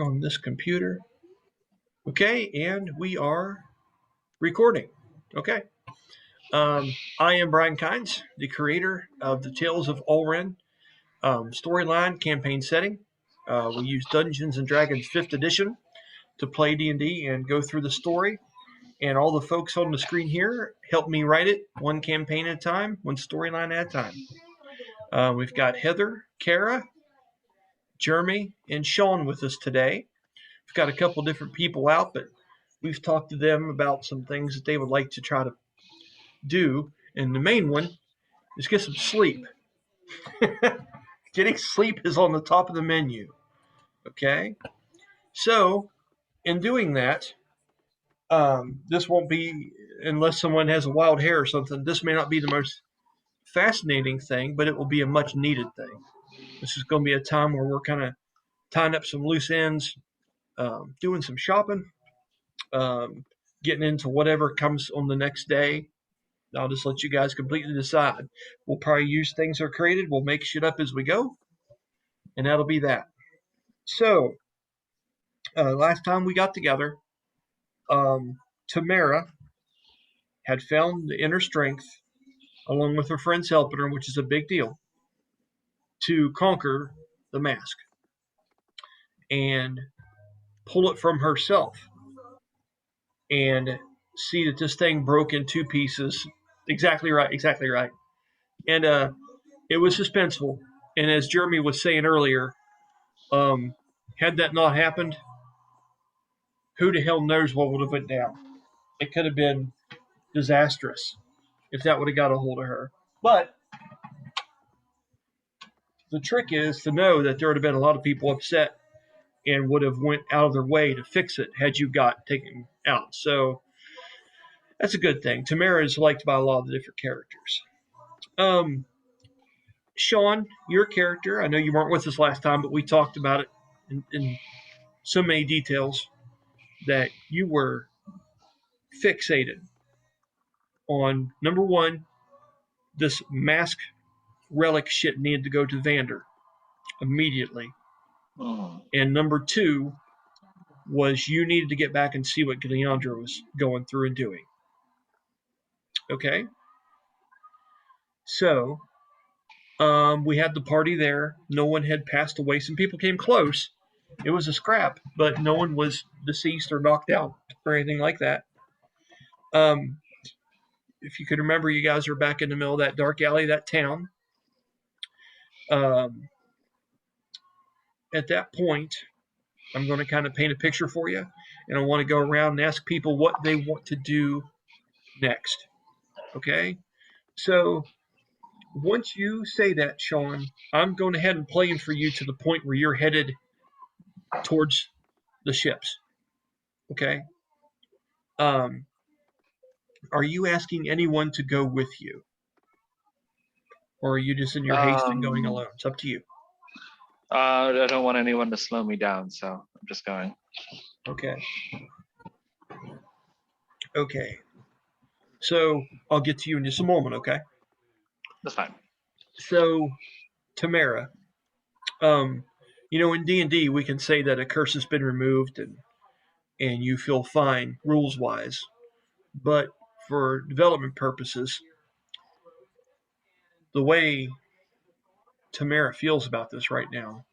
on this computer. Okay, and we are recording. Okay. I am Brian Kynes, the creator of the Tales of Ulran storyline campaign setting. We use Dungeons and Dragons 5th edition to play D&D and go through the story. And all the folks on the screen here help me write it one campaign at a time, one storyline at a time. We've got Heather, Kara, Jeremy, and Sean with us today. We've got a couple different people out, but we've talked to them about some things that they would like to try to do. And the main one is get some sleep. Getting sleep is on the top of the menu. Okay? So, in doing that, this won't be, unless someone has a wild hair or something, this may not be the most fascinating thing, but it will be a much needed thing. This is going to be a time where we're kind of tying up some loose ends, doing some shopping, getting into whatever comes on the next day. I'll just let you guys completely decide. We'll probably use things that are created. We'll make shit up as we go, and that'll be that. So, last time we got together, Tamara had found the inner strength, along with her friends helping her, which is a big deal, to conquer the mask and pull it from herself and see that this thing broke in two pieces. Exactly right. And it was suspenseful. And as Jeremy was saying earlier, had that not happened, who the hell knows what would have went down. It could have been disastrous if that would have got a hold of her. But the trick is to know that there would have been a lot of people upset and would have went out of their way to fix it had you got taken out. So that's a good thing. Tamara is liked by a lot of the different characters. Sean, your character, I know you weren't with us last time, but we talked about it in so many details that you were fixated on, number one, this mask relic shit needed to go to Vander immediately. And number two was you needed to get back and see what Leandra was going through and doing. Okay? So, we had the party there. No one had passed away. Some people came close. It was a scrap, but no one was deceased or knocked out or anything like that. If you could remember, you guys were back in the middle of that dark alley, that town. At that point, I'm going to kind of paint a picture for you, and I want to go around and ask people what they want to do next. Okay? So, once you say that, Sean, I'm going ahead and playing for you to the point where you're headed towards the ships. Okay? Are you asking anyone to go with you? Or are you just in your haste and going alone? It's up to you. I don't want anyone to slow me down, so I'm just going. Okay. So I'll get to you in just a moment, okay? That's fine. So, Tamara, in D&D we can say that a curse has been removed and you feel fine rules-wise. But for development purposes, the way Tamara feels about this right now,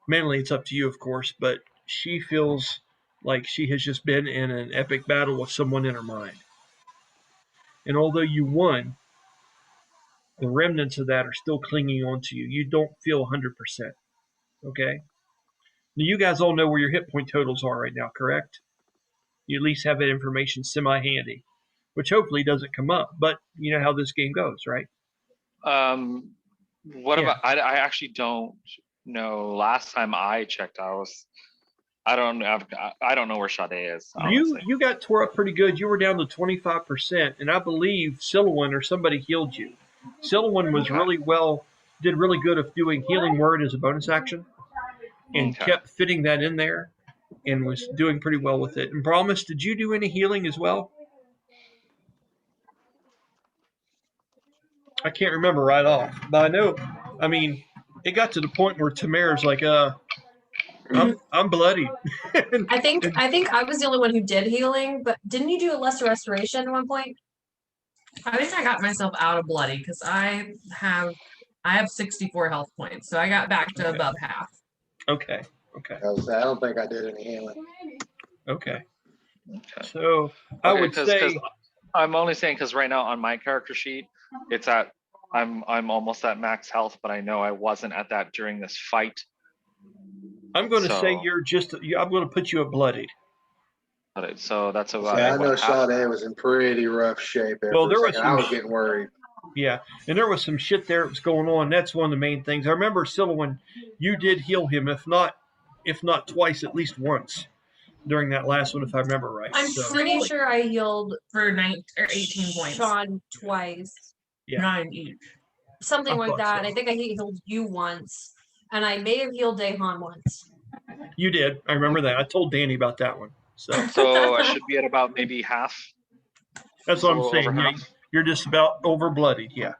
mainly it's up to you, of course, but she feels like she has just been in an epic battle with someone in her mind. And although you won, the remnants of that are still clinging on to you. You don't feel 100%. Okay? Now, you guys all know where your hit point totals are right now, correct? You at least have that information semi-handy, which hopefully doesn't come up. But you know how this game goes, right? What about? I actually don't know. Last time I checked, I don't know where Sade is. Honestly. You got tore up pretty good. You were down to 25%, and I believe Silowin or somebody healed you. Silowin was did really good of doing Healing Word as a bonus action, and kept fitting that in there, and was doing pretty well with it. And Promise, did you do any healing as well? I can't remember right off, but I know. I mean, it got to the point where Tamara's like, I'm bloody. I think I was the only one who did healing, but didn't you do a lesser restoration at one point? I think I got myself out of bloody because I have 64 health points, so I got back to above half. Okay. I don't think I did any healing. Okay. Okay. So I would say I'm only saying because right now on my character sheet, it's at I'm almost at max health, but I know I wasn't at that during this fight. I'm going to say you're just. I'm going to put you at bloodied. So that's about. I know Sade was in pretty rough shape. Well, there was I was getting worried. Yeah, and there was some shit there that was going on. That's one of the main things. I remember Scylla when you did heal him, if not twice, at least once during that last one, if I remember right. I'm pretty sure I healed for 9 or 18 points. Sean twice. Yeah. 9 each. Something like that. So. And I think I healed you once, and I may have healed Dahan once. You did. I remember that. I told Danny about that one. So I should be at about maybe half. That's what I'm saying. Yeah, you're just about over bloodied. Yeah.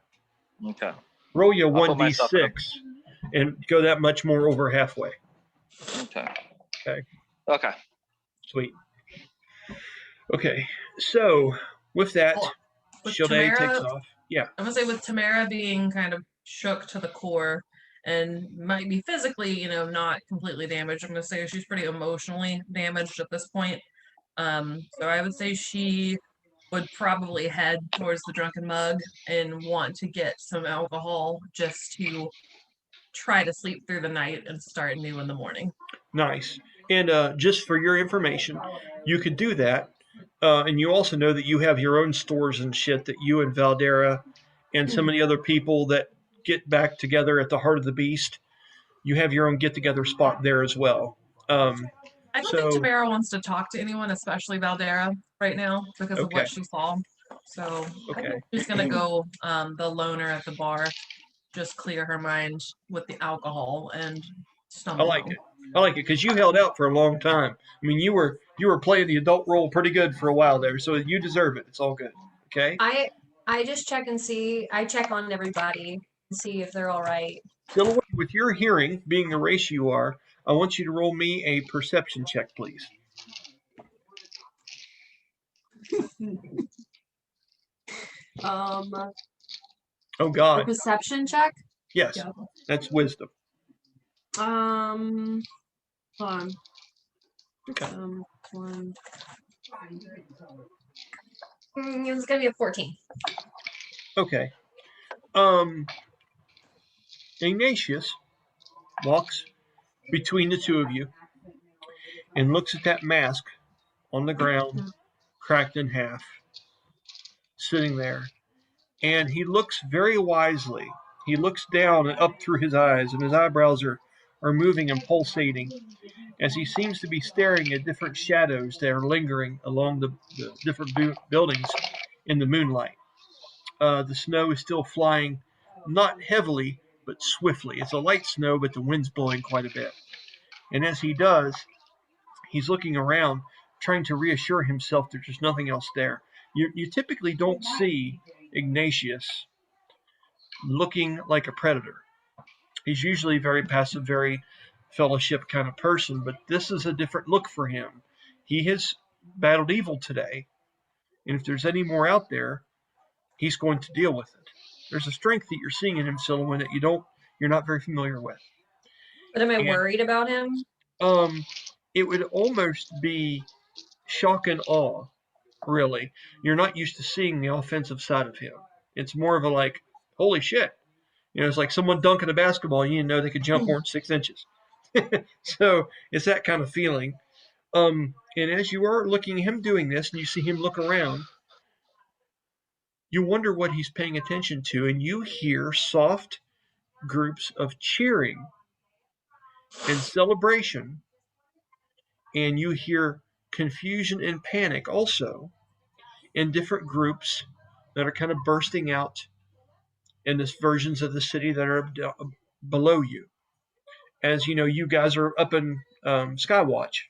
Okay. Roll you 1d6 and go that much more over halfway. Okay. Okay. Okay. Sweet. Okay. So with that, Sade takes off. Yeah. I'm gonna say with Tamara being kind of shook to the core and might be physically, not completely damaged. I'm gonna say she's pretty emotionally damaged at this point. So I would say she would probably head towards the drunken mug and want to get some alcohol just to try to sleep through the night and start anew in the morning. Nice. And just for your information, you could do that. And you also know that you have your own stores and shit that you and Valdera and some of the other people that get back together at the Heart of the Beast, you have your own get-together spot there as well. I don't think Tamara wants to talk to anyone, especially Valdera, right now because of what she saw. So she's going to go the loner at the bar, just clear her mind with the alcohol and stumble. I like it because you held out for a long time. I mean, you were playing the adult role pretty good for a while there, so you deserve it. It's all good. Okay. I just check and see. I check on everybody and see if they're all right. Silhouette, with your hearing being the race you are, I want you to roll me a perception check, please. Oh God. A perception check? Yes. Yeah. That's wisdom. Hold on. Okay. It's gonna be a 14. Okay. Ignatius walks between the two of you and looks at that mask on the ground, cracked in half, sitting there. And he looks very wisely. He looks down and up through his eyes, and his eyebrows are moving and pulsating as he seems to be staring at different shadows that are lingering along the different buildings in the moonlight. The snow is still flying, not heavily, but swiftly. It's a light snow, but the wind's blowing quite a bit. And as he does, he's looking around, trying to reassure himself that there's nothing else there. You typically don't see Ignatius looking like a predator. He's usually very passive, very fellowship kind of person, but this is a different look for him. He has battled evil today, and if there's any more out there, he's going to deal with it. There's a strength that you're seeing in him, Silhouette, that you're not very familiar with. But am I worried about him? It would almost be shock and awe, really. You're not used to seeing the offensive side of him. It's more of a like, holy shit. It's like someone dunking a basketball, you know they could jump more than 6 inches. So it's that kind of feeling. And as you are looking at him doing this and you see him look around, you wonder what he's paying attention to, and you hear soft groups of cheering and celebration, and you hear confusion and panic also in different groups that are kind of bursting out in this versions of the city that are below you. As you know, you guys are up in Skywatch.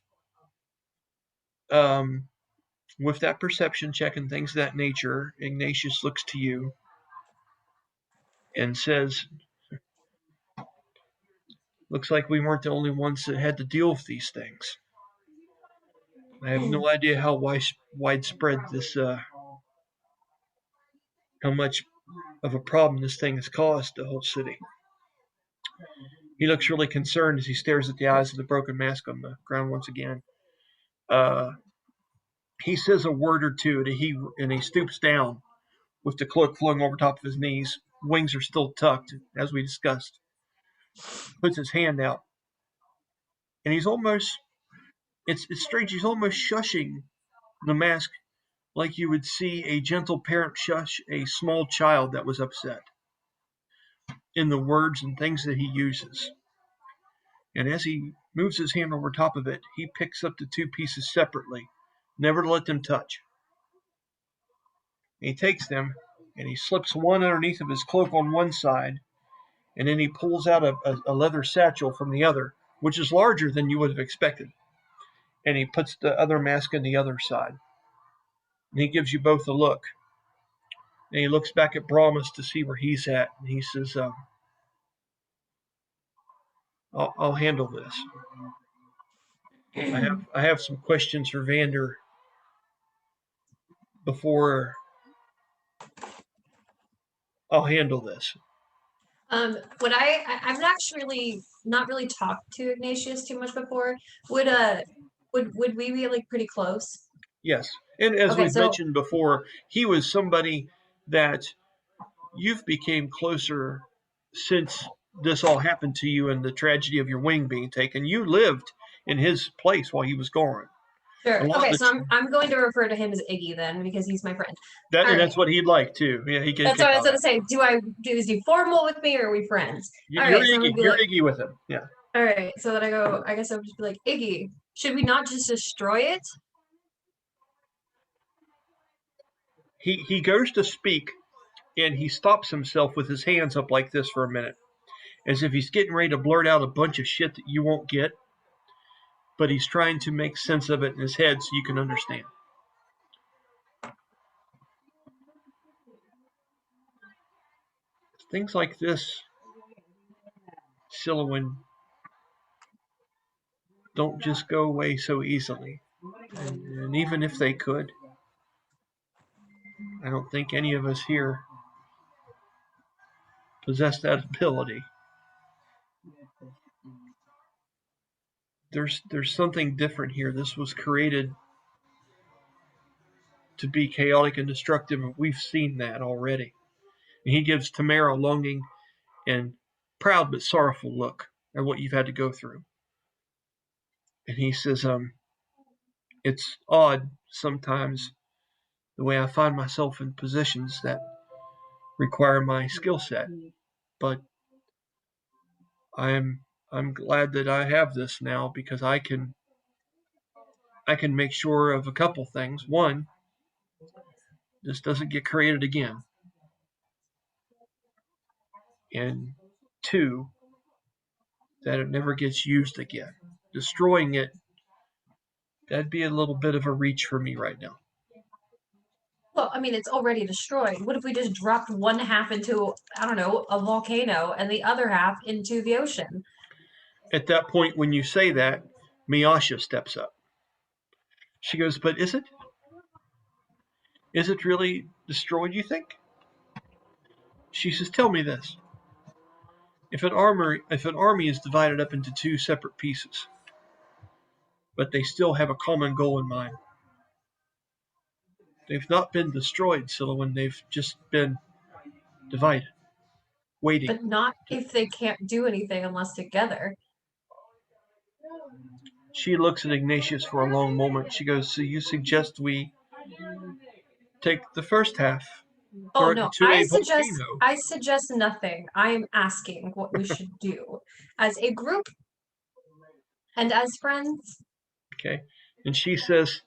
With that perception check and things of that nature, Ignatius looks to you and says, Looks like we weren't the only ones that had to deal with these things. I have no idea how widespread this, how much of a problem this thing has caused the whole city. He looks really concerned as he stares at the eyes of the broken mask on the ground once again. He says a word or two, and he stoops down with the cloak flung over top of his knees. Wings are still tucked, as we discussed. Puts his hand out, and he's almost, it's strange, he's almost shushing the mask like you would see a gentle parent shush a small child that was upset in the words and things that he uses. And as he moves his hand over top of it, he picks up the two pieces separately, never to let them touch. And he takes them and he slips one underneath of his cloak on one side, and then he pulls out a leather satchel from the other, which is larger than you would have expected. And he puts the other mask on the other side. And he gives you both a look. And he looks back at Brahmas to see where he's at. And he says, I'll handle this. I have some questions for Vander before I'll handle this. Would I've actually not really talked to Ignatius too much before. Would we be like pretty close? Yes. And as Okay, we've so- mentioned before, he was somebody that you've became closer since this all happened to you and the tragedy of your wing being taken. You lived in his place while he was gone. Sure. A lot Okay, of so I'm going to refer to him as Iggy then because he's my friend. and All that's right. what he'd like too. Yeah, he can. That's what I was gonna say. Is he formal with me or are we friends? You're All right, so I'm Iggy. gonna be You're like, Iggy with him. Yeah. all right, so then I guess I would just be like, Iggy, should we not just destroy it? He goes to speak, and he stops himself with his hands up like this for a minute, as if he's getting ready to blurt out a bunch of shit that you won't get, but he's trying to make sense of it in his head so you can understand. Things like this, Silouan, don't just go away so easily. And even if they could, I don't think any of us here possess that ability. There's something different here. This was created to be chaotic and destructive, and we've seen that already. And he gives Tamara a longing and proud but sorrowful look at what you've had to go through. And he says, it's odd sometimes the way I find myself in positions that require my skill set, but I'm glad that I have this now because I can make sure of a couple things. One, this doesn't get created again. And two, that it never gets used again. Destroying it, that'd be a little bit of a reach for me right now. Well, I mean, it's already destroyed. What if we just dropped one half into, I don't know, a volcano and the other half into the ocean? At that point, when you say that, Miyasha steps up. She goes, but is it? Is it really destroyed, you think? She says, tell me this. If an army is divided up into two separate pieces, but they still have a common goal in mind, they've not been destroyed, Silouan. They've just been divided, waiting. But not if they can't do anything unless together. She looks at Ignatius for a long moment. She goes, so you suggest we take the first half, Oh throw it no, into a volcano? I suggest nothing. I am asking what we should do as a group and as friends. Okay. And she says,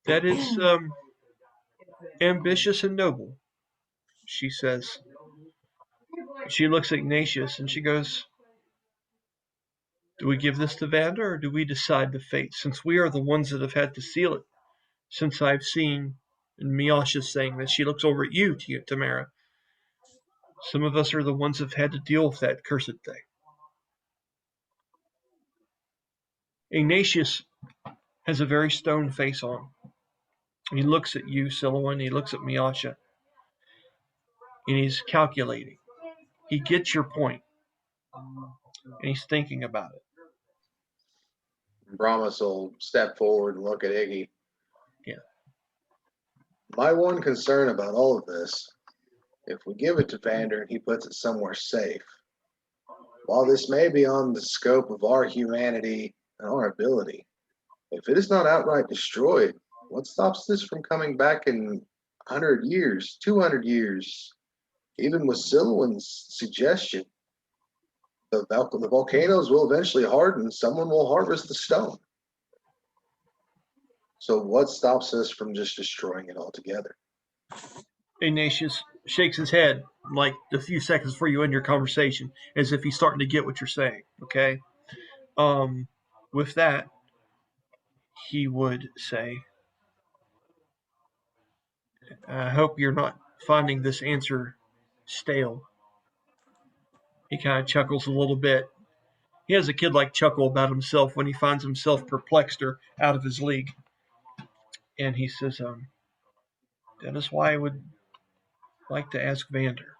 that is ambitious and noble, she says. She looks at Ignatius and she goes, do we give this to Vander or do we decide the fate? Since we are the ones that have had to seal it, since I've seen, and Miyasha's saying that, she looks over at you, Tamara. Some of us are the ones that have had to deal with that cursed thing. Ignatius has a very stone face on. He looks at you, Silouan. He looks at Miasha, and he's calculating. He gets your point, and he's thinking about it. Brahmas will step forward and look at Iggy. Yeah. My one concern about all of this, if we give it to Vander and he puts it somewhere safe, while this may be on the scope of our humanity and our ability, if it is not outright destroyed, what stops this from coming back in 100 years, 200 years? Even with Silouan's suggestion, the volcanoes will eventually harden. Someone will harvest the stone. So what stops us from just destroying it altogether? Ignatius shakes his head like a few seconds before you end your conversation, as if he's starting to get what you're saying. Okay. With that, he would say, I hope you're not finding this answer stale. He kind of chuckles a little bit. He has a kid-like chuckle about himself when he finds himself perplexed or out of his league. And he says, that is why I would like to ask Vander.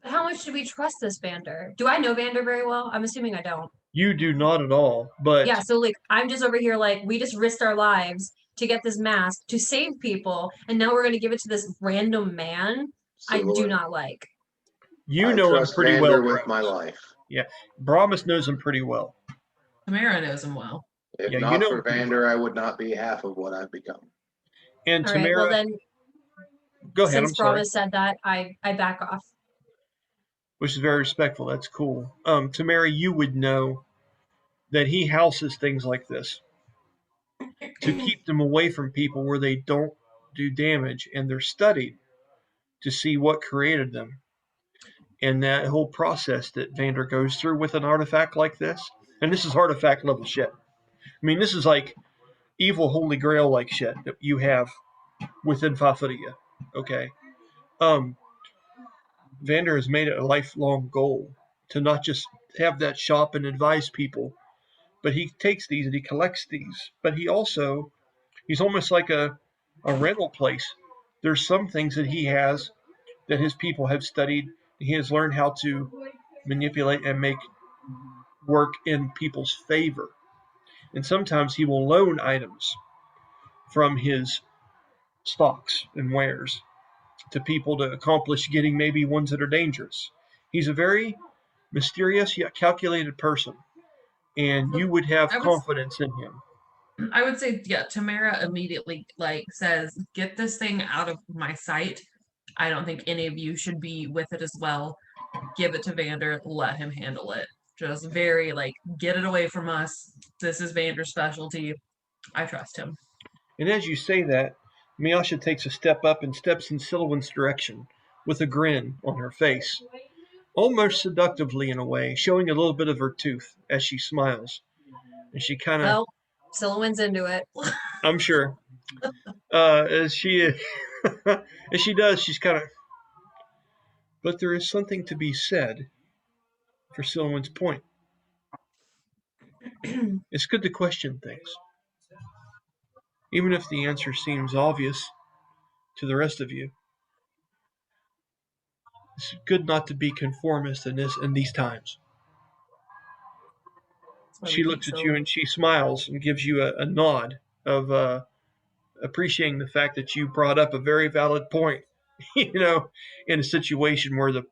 How much do we trust this Vander? Do I know Vander very well? I'm assuming I don't. You do not at all, but Yeah, so like I'm just over here like we just risked our lives to get this mask to save people, and now we're gonna give it to this random man I do Silouan, not like. you I know him trust pretty Vander well. with my life. Yeah, Brahmas knows him pretty well. Tamara knows him well. If Yeah, you not know for him pretty Vander, I would not be half of what I've become. And All right, well Tamara, then, go ahead. I'm since sorry. Brahma said that, I back off. Which is very respectful. That's cool. Tamara, you would know that he houses things like this to keep them away from people where they don't do damage, and they're studied to see what created them. And that whole process that Vander goes through with an artifact like this, and this is artifact level shit. I mean, this is like evil Holy Grail like shit that you have within 5 foot of you. Okay. Vander has made it a lifelong goal to not just have that shop and advise people, but he takes these and he collects these. But he's almost like a rental place. There's some things that he has that his people have studied. He has learned how to manipulate and make work in people's favor. And sometimes he will loan items from his stocks and wares to people to accomplish getting maybe ones that are dangerous. He's a very mysterious yet calculated person, and you would have I would confidence in him. I would say, yeah, Tamara immediately like says, "Get this thing out of my sight. I don't think any of you should be with it as well. Give it to Vander. Let him handle it. Just very like, get it away from us. This is Vander's specialty. I trust him." And as you say that, Miasha takes a step up and steps in Silouan's direction with a grin on her face, almost seductively in a way, showing a little bit of her tooth as she smiles. And she kind of, Well, Silouan's into it. I'm sure, as she as she does, she's kind of. But there is something to be said for Silouan's point. It's good to question things, even if the answer seems obvious to the rest of you. It's good not to be conformist in these times. That's why we She keep looks at you Sylvan. and she smiles and gives you a nod of appreciating the fact that you brought up a very valid point, you know, in a situation where the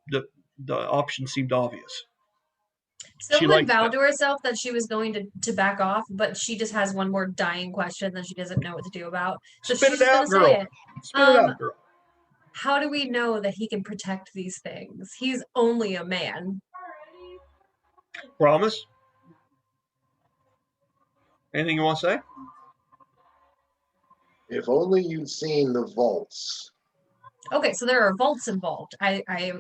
option seemed obvious. She Sylvan likes vowed that. to herself that she was going to back off, but she just has one more dying question that she doesn't know what to do about. So Spit she's it just gonna out, say girl. it. Spit it out, girl. How do we know that he can protect these things? He's only a man. Promise? Anything you want to say? If only you'd seen the vaults. Okay, so there are vaults involved. I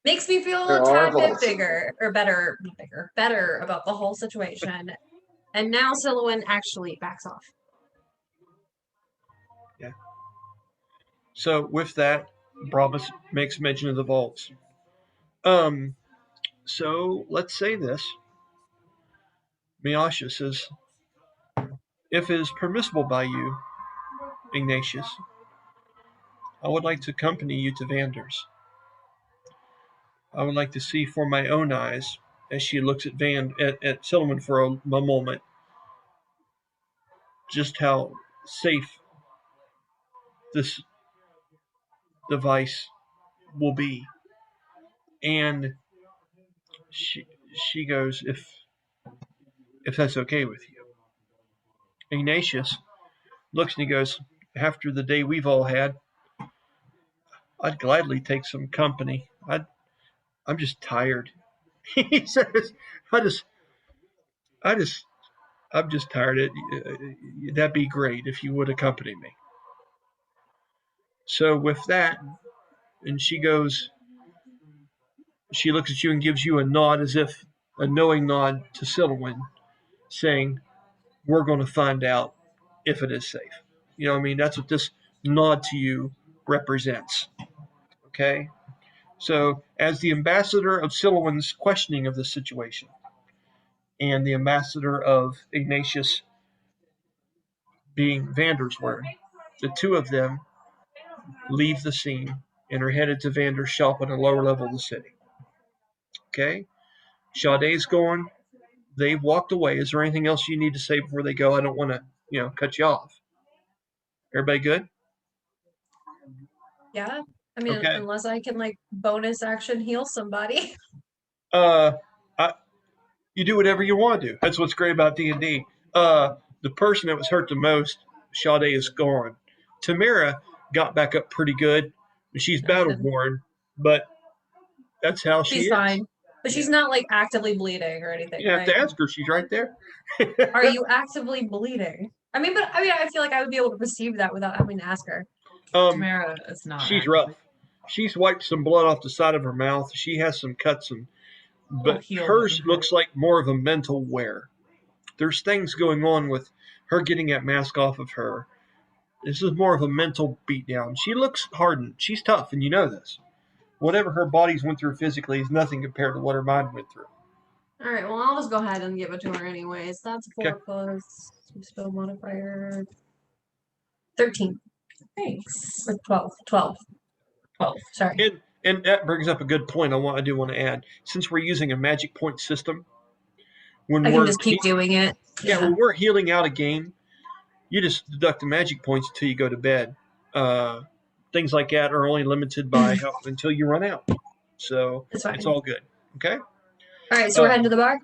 makes me feel There a are tad bit vaults. bigger or better, not bigger, better about the whole situation. And now Silouan actually backs off. Yeah. So with that, Brahmas makes mention of the vaults. So let's say this. Miasha says, if it is permissible by you, Ignatius, I would like to accompany you to Vander's. I would like to see for my own eyes, as she looks at Silliman for a moment, just how safe this device will be. And she she goes, if that's okay with you. Ignatius looks and he goes, after the day we've all had, I'd gladly take some company. I'm just tired. He says, I just I just I'm just tired. That'd be great if you would accompany me. So with that, and she looks at you and gives you a nod as if a knowing nod to Silwyn, saying, we're going to find out if it is safe. You know what I mean? That's what this nod to you represents. Okay? So, as the ambassador of Silwyn's questioning of the situation, and the ambassador of Ignatius being Vander's word, the two of them leave the scene and are headed to Vander's shop on the lower level of the city. Okay? Sade's gone. They've walked away. Is there anything else you need to say before they go? I don't want to, cut you off. Everybody good? Yeah. I mean, Okay. unless I can like bonus action heal somebody. Uh, you do whatever you want to do. That's what's great about D&D. The person that was hurt the most, Sade, is gone. Tamara got back up pretty good. She's battle worn, but that's how she She's is. fine. But she's not like actively bleeding or anything. You have right? to ask her. She's right there. Are you actively bleeding? I feel like I would be able to perceive that without having to ask her. Tamara is not. She's actively- rough. She's wiped some blood off the side of her mouth. She has some cuts, but heal hers button. looks like more of a mental wear. There's things going on with her getting that mask off of her. This is more of a mental beatdown. She looks hardened. She's tough, and you know this. Whatever her body's went through physically is nothing compared to what her mind went through. All right, well, I'll just go ahead and give it to her anyways. That's 4 Okay. plus spell modifier 13. Thanks. Or 12. 12. 12. Sorry. And that brings up a good point I do want to add. Since we're using a magic point system, when I we're can just keep doing it. when we're healing out a game, you just deduct the magic points until you go to bed. Things like that are only limited by until you run out. So it's all good. Okay. All right, so we're heading to the bar.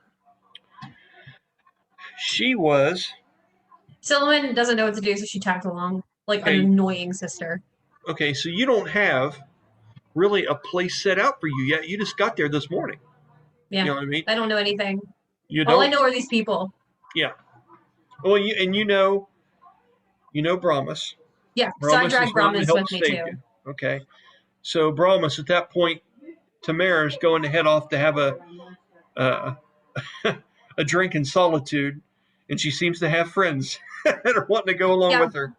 She was Silliman doesn't know what to do, so she tagged along like an annoying sister. okay. So you don't have really a place set out for you yet. You just got there this morning. Yeah. You know what I mean? I don't know anything. You All I don't. know are these people. Yeah. Well, you know Brahmas. Yeah, so I dragged Brahmas with me too. You. Okay. So Brahmas, at that point, Tamara's going to head off to have a drink in solitude, and she seems to have friends that are wanting to go along with her.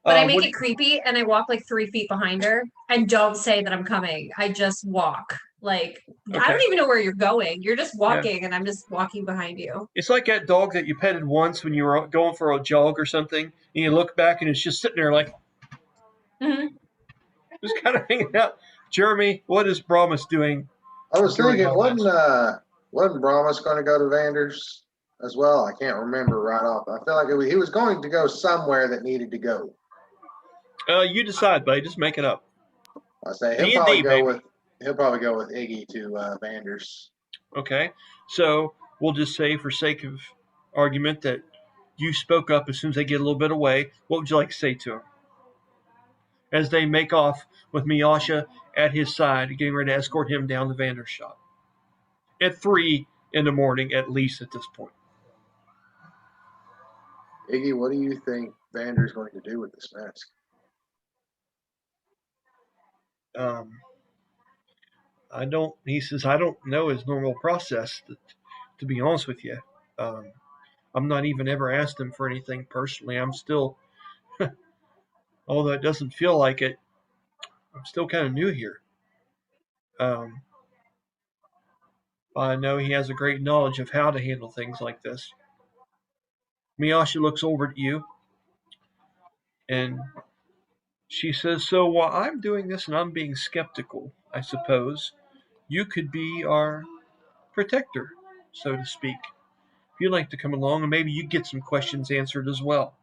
But I make it creepy, and I walk like 3 feet behind her, and don't say that I'm coming. I just walk. Like, I don't even know where you're going. You're just walking, and I'm just walking behind you. It's like that dog that you petted once when you were going for a jog or something, and you look back, and it's just sitting there like, just kind of hanging out. Jeremy, what is Brahmas doing? I was thinking, wasn't Brahmas going to go to Vander's as well? I can't remember right off. I feel like he was going to go somewhere that needed to go. You decide, buddy. Just make it up. I say he'll probably go with Iggy to Vander's. Okay, so we'll just say, for sake of argument, that you spoke up as soon as they get a little bit away. What would you like to say to him as they make off with Miasha at his side, getting ready to escort him down to Vander's shop at 3 in the morning, at least at this point? Iggy, what do you think Vander's going to do with this mask? He says, I don't know his normal process, to be honest with you. I'm not even ever asked him for anything personally. I'm still, although it doesn't feel like it, I'm still kind of new here. I know he has a great knowledge of how to handle things like this. Miyasha looks over at you and she says, "So while I'm doing this and I'm being skeptical, I suppose you could be our protector, so to speak. If you'd like to come along and maybe you get some questions answered as well."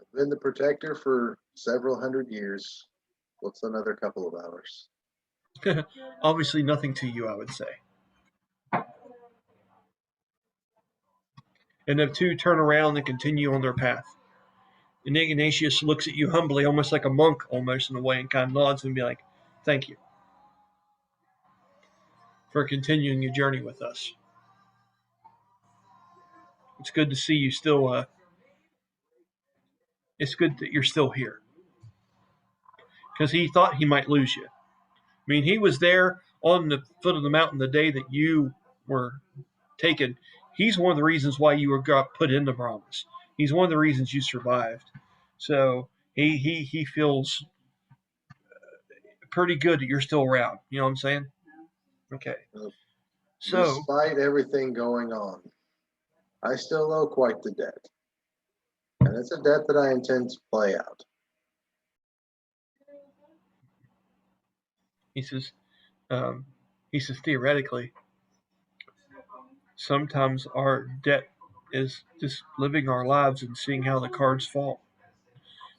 I've been the protector for several hundred years. What's another couple of hours? Obviously, nothing to you, I would say. And the two turn around and continue on their path. And Ignatius looks at you humbly, almost like a monk, almost in a way, and kind of nods and be like, "Thank you for continuing your journey with us. It's good to see you still. It's good that you're still here." Because he thought he might lose you. I mean, he was there on the foot of the mountain the day that you were taken. He's one of the reasons why you got put in the Brahmas. He's one of the reasons you survived. So he feels pretty good that you're still around. You know what I'm saying? Okay. So Despite everything going on, I still owe quite the debt. And it's a debt that I intend to play out. he says, theoretically, sometimes our debt is just living our lives and seeing how the cards fall.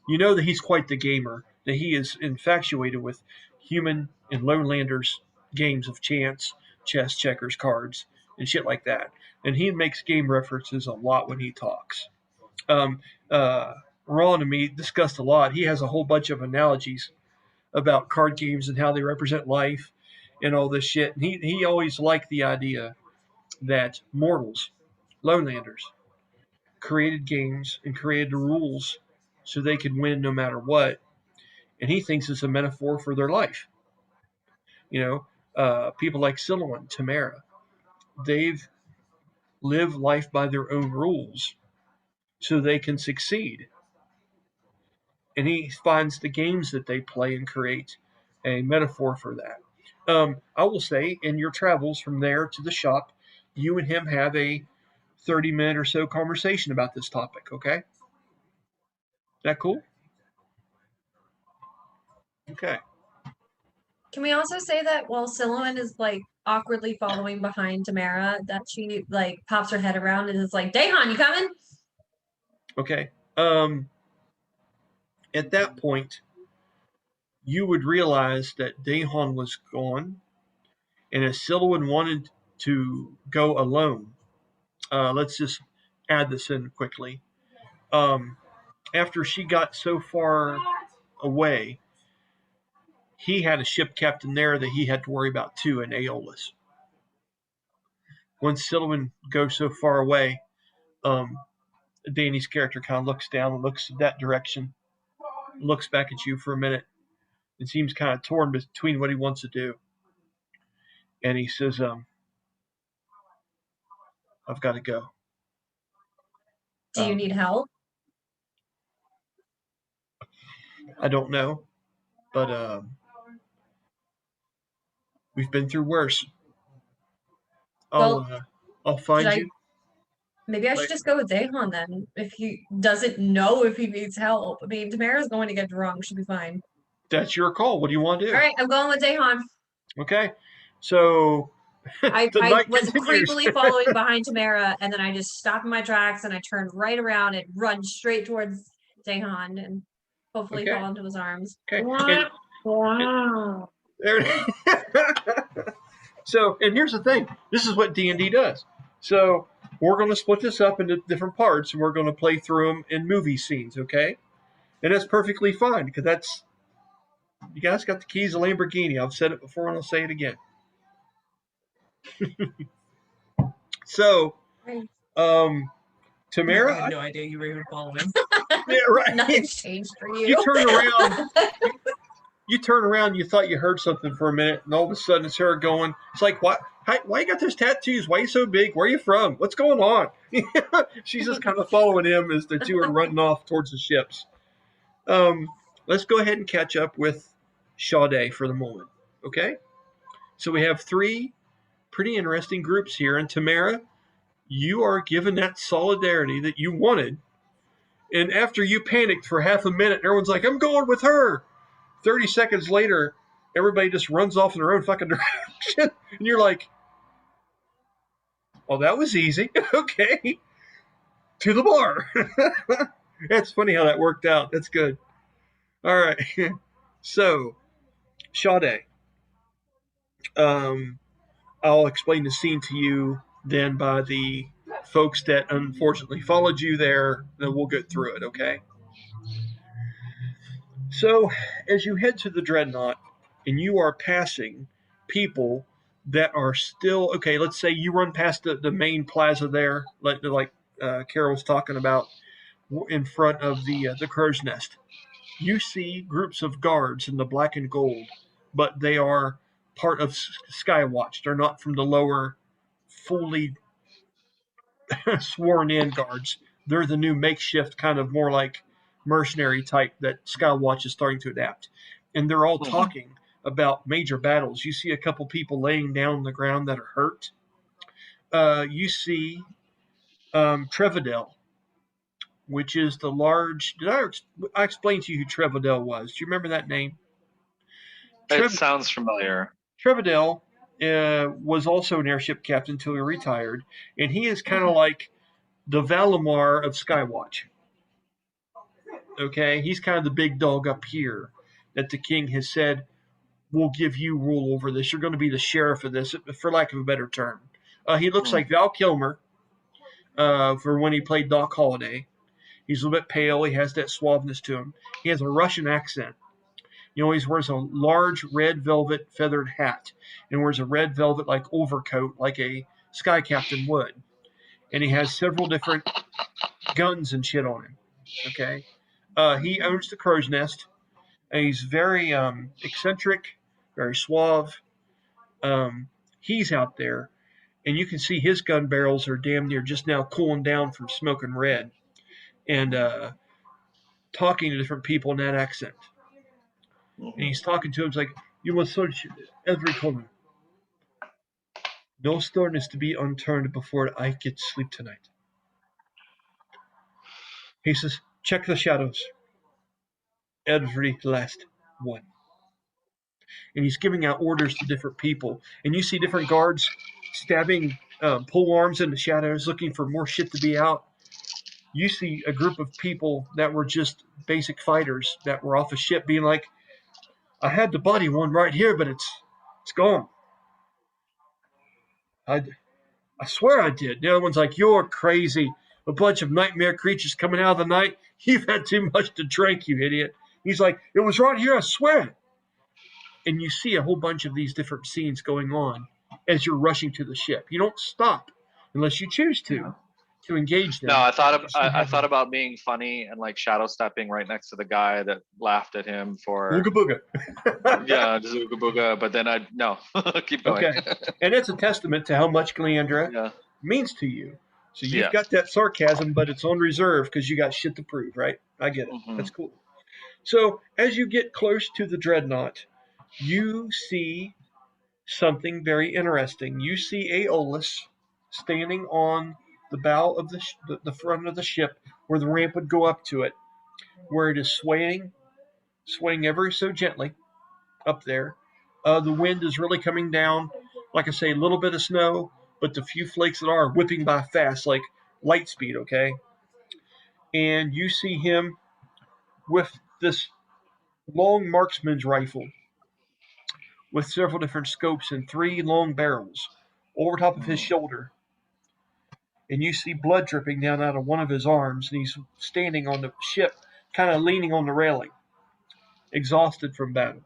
You know that he's quite the gamer, that he is infatuated with human and lowlanders games of chance, chess, checkers, cards, and shit like that. And he makes game references a lot when he talks. Um, uh, Ron and me discussed a lot. He has a whole bunch of analogies about card games and how they represent life and all this shit. And he always liked the idea that mortals, lowlanders, created games and created the rules so they could win no matter what. And he thinks it's a metaphor for their life. You know, people like Silouan, Tamara, they've lived life by their own rules so they can succeed. And he finds the games that they play and create a metaphor for that. I will say, in your travels from there to the shop, you and him have a 30-minute or so conversation about this topic, okay? Is that cool? Okay. Can we also say that while Silouan is like awkwardly following behind Tamara, that she like pops her head around and is like, "Dahan, you coming?" Okay. At that point, you would realize that Dahan was gone, and if Silouan wanted to go alone, let's just add this in quickly. After she got so far away, he had a ship captain there that he had to worry about too in Aeolus. Once Silouan goes so far away, Danny's character kind of looks down and looks that direction, looks back at you for a minute, and seems kind of torn between what he wants to do. And he says, "I've got to go." Do you need help? I don't know, but we've been through worse. I'll find you. Maybe I should just go with Dahan then. If he doesn't know if he needs help. I mean, Tamara's going to get drunk. She'll be fine. That's your call. What do you want to do? All right, I'm going with Dahan. Okay. So I was continues. creepily following behind Tamara, and then I just stopped in my tracks and I turned right around and run straight towards Dahan and hopefully fall into his arms. Okay. Wow. So, and here's the thing. This is what D&D does. So, we're going to split this up into different parts, and we're going to play through them in movie scenes, okay? And that's perfectly fine, because that's, you guys got the keys to Lamborghini. I've said it before, and I'll say it again. So, Tamara, I had no idea you were even following. Yeah, right. Nothing's changed for you. You turn around. You turn around. You thought you heard something for a minute, and all of a sudden it's her going. It's like, what? Why you got those tattoos? Why are you so big? Where are you from? What's going on? She's just kind of following him as the two are running off towards the ships. Let's go ahead and catch up with Sade for the moment. Okay. So we have 3 pretty interesting groups here. And Tamara, you are given that solidarity that you wanted. And after you panicked for half a minute, everyone's like, I'm going with her. 30 seconds later, everybody just runs off in their own fucking direction. And you're like, well, that was easy. Okay. To the bar. That's funny how that worked out. That's good. All right. So, Sade, um, I'll explain the scene to you then by the folks that unfortunately followed you there. Then we'll get through it, okay? So, as you head to the dreadnought and you are passing people that are still, okay, let's say you run past the main plaza there, like Carol was talking about, in front of the crow's nest. You see groups of guards in the black and gold, but they are part of Skywatch. They're not from the lower, fully sworn in guards. They're the new makeshift, kind of more like mercenary type that Skywatch is starting to adapt. And they're all talking about major battles. You see a couple people laying down on the ground that are hurt. You see Trevidel, which is the large. I explain to you who Trevidel was? Do you remember that name? It sounds familiar. Trevidel was also an airship captain until he retired, and he is kind of like the Valimar of Skywatch. Okay, he's kind of the big dog up here that the king has said, we'll give you rule over this. You're going to be the sheriff of this, for lack of a better term. He looks like Val Kilmer for when he played Doc Holliday. He's a little bit pale. He has that suaveness to him. He has a Russian accent. He always wears a large red velvet feathered hat and wears a red velvet like overcoat like a sky captain would. And he has several different guns and shit on him. Okay. He owns the crow's nest. And he's very eccentric, very suave. He's out there, and you can see his gun barrels are damn near just now cooling down from smoking red, and talking to different people in that accent. And he's talking to him like, "You must search every corner. No stone is to be unturned before I get sleep tonight." He says, "Check the shadows, every last one." And he's giving out orders to different people. And you see different guards stabbing pole arms in the shadows, looking for more shit to be out. You see a group of people that were just basic fighters that were off a ship being like, I had the body one right here, but it's gone. I swear I did. The other one's like, you're crazy. A bunch of nightmare creatures coming out of the night. You've had too much to drink, you idiot. He's like, it was right here, I swear. And you see a whole bunch of these different scenes going on as you're rushing to the ship. You don't stop unless you choose to engage them. No, I thought about being funny and like shadow stepping right next to the guy that laughed at him for Ooga booga. yeah, just ooga booga. But then keep going. Okay, and it's a testament to how much Gleandra means to you. So you've got that sarcasm, but it's on reserve because you got shit to prove, right? I get it. That's cool. So as you get close to the dreadnought, you see something very interesting. You see Aeolus standing on the bow of the front of the ship where the ramp would go up to it, where it is swaying ever so gently up there. The wind is really coming down. Like I say, a little bit of snow, but the few flakes that are whipping by fast, like light speed, okay? And you see him with this long marksman's rifle with several different scopes and 3 long barrels over top of his shoulder. And you see blood dripping down out of one of his arms, and he's standing on the ship, kind of leaning on the railing, exhausted from battle.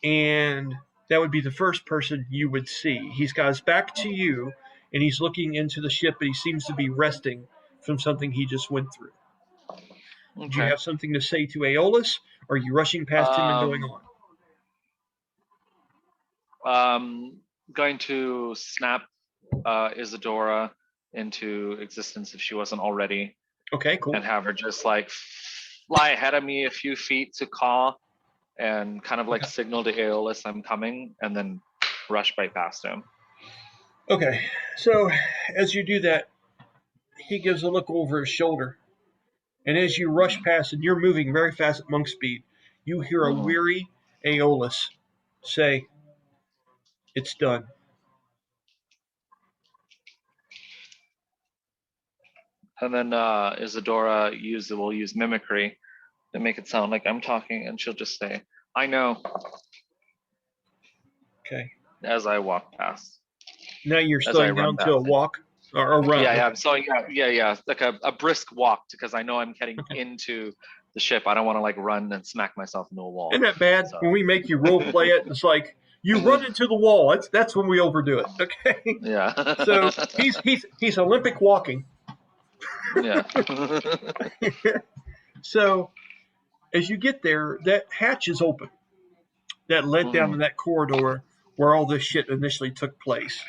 And that would be the first person you would see. He's got his back to you, and he's looking into the ship, but he seems to be resting from something he just went through. Okay. Do you have something to say to Aeolus, or are you rushing past him and going on? Going to snap Isadora into existence if she wasn't already. Okay, cool. And have her just like fly ahead of me a few feet to caw and kind of like signal to Aeolus I'm coming, and then rush right past him. Okay, so as you do that, he gives a look over his shoulder, and as you rush past and you're moving very fast at monk speed, you hear a Mhm. weary Aeolus say, "It's done." And then Isadora will use mimicry to make it sound like I'm talking, and she'll just say, "I know," Okay. as I walk past, Now you're as I slowing run down to a past it. walk or a run. Yeah, Okay. yeah. So yeah, like a brisk walk because I know I'm heading Okay. into the ship. I don't want to like run and smack myself into a wall. Isn't that bad? So When we make you role play it, it's like you run into the wall. That's when we overdo it. Okay. yeah. So he's Olympic walking. yeah. So as you get there, that hatch is open that led down to Mhm. that corridor where all this shit initially took place.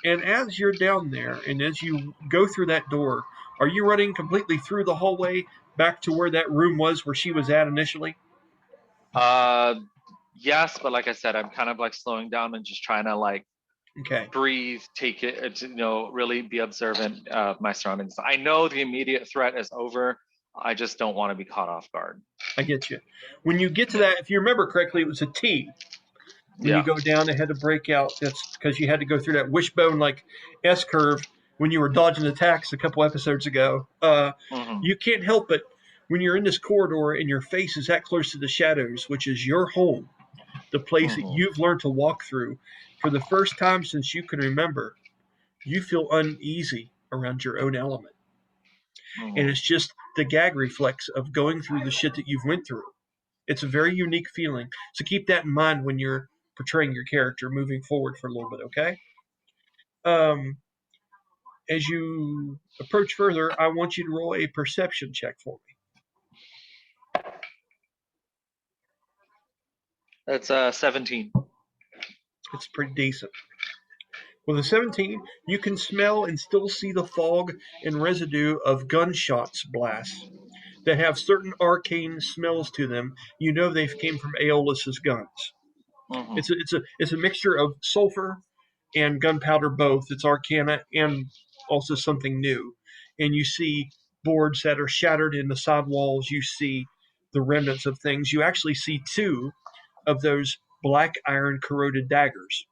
And as you're down there and as you go through that door, are you running completely through the hallway back to where that room was where she was at initially? Yes, but like I said, I'm kind of like slowing down and just trying to like Okay. breathe, take it, really be observant of my surroundings. I know the immediate threat is over. I just don't want to be caught off guard. I get you. When you get to that, if you remember correctly, it was a T. When you Yeah. go down, it had to break out. That's because you had to go through that wishbone like S curve when you were dodging attacks a couple episodes ago. Mhm. You can't help it when you're in this corridor and your face is that close to the shadows, which is your home, the place that Mhm. you've learned to walk through. For the first time since you can remember, you feel uneasy around your own element. And Mhm. it's just the gag reflex of going through the shit that you've went through. It's a very unique feeling. So keep that in mind when you're portraying your character moving forward for a little bit, okay? Um, as you approach further, I want you to roll a perception check for me. That's 17. It's pretty decent. With a 17, you can smell and still see the fog and residue of gunshots blasts that have certain arcane smells to them. You know they came from Aeolus's guns. Mhm. It's a mixture of sulfur and gunpowder both. It's arcana and also something new. And you see boards that are shattered in the side walls. You see the remnants of things. You actually see two of those black iron corroded daggers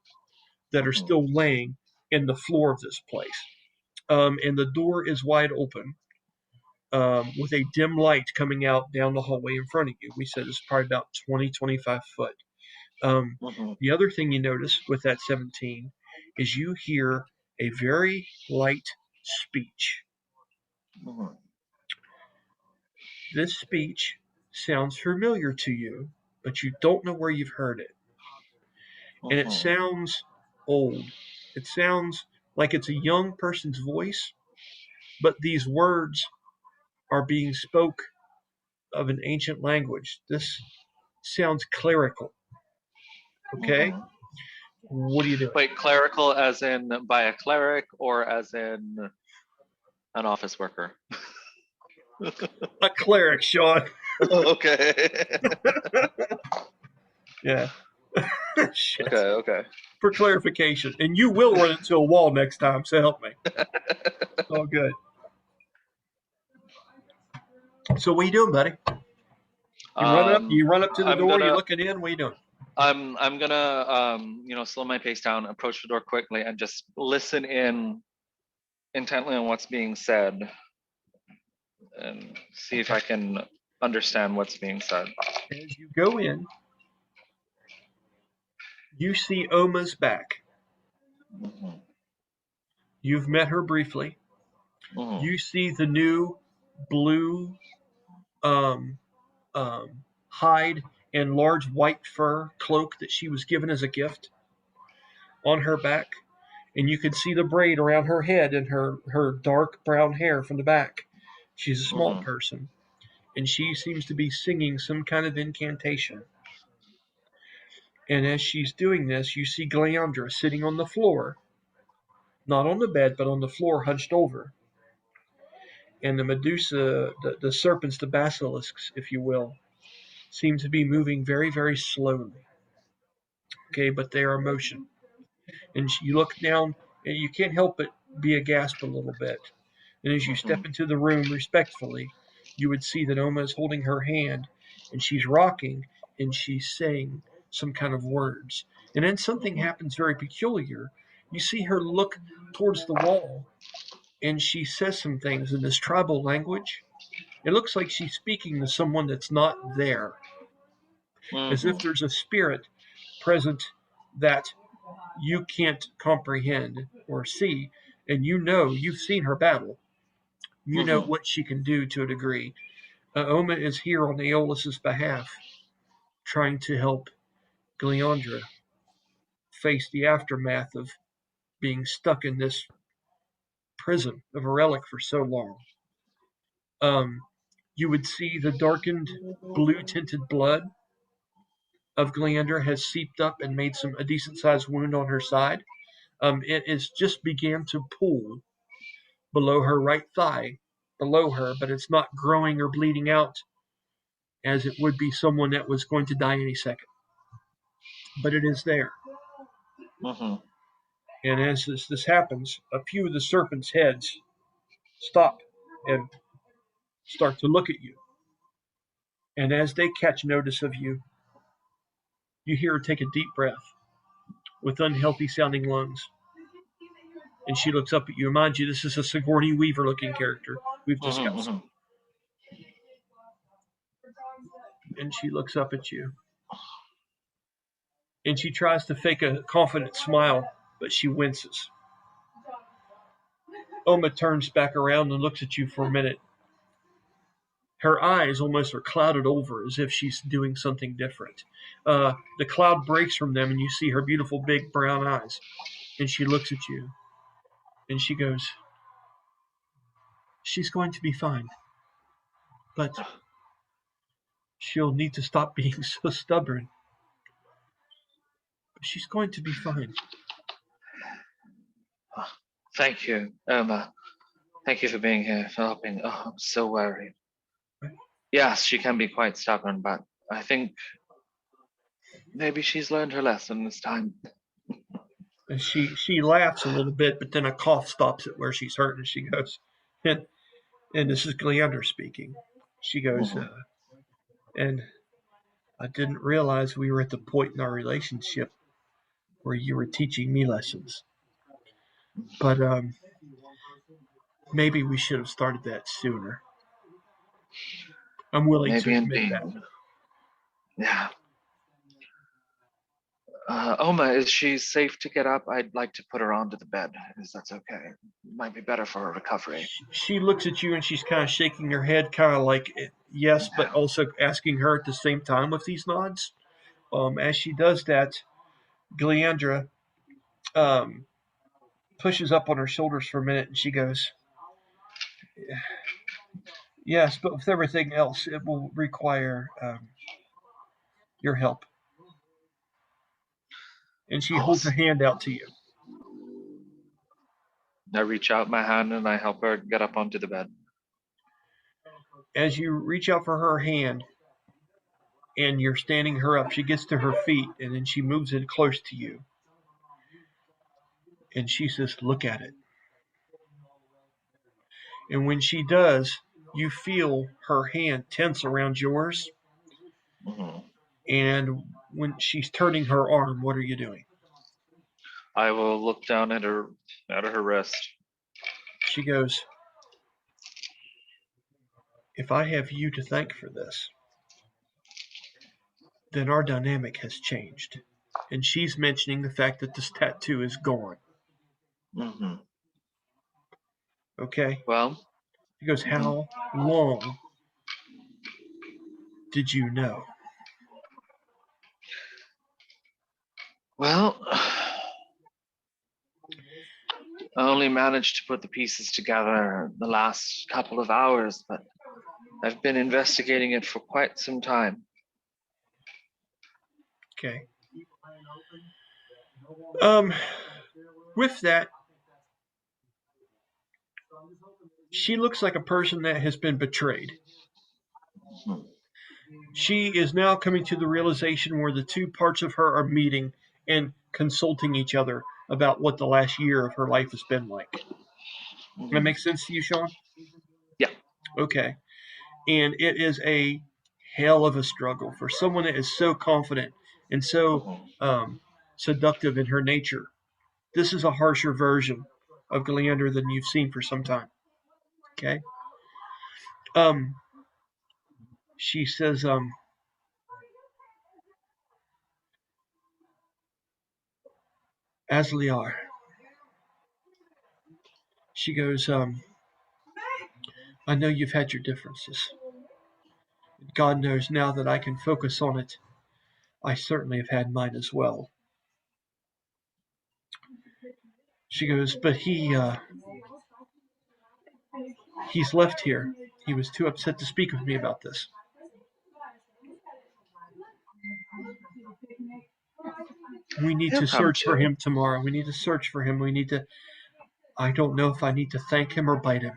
that are Mhm. still laying in the floor of this place. And the door is wide open with a dim light coming out down the hallway in front of you. We said it's probably about 20, 25 foot. Mhm. The other thing you notice with that 17 is you hear a very light speech. Mhm. This speech sounds familiar to you, but you don't know where you've heard it. And it Mhm. sounds old. It sounds like it's a young person's voice, but these words are being spoke of an ancient language. This sounds clerical. Okay? Mhm. What are you doing? Wait, clerical as in by a cleric or as in an office worker? A cleric, Sean. okay. Yeah. Shit. Okay. For clarification. And you will run into a wall next time, so help me. All good. So what are you doing, buddy? You run up to the I'm door, you gonna looking in, what are you doing? I'm gonna slow my pace down, approach the door quickly, and just listen in intently on what's being said, and see if I can understand what's being said. As you go in, you see Oma's back. Mhm. You've met her briefly. Mhm. You see the new blue um, hide and large white fur cloak that she was given as a gift on her back. And you can see the braid around her head and her dark brown hair from the back. She's a small Mhm. person, and she seems to be singing some kind of incantation. And as she's doing this, you see Gleandra sitting on the floor, not on the bed, but on the floor, hunched over. And the Medusa, the serpents, the basilisks, if you will, seem to be moving very, very slowly. Okay, but they are in motion. And you look down, and you can't help but be aghast a little bit. And as you Mhm. step into the room respectfully, you would see that Oma is holding her hand, and she's rocking, and she's saying some kind of words. And then something Mhm. happens very peculiar. You see her look towards the wall, and she says some things in this tribal language. It looks like she's speaking to someone that's not there, as if Mhm. there's a spirit present that you can't comprehend or see, and you know you've seen her battle. You know Mhm. what she can do to a degree. Oma is here on Aeolus's behalf, trying to help Gleandra face the aftermath of being stuck in this prison of a relic for so long. Um, you would see the darkened blue tinted blood of Gleandra has seeped up and made a decent sized wound on her side. It is just began to pool below her right thigh, below her, but it's not growing or bleeding out as it would be someone that was going to die any second. But it is there. Mhm. And as this happens, a few of the serpent's heads stop and start to look at you. And as they catch notice of you, you hear her take a deep breath with unhealthy sounding lungs. And she looks up at you. Mind you, this is a Sigourney Weaver looking character we've Mhm. discussed. Mhm. And she looks up at you. And she tries to fake a confident smile, but she winces. Oma turns back around and looks at you for a minute. Her eyes almost are clouded over as if she's doing something different. The cloud breaks from them, and you see her beautiful big brown eyes. And she looks at you, and she goes, "She's going to be fine, but she'll need to stop being so stubborn. But she's going to be fine." Thank you, Irma. Thank you for being here, for helping. Oh, I'm so worried. Yes, she can be quite stubborn, but I think maybe she's learned her lesson this time. And she laughs a little bit, but then a cough stops it where she's hurt, and she goes, and this is Gleander speaking. She goes, Mhm. and I didn't realize we were at the point in our relationship where you were teaching me lessons. But maybe we should have started that sooner. I'm willing to Maybe admit indeed. that. Yeah. Oma, is she safe to get up? I'd like to put her onto the bed, if that's okay. Might be better for her recovery. She looks at you and she's kind of shaking her head, kind of like yes, but Yeah. also asking her at the same time with these nods. As she does that, Gleandra um, pushes up on her shoulders for a minute and she goes, "Yes, but with everything else, it will require your help." And Of she holds a course. hand out to you. I reach out my hand and I help her get up onto the bed. As you reach out for her hand and you're standing her up, she gets to her feet and then she moves in close to you. And she says, "Look at it." And when she does, you feel her hand tense around yours. Mhm. And when she's turning her arm, what are you doing? I will look down at her wrist. She goes, "If I have you to thank for this, then our dynamic has changed." And she's mentioning the fact that this tattoo is gone. Hmm. Okay? Well, She goes, mhm. "How long did you know?" Well, I only managed to put the pieces together the last couple of hours, but I've been investigating it for quite some time. Okay. Um, with that, she looks like a person that has been betrayed. Hmm. She is now coming to the realization where the two parts of her are meeting and consulting each other about what the last year of her life has been like. That Mhm. makes sense to you, Sean? Yeah. Okay. And it is a hell of a struggle for someone that is so confident and so Mhm. seductive in her nature. This is a harsher version of Gleander than you've seen for some time. Okay. Um, she says, Asliar. She goes, I know you've had your differences. God knows now that I can focus on it. I certainly have had mine as well. She goes, but he's left here. He was too upset to speak with me about this. We need He'll to come search for to. him tomorrow. We need to search for him. We need to. I don't know if I need to thank him or bite him.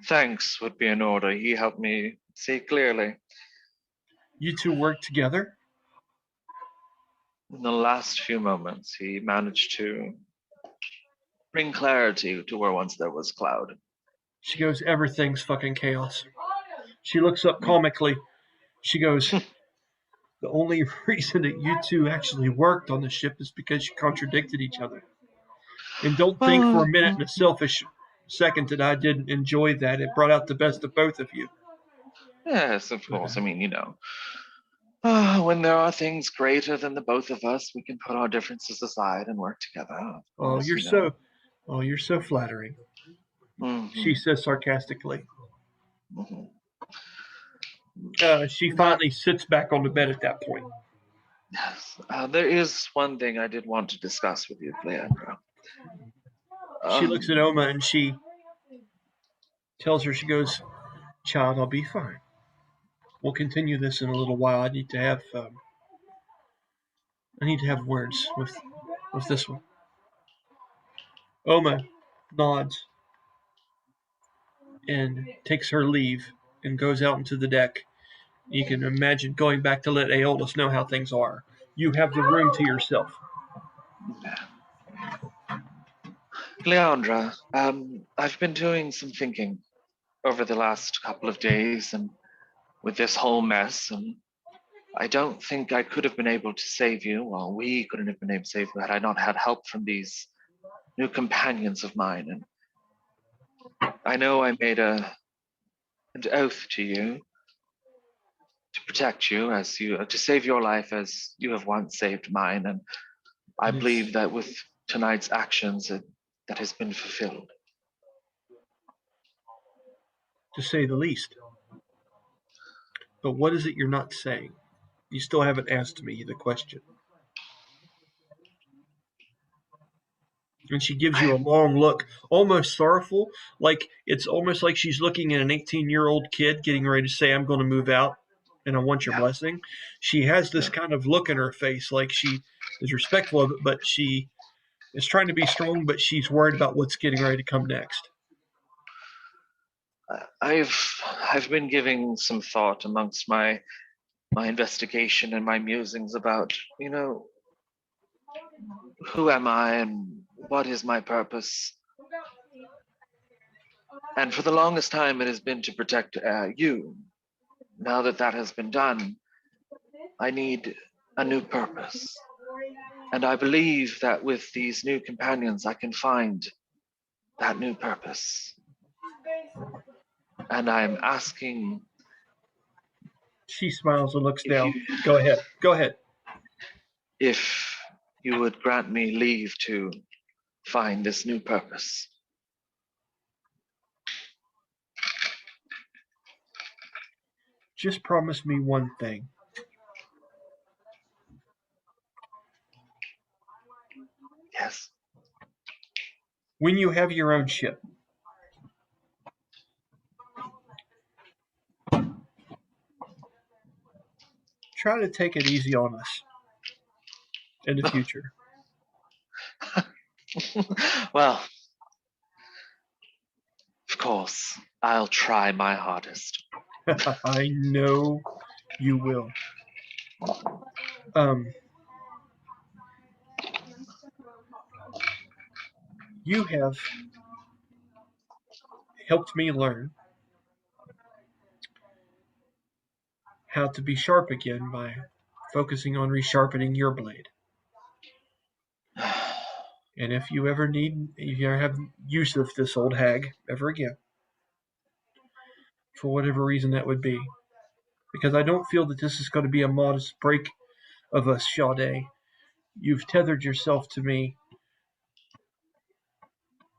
Thanks would be in order. He helped me see clearly. You two work together? In the last few moments, he managed to bring clarity to where once there was cloud. She goes, everything's fucking chaos. She looks up comically. She goes, the only reason that you two actually worked on the ship is because you contradicted each other. And don't think for a minute in a selfish second that I didn't enjoy that. It brought out the best of both of you. Yes, of course. I mean, when there are things greater than the both of us, we can put our differences aside and work together. Of Oh, course, you're so flattering. She Mhm, says sarcastically. mhm. She But finally sits back on the bed at that point. yes, there is one thing I did want to discuss with you, Leandra. She looks at Um, Oma and she tells her, she goes, child, I'll be fine. We'll continue this in a little while. I need to have words with this one. Oma nods and takes her leave and goes out into the deck. You can imagine going back to let Aeolus know how things are. You have the room to yourself. Leandra, I've been doing some thinking over the last couple of days and with this whole mess, and I don't think I could have been able to save you. Well, we couldn't have been able to save you had I not had help from these new companions of mine. And I know I made an oath to you to protect you as you to save your life as you have once saved mine. And I It's believe that with tonight's actions, that has been fulfilled. to say the least. But what is it you're not saying? You still haven't asked me the question. And she gives you I a long look, almost sorrowful, like it's almost like she's looking at an 18-year-old kid getting ready to say, I'm going to move out and I want your yeah, blessing. She has this yeah. kind of look in her face, like she is respectful of it, but she is trying to be strong, but she's worried about what's getting ready to come next. I've been giving some thought amongst my investigation and my musings about, who am I and what is my purpose? And for the longest time, it has been to protect you. Now that that has been done, I need a new purpose. And I believe that with these new companions, I can find that new purpose. And I'm asking She smiles and looks if you down. Go ahead. Go ahead. if you would grant me leave to find this new purpose. Just promise me one thing. Yes. When you have your own ship, try to take it easy on us in the future. Well, of course, I'll try my hardest. I know you will. Um, you have helped me learn how to be sharp again by focusing on resharpening your blade. And if you ever have use of this old hag ever again, for whatever reason that would be, because I don't feel that this is going to be a modest break of us, Sade. You've tethered yourself to me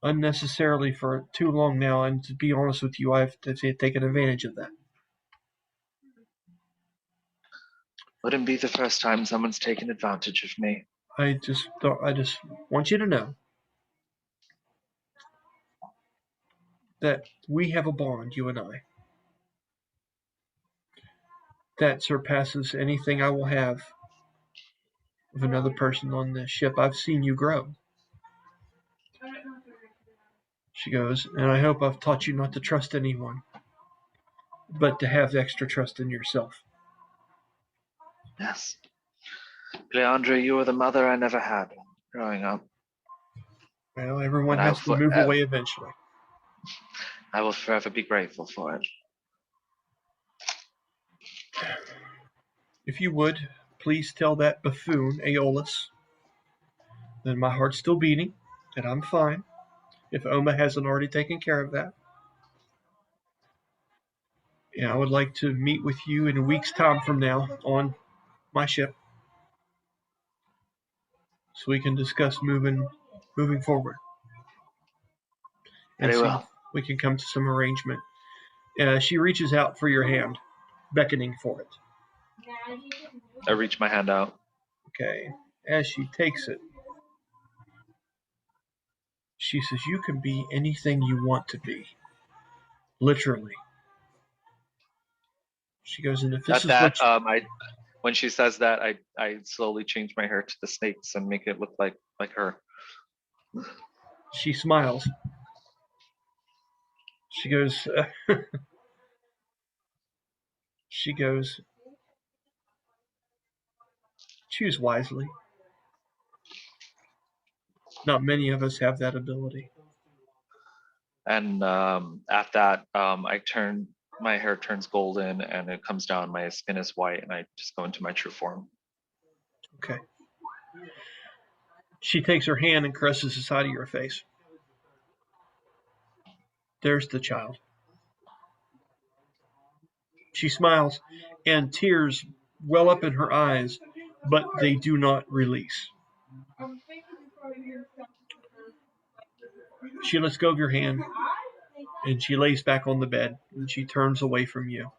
unnecessarily for too long now, and to be honest with you, I've taken advantage of that. Wouldn't be the first time someone's taken advantage of me. I just want you to know that we have a bond, you and I, that surpasses anything I will have of another person on this ship. I've seen you grow. She goes, and I hope I've taught you not to trust anyone, but to have extra trust in yourself. Yes. Leandra, you were the mother I never had growing up. Well, everyone And has to move away eventually. I will forever be grateful for it. If you would, please tell that buffoon, Aeolus, that my heart's still beating, that I'm fine, if Oma hasn't already taken care of that. And I would like to meet with you in a week's time from now on my ship, so we can discuss moving forward. And Very see well. if we can come to some arrangement. She reaches out for your hand, beckoning for it. I reach my hand out. Okay. As she takes it, she says, "You can be anything you want to be. Literally." She goes, "And if this is what you..." When she says that, I slowly change my hair to the snakes and make it look like her. She smiles. She goes, "Choose wisely. Not many of us have that ability." And at that, my hair turns golden and it comes down. My skin is white, and I just go into my true form. Okay. She takes her hand and caresses the side of your face. There's the child. She smiles, and tears well up in her eyes, but they do not release. She lets go of your hand, and she lays back on the bed, and she turns away from you,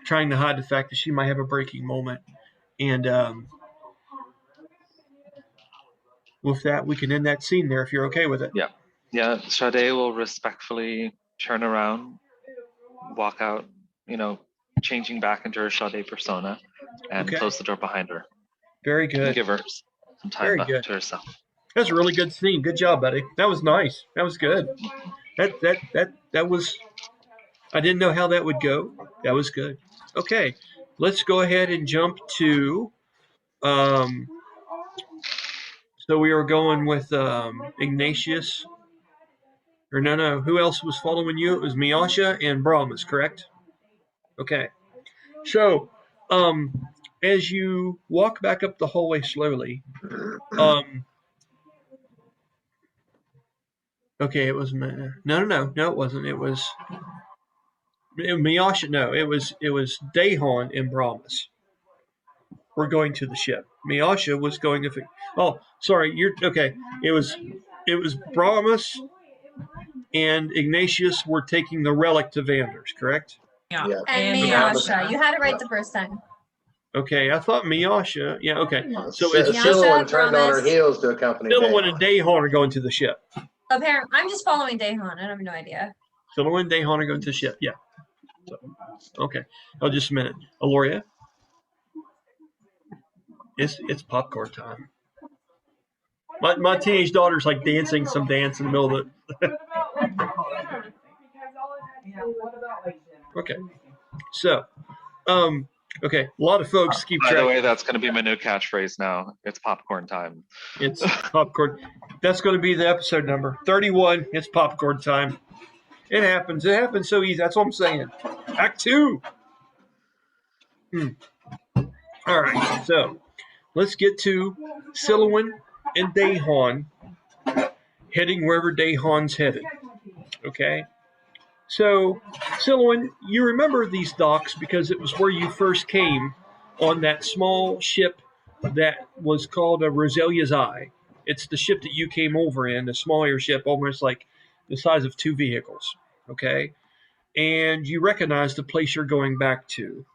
trying to hide the fact that she might have a breaking moment. And with that, we can end that scene there if you're okay with it. Yeah. Sade will respectfully turn around, walk out, changing back into her Sade persona, and close the door behind her. Very good. And give her some time back to herself. That's a really good scene. Good job, buddy. That was nice. That was good. That was. I didn't know how that would go. That was good. Okay, let's go ahead and jump to. So we are going with Ignatius. Or no. Who else was following you? It was Miasha and Brahmas, correct? Okay. So, as you walk back up the hallway slowly, okay, it was no, it wasn't. It was Miasha. No, it was Dahan and Brahmas. We're going to the ship. Miasha was going to. Oh, sorry. You're okay. It was Brahmas and Ignatius were taking the relic to Vander's, correct? Yeah. And Miasha. You had it right the first time. Okay, I thought Miasha. Yeah, okay. So it's Silhouette turned on her heels to accompany Silhouette and Dahan are going to the ship. Apparently, I'm just following Dahan. I have no idea. Silhouette and Dahan are going to the ship. Yeah. So, okay. Oh, just a minute. Aloria, it's popcorn time. My teenage daughter's like dancing some dance in the middle of it. Okay. So, okay, a lot of folks keep track. By the way, that's going to be my new catchphrase now. It's popcorn time. It's popcorn. That's going to be the episode number 31. It's popcorn time. It happens. It happens so easy. That's what I'm saying. Act 2. All right. So let's get to Silouan and Dahan heading wherever Dahan's headed. Okay. So, Silouan, you remember these docks because it was where you first came on that small ship that was called a Roselia's Eye. It's the ship that you came over in, a smaller ship, almost like the size of 2 vehicles. Okay. And you recognize the place you're going back to.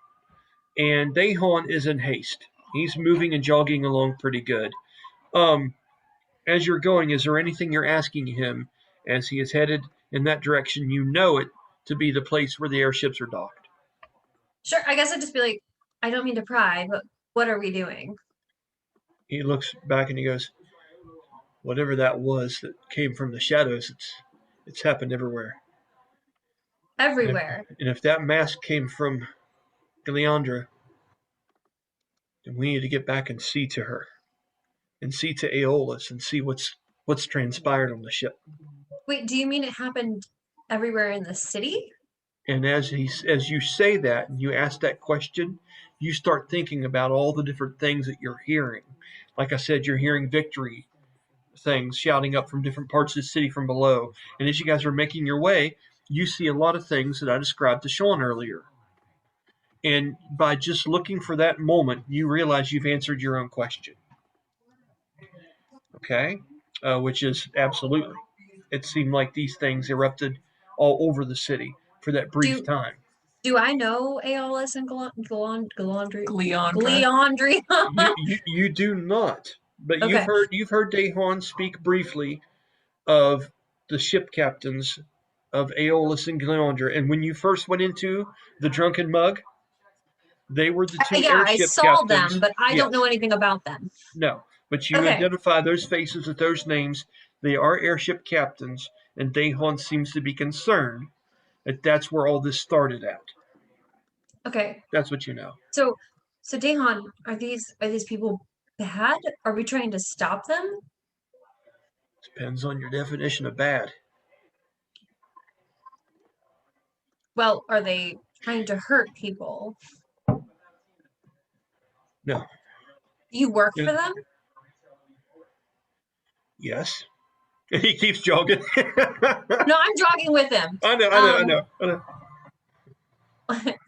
And Dahan is in haste. He's moving and jogging along pretty good. Um, as you're going, is there anything you're asking him as he is headed in that direction? You know it to be the place where the airships are docked. Sure, I guess I'd just be like, I don't mean to pry, but what are we doing? He looks back and he goes, whatever that was that came from the shadows, it's happened everywhere. Everywhere. And if that mask came from Galeandra, then we need to get back and see to her. And see to Aeolus and see what's transpired on the ship. Wait, do you mean it happened everywhere in the city? And as you say that and you ask that question, you start thinking about all the different things that you're hearing. Like I said, you're hearing victory things shouting up from different parts of the city from below. And as you guys are making your way, you see a lot of things that I described to Sean earlier. And by just looking for that moment, you realize you've answered your own question. Okay? Which is absolutely. It seemed like these things erupted all over the city for that brief time. Do I know Aeolus and Gleandry? Gleandry. You do not, but Okay. you've heard Dahan speak briefly of the ship captains of Aeolus and Gleandra, and when you first went into the Drunken Mug, they were the 2 Yeah, I airship saw captains. them, but I Yes. don't know anything about them. No, but you Okay. identify those faces with those names. They are airship captains, and Dahan seems to be concerned that that's where all this started at. Okay. That's what you know. So Dahan, are these people bad? Are we trying to stop them? Depends on your definition of bad. Well, are they trying to hurt people? No. You work Yeah. for them? Yes. And he keeps jogging. No, I'm jogging with him. I know.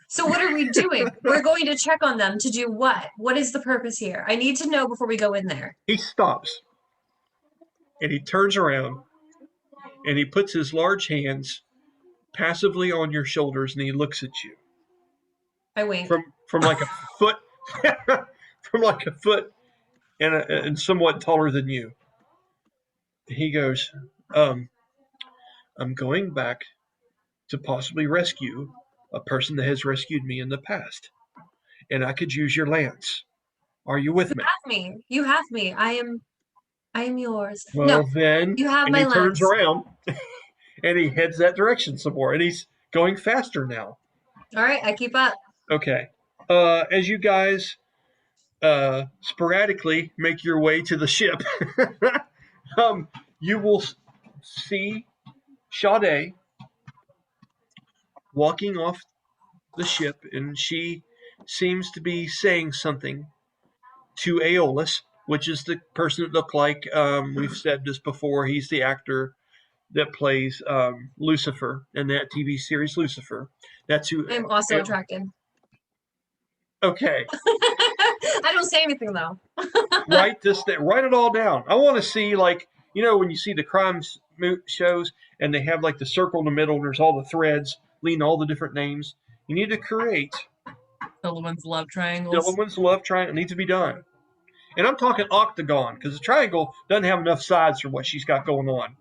So what are we doing? We're going to check on them to do what? What is the purpose here? I need to know before we go in there. He stops. And he turns around. And he puts his large hands passively on your shoulders and he looks at you. I wink. From like a foot from like a foot and somewhat taller than you. He goes, I'm going back to possibly rescue a person that has rescued me in the past. And I could use your lance. Are you with me? You have me. I am yours. Well, no, then, you have and my he turns lance. around and he heads that direction some more. And he's going faster now. All right, I keep up. Okay. As you guys sporadically make your way to the ship, you will see Sade walking off the ship, and she seems to be saying something to Aeolus, which is the person that looked like, we've said this before, he's the actor that plays Lucifer in that TV series Lucifer. That's who. I'm also attracted. Okay. I don't say anything though. Write it all down. I want to see, like, you know, when you see the crime shows and they have like the circle in the middle and there's all the threads leading all the different names. You need to create Silouan's love triangles. Silouan's love triangle. Needs to be done. And I'm talking octagon because the triangle doesn't have enough sides for what she's got going on.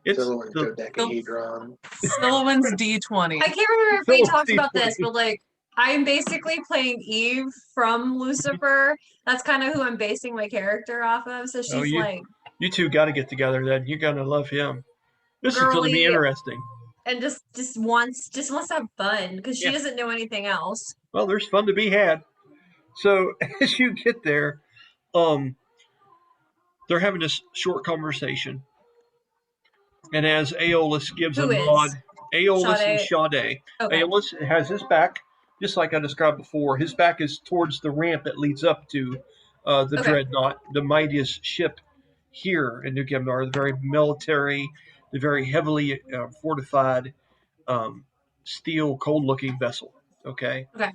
It's Silouan's dodecahedron. Silouan's D20. I can't remember if we Silouan's talked about this, D20. but like I'm basically playing Eve from Lucifer. That's kind of who I'm basing my character off of. So she's you two got to get together then. You're going to love him. This is going to be interesting. And just wants to have fun because she doesn't know anything else. Well, there's fun to be had. So as you get there, the they're having this short conversation. And as Aeolus gives Who a nod, is? Aeolus and Sade. Sade. Okay. Aeolus has his back, just like I described before. His back is towards the ramp that leads up to the Okay. Dreadnought, the mightiest ship here in New Gemnar, the very military, the very heavily fortified steel, cold-looking vessel. Okay. Okay.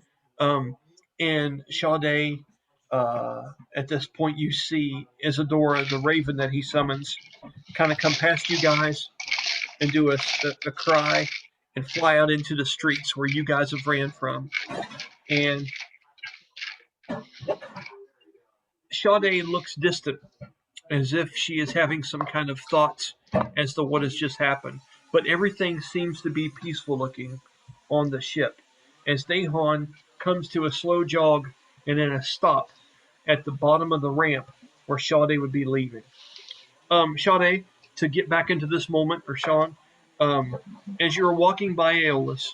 And Sade, at this point, you see Isadora, the raven that he summons, kind of come past you guys and do a cry and fly out into the streets where you guys have ran from. And Sade looks distant, as if she is having some kind of thoughts as to what has just happened. But everything seems to be peaceful looking on the ship as Dahan comes to a slow jog and then a stop at the bottom of the ramp where Sade would be leaving. Sade, to get back into this moment, or Sean, as you're walking by Aeolus,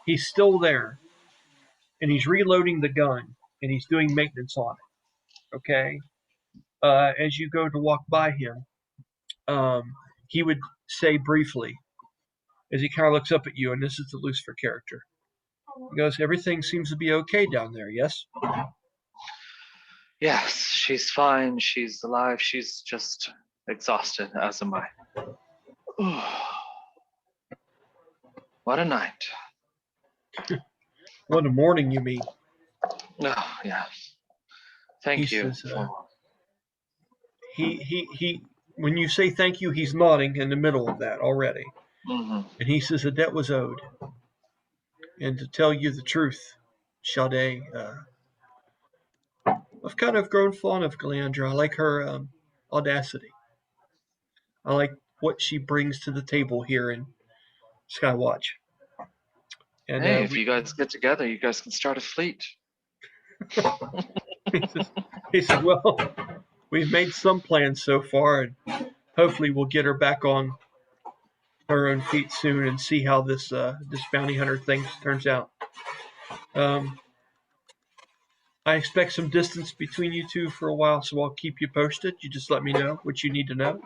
he's still there, and he's reloading the gun, and he's doing maintenance on it. Okay, as you go to walk by him, he would say briefly, as he kind of looks up at you, and this is the Lucifer character. He goes, "Everything seems to be okay down there, yes?" Yes, she's fine. She's alive. She's just exhausted, as am I. What a night. What a morning, you mean? Oh, yeah. Thank He you. says, he. When you say thank you, he's nodding in the middle of that already, and he says a debt was owed. And to tell you the truth, Sade, I've kind of grown fond of Galeandra. I like her audacity. I like what she brings to the table here in Skywatch. And Hey, if you guys get together, you guys can start a fleet. he said, well, we've made some plans so far, and hopefully we'll get her back on her own feet soon and see how this bounty hunter thing turns out. I expect some distance between you two for a while, so I'll keep you posted. You just let me know what you need to know.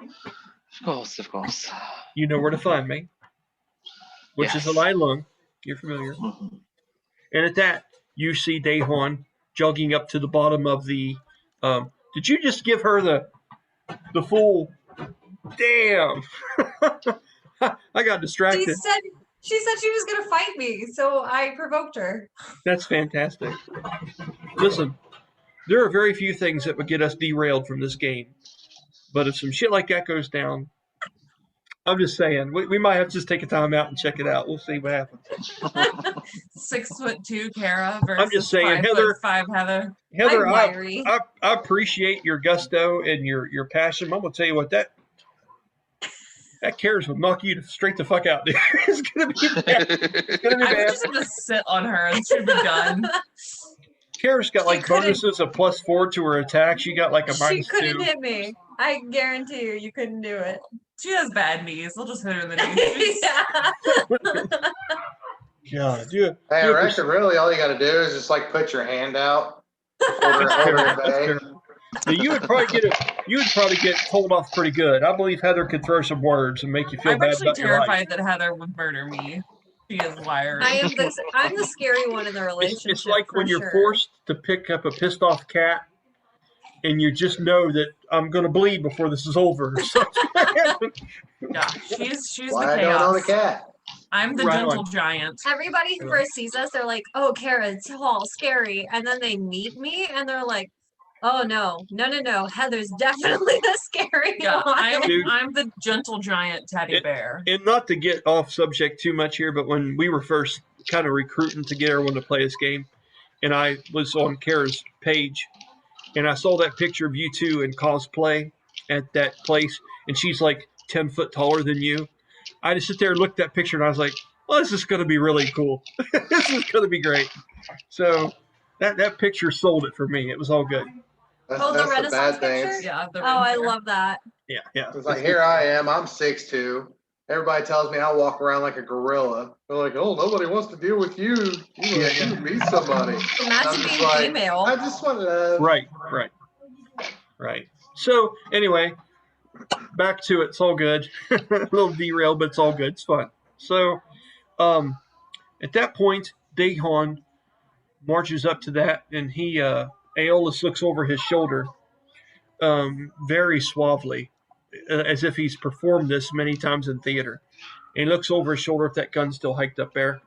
Of course, of course. You know where to find me, which is Yes. a lie lung. You're familiar. And at that, you see Dahan jogging up to the bottom of the. Did you just give her the full? Damn! I got distracted. She said she was gonna fight me, so I provoked her. That's fantastic. Listen, there are very few things that would get us derailed from this game, but if some shit like that goes down, I'm just saying we might have to just take a time out and check it out. We'll see what happens. 6'2" Kara versus I'm just saying, 5'5" Heather. Heather, I'm wiry. I appreciate your gusto and your passion. I'm gonna tell you what that Kara's will knock you straight the fuck out, dude. It's gonna be bad. It's gonna be I would bad. just have to sit on her and she'd be done. Kara's got like bonuses of +4 to her attack. She got like a She couldn't -2. hit me. I guarantee you couldn't do it. She has bad knees. I'll just hit her in the knees. Yeah. God, dude. Hey, I reckon really all you got to do is just like put your hand out. Hold her at bay. You would probably get told off pretty good. I believe Heather could throw some words and make you feel I'm bad actually about your life. terrified that Heather would murder me. She is wired. I'm the scary one in the relationship. It's like when you're sure. forced to pick up a pissed off cat and you just know that I'm going to bleed before this is over. So Yeah, she's Why the I don't own a chaos. cat? I'm the Right gentle on. giant. Everybody who first sees us, they're like, "Oh, Kara, tall, scary," and then they meet me, and they're like, "Oh no, Heather's definitely the scary Yeah, one." Dude. I'm the gentle giant teddy bear. And not to get off subject too much here, but when we were first kind of recruiting to get everyone to play this game, and I was on Kara's page, and I saw that picture of you two in cosplay at that place, and she's like 10 foot taller than you. I just sit there and looked at that picture, and I was like, well, this is going to be really cool. This is going to be great. So that picture sold it for me. It was all good. The That's the Renaissance bad thing. picture? Yeah, the Oh, I ring love that. Yeah. It's like, here I am, I'm 6'2". Everybody tells me I walk around like a gorilla. They're like, oh, nobody wants to deal with you. You would be somebody. Imagine I'm just being like, female. I just want to. Right. So anyway, back to it. It's all good. A little derailed, but it's all good. It's fun. So at that point, Dagon marches up to that, and Aeolus looks over his shoulder very suavely, as if he's performed this many times in theater. And he looks over his shoulder if that gun's still hiked up there.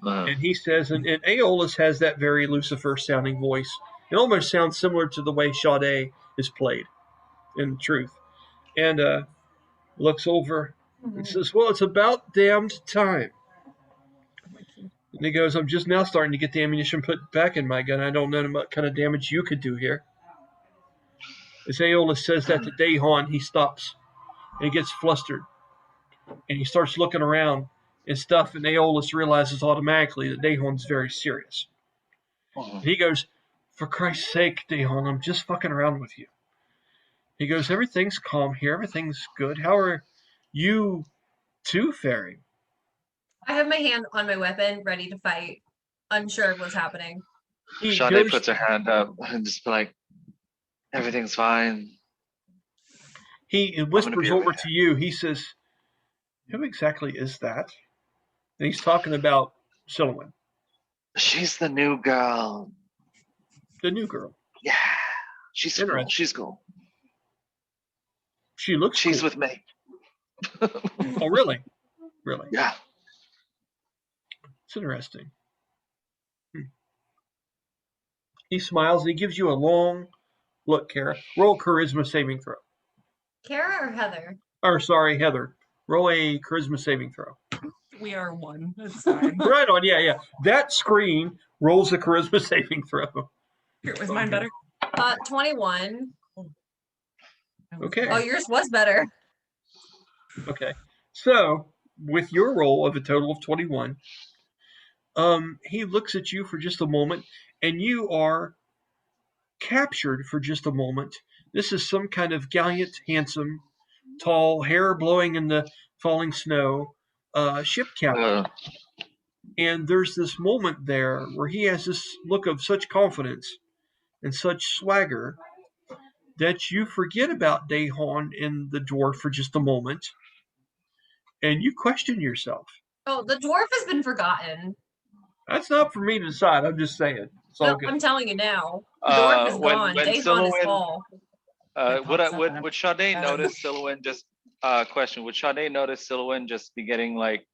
And he says, and Aeolus has that very Lucifer sounding voice. It almost sounds similar to the way Sade is played in truth. And looks over and says, well, it's about damned time. And he goes, I'm just now starting to get the ammunition put back in my gun. I don't know what kind of damage you could do here. As Aeolus says that to Dagon, he stops and he gets flustered. And he starts looking around and stuff, and Aeolus realizes automatically that Dagon's very serious. And he goes, for Christ's sake, Dagon, I'm just fucking around with you. He goes, everything's calm here. Everything's good. How are you two faring? I have my hand on my weapon, ready to fight, unsure of what's happening. Sade puts her hand up and just be like, everything's fine. He whispers over to you. He says, who exactly is that? And he's talking about Silhouette. She's the new girl. The new girl. Yeah. She's cool. She's cool. She looks She's cool. with me. Oh, really? Really? Yeah. It's interesting. He smiles and he gives you a long look, Kara. Roll charisma saving throw. Kara or Heather? Or sorry, Heather. Roll a charisma saving throw. We are one. It's fine. Right on, yeah. That screen rolls a charisma saving throw. Here, was mine better? 21. Okay. Oh, yours was better. Okay. So, with your roll of a total of 21, he looks at you for just a moment, and you are captured for just a moment. This is some kind of gallant, handsome, tall, hair blowing in the falling snow, ship captain. And there's this moment there where he has this look of such confidence and such swagger that you forget about Dagon and the dwarf for just a moment, and you question yourself. Oh, the dwarf has been forgotten. That's not for me to decide. I'm just saying. It's all good. I'm telling you now. The dwarf is gone. Dagon is tall. Would Sade notice Silhouette just question? Would Sade notice Silhouette just be getting like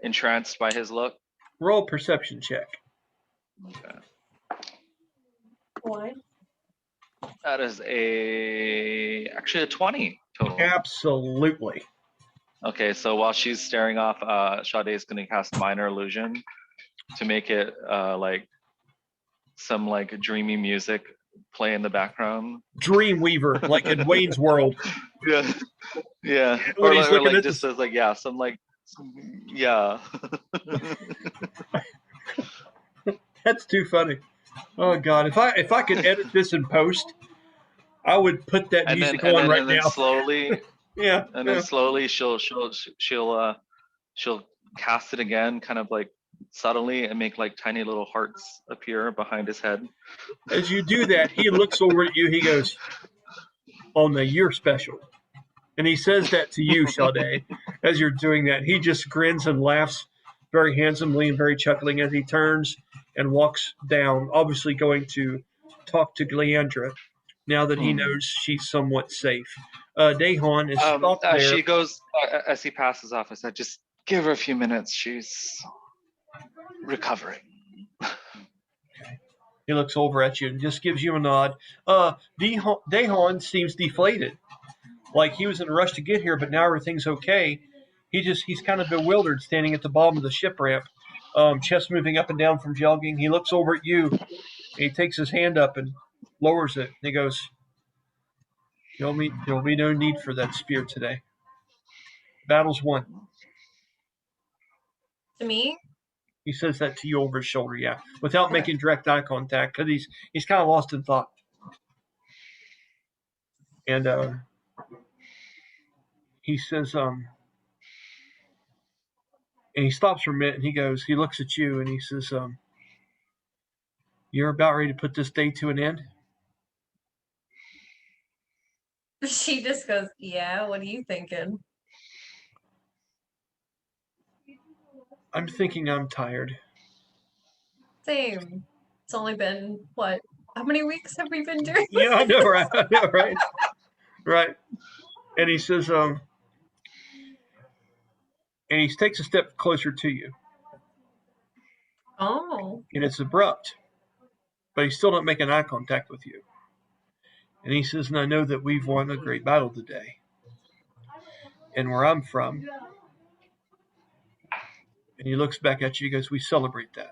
entranced by his look? Roll a perception check. Okay. Why? That is actually a 20 total. Absolutely. Okay, so while she's staring off, Sade is going to cast Minor Illusion to make it like some like dreamy music play in the background. Dreamweaver, like in Wayne's World. Yeah, yeah. When he's looking like at just says like yeah. That's too funny. Oh God, if I could edit this in post, I would put that music on right now. Slowly, yeah. And then slowly she'll cast it again, kind of like subtly, and make like tiny little hearts appear behind his head. As you do that, he looks over at you. He goes, "Oh no, you're special." And he says that to you, Sade, as you're doing that. He just grins and laughs very handsomely and very chuckling as he turns and walks down, obviously going to talk to Gleandra now that he knows she's somewhat safe. Dagon is stopped there. She goes, as he passes off, I said, just give her a few minutes. She's recovering. Okay. He looks over at you and just gives you a nod. Dagon seems deflated. Like he was in a rush to get here, but now everything's okay. He's kind of bewildered standing at the bottom of the ship ramp, chest moving up and down from jogging. He looks over at you, and he takes his hand up and lowers it. And he goes, there'll be no need for that spear today. Battle's won. To me? He says that to you over his shoulder, yeah, without making direct eye contact, because he's kind of lost in thought. And he says, and he stops for a minute, and he looks at you, and he says, you're about ready to put this day to an end? She just goes, yeah, what are you thinking? I'm thinking I'm tired. Same. It's only been, what? How many weeks have we been doing Yeah, this? I know, right? I know, right? Right. And he says, and he takes a step closer to you, Oh. and it's abrupt, but he's still not making eye contact with you. And he says, and I know that we've won a great battle today. And where I'm from, and he looks back at you, he goes, we celebrate that.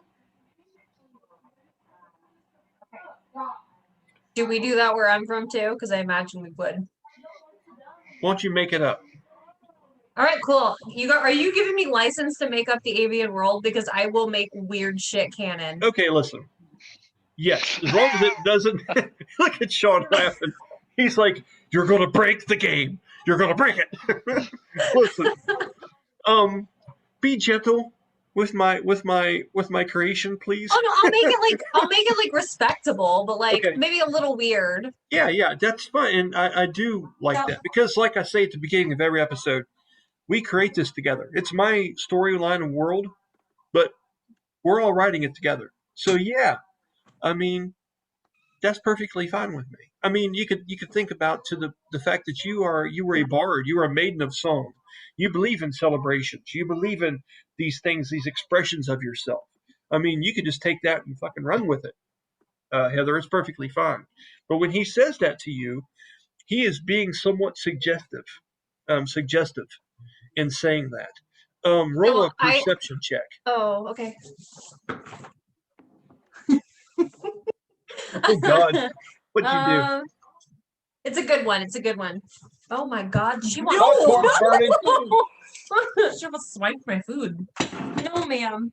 Do we do that where I'm from too? Because I imagine we would. Won't you make it up? All right, cool. Are you giving me license to make up the avian world? Because I will make weird shit canon. Okay, listen. Yes, as long as it doesn't. Look at Sean laughing. He's like, "You're gonna break the game. You're gonna break it." Listen, be gentle with my creation, please. Oh no, I'll make it like respectable, but like Okay. maybe a little weird. Yeah, that's fine, and I do like Yeah. that because, like I say at the beginning of every episode, we create this together. It's my storyline and world, but we're all writing it together. So yeah, I mean, that's perfectly fine with me. I mean, you could think about to the fact that you were a bard, you were a maiden of song. You believe in celebrations. You believe in these things, these expressions of yourself. I mean, you could just take that and fucking run with it, Heather. It's perfectly fine. But when he says that to you, he is being somewhat suggestive in saying that. Roll Well, a perception check. Oh, okay. Oh God, what'd you do? It's a good one. It's a good one. Oh my God, she wants. Popcorn's burning. She almost swiped my food. No, ma'am.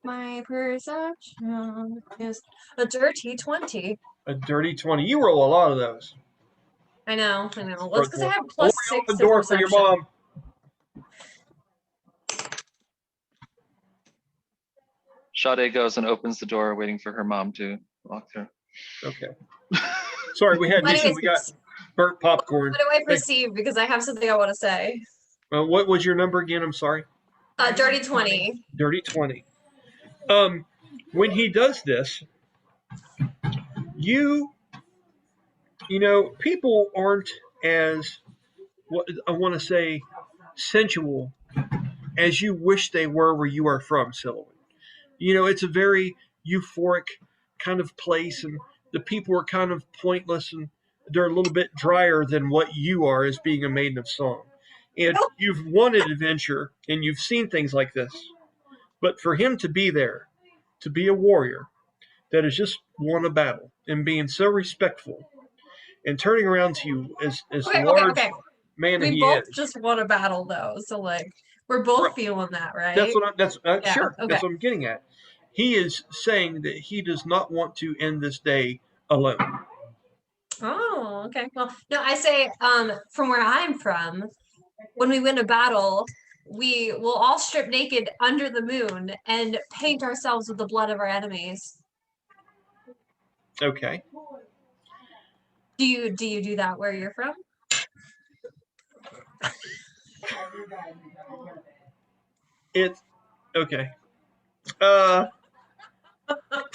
My perception is a dirty 20. A dirty 20. You roll a lot of those. I know. Well, it's because I have Don't plus open 6 the to door for your perception. mom. Sade goes and opens the door, waiting for her mom to walk through. Okay. Sorry, we had an issue. Anyways, We got burnt popcorn. what do I perceive? Because I have something I want to say. What was your number again? I'm sorry. Dirty 20. Dirty 20. When he does this, you know, people aren't as, what I want to say, sensual as you wish they were where you are from, Sylvan. You know, it's a very euphoric kind of place, and the people are kind of pointless, and they're a little bit drier than what you are as being a maiden of song. And you've wanted adventure, and you've seen things like this. But for him to be there, to be a warrior that has just won a battle, and being so respectful, and turning around to you as large man We he both is. just won a battle, though, so like we're both Right. feeling that, right? That's what Yeah, sure. okay. That's what I'm getting at. He is saying that he does not want to end this day alone. Oh, okay. Well, no, I say, from where I'm from, when we win a battle, we will all strip naked under the moon and paint ourselves with the blood of our enemies. Okay. Do you do that where you're from? It's okay.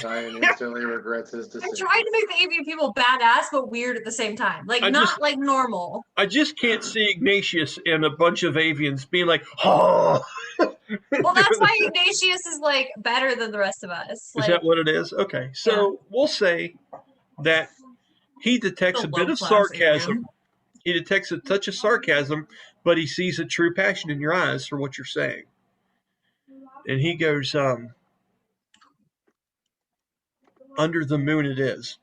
Ryan instantly regrets his I'm decision. trying to make the avian people badass but weird at the same time. Like not like normal. I just can't see Ignatius and a bunch of avians being like, oh. Well, that's why Ignatius is like better than the rest of us. Is that what it is? Okay. So we'll say that he detects a bit of sarcasm. He detects a touch of sarcasm, but he sees a true passion in your eyes for what you're saying. And he goes, under the moon it is.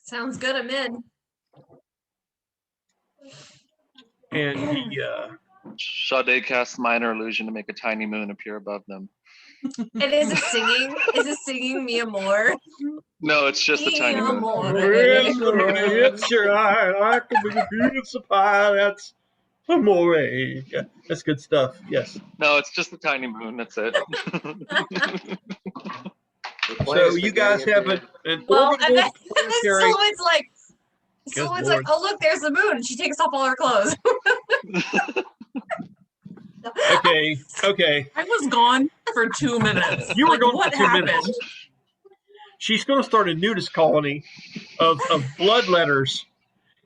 Sounds good, I'm in. And he Sade casts minor illusion to make a tiny moon appear above them. And is it singing? Is it singing me Amore? No, it's just a tiny moon. It's your eye, I can be a beautiful pie. That's Amore. Yeah, that's good stuff. Yes. No, it's just a tiny moon. That's it. So you guys have an well, orbital and then planetary. Sullivan's like, Someone's like, Lord. "Oh look, there's the moon," and she takes off all her clothes. Okay. I was gone for 2 minutes. You were Like, gone what for 2 happened? minutes. She's going to start a nudist colony of bloodletters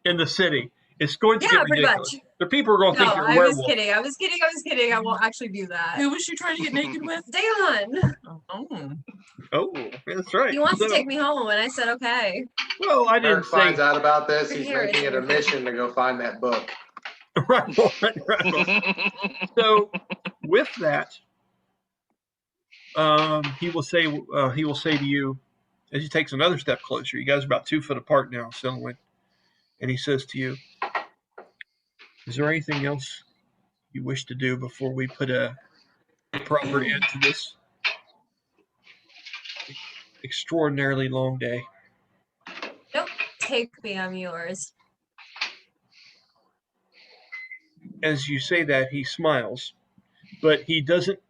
in the city. It's going to Yeah, get pretty ridiculous. much. The people are going to No, think you're a I was werewolf. kidding. I was kidding. I won't actually do that. Who was she trying to get naked with? Dan, Oh. Oh, that's right. he wants to So, take me home, and I said okay. well, I didn't Kirk finds say out about this. Your He's hair is making it a weird. mission to go find that book. right on. So, with that, he will say to you as he takes another step closer. You guys are about 2 foot apart now, suddenly, and he says to you, "Is there anything else you wish to do before we put a proper end to this extraordinarily long day?" Nope, take me. I'm yours. As you say that, he smiles, but he doesn't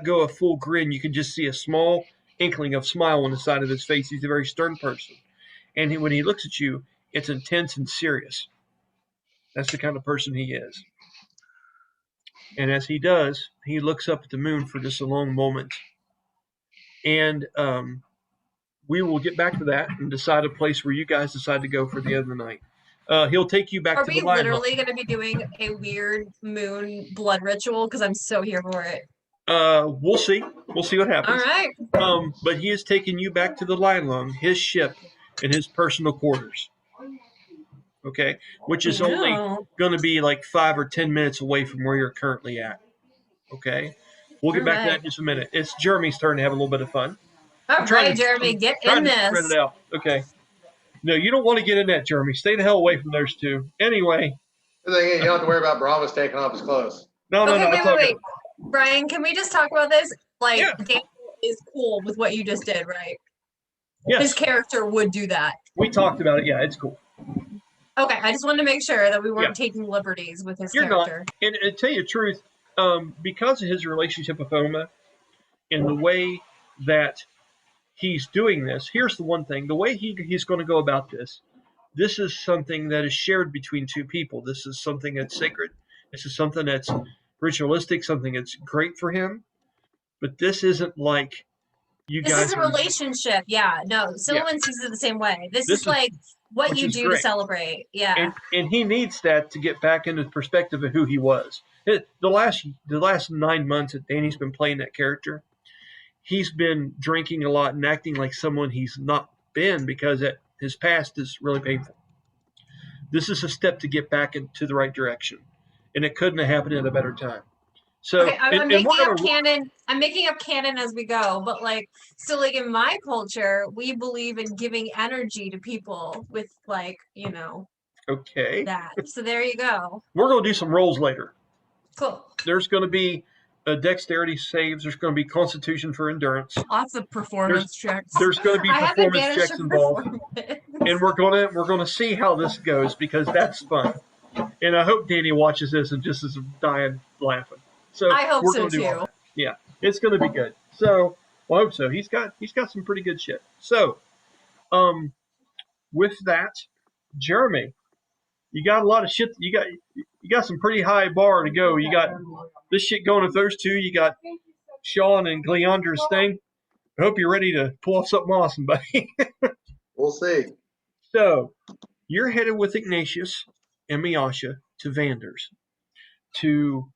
go a full grin. You can just see a small inkling of smile on the side of his face. He's a very stern person, and when he looks at you, it's intense and serious. That's the kind of person he is. And as he does, he looks up at the moon for just a long moment, and we will get back to that and decide a place where you guys decide to go for the end of the night. He'll take you back Are to we the lion literally going to be doing a weird moon blood ritual? Because I'm so here for it. We'll see. We'll see what All happens. right. But he is taking you back to the Lion Lung, his ship, and his personal quarters. Okay, which is only No. going to be like 5 or 10 minutes away from where you're currently at. Okay, we'll get All back to that right. in just a minute. It's Jeremy's turn to have a little bit of fun. All right, Jeremy, get in Trying to spread this. it out. Okay. No, you don't want to get in that, Jeremy. Stay the hell away from those two. Anyway, The thing is, you don't have to worry about Brahmas taking off his clothes. no, Okay, it's wait, all wait, good. wait. Brian, can we just talk about this? Like, Yeah. Daniel is cool with what you just did, right? Yes, His character would do that. we talked about it. Yeah, it's cool. Okay, I just wanted to make sure that we weren't taking liberties with his You're not. character. And to tell you the truth, because of his relationship with Oma and the way that he's doing this, here's the one thing: the way he's going to go about this. This is something that is shared between two people. This is something that's sacred. This is something that's ritualistic. Something that's great for him. But this isn't like you This guys is a are. relationship. Yeah, no, Silliman sees it the same way. This This is is like what which you is do to great. celebrate. Yeah. And he needs that to get back into the perspective of who he was. The last 9 months that Danny's been playing that character, he's been drinking a lot and acting like someone he's not been because his past is really painful. This is a step to get back into the right direction, and it couldn't have happened at a better time. So, Okay, I'm and making we're up gonna canon. I'm making up canon as we go, but like, so like in my culture, we believe in giving energy to people with like, okay. that. So there you go. We're gonna do some rolls later. Cool. There's gonna be dexterity saves. There's gonna be constitution for endurance. Lots of performance checks. There's gonna be I have performance advantage checks to involved. performance. And we're gonna see how this goes because that's fun. And I hope Danny watches this and just is dying laughing. So I hope we're so gonna do all too. that. Yeah, it's gonna be good. So well, I hope so. He's got some pretty good shit. So with that, Jeremy, you got a lot of shit. You got some pretty high bar to go. You got this shit going with those two. You got Sean and Gleandra's thing. I hope you're ready to pull off something awesome, buddy. We'll see. So you're headed with Ignatius and Miyasha to Vander's to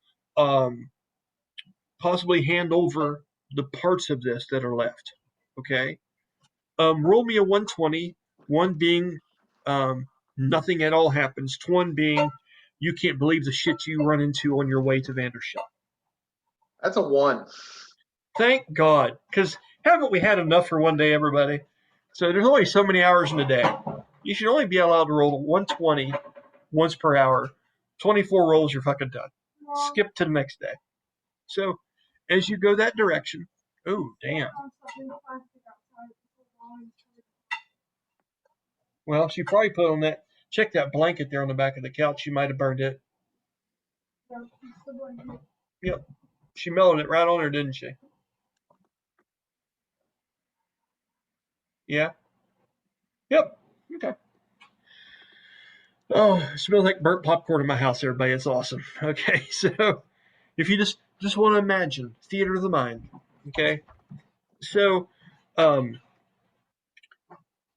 possibly hand over the parts of this that are left. Okay. Roll me a 120, one being nothing at all happens, one being you can't believe the shit you run into on your way to Vander's shop. That's a 1. Thank God, because haven't we had enough for one day, everybody? So there's only so many hours in a day. You should only be allowed to roll 120 once per hour. 24 rolls, you're fucking done. Skip to the next day. So as you go that direction, oh, damn. Well, she probably put on that, check that blanket there on the back of the couch. She might have burned it. Yep. She mellowed it right on her, didn't she? Yeah. Yep. Okay. Oh, it smells like burnt popcorn in my house, everybody. It's awesome. Okay, so if you just want to imagine theater of the mind. Okay, so um,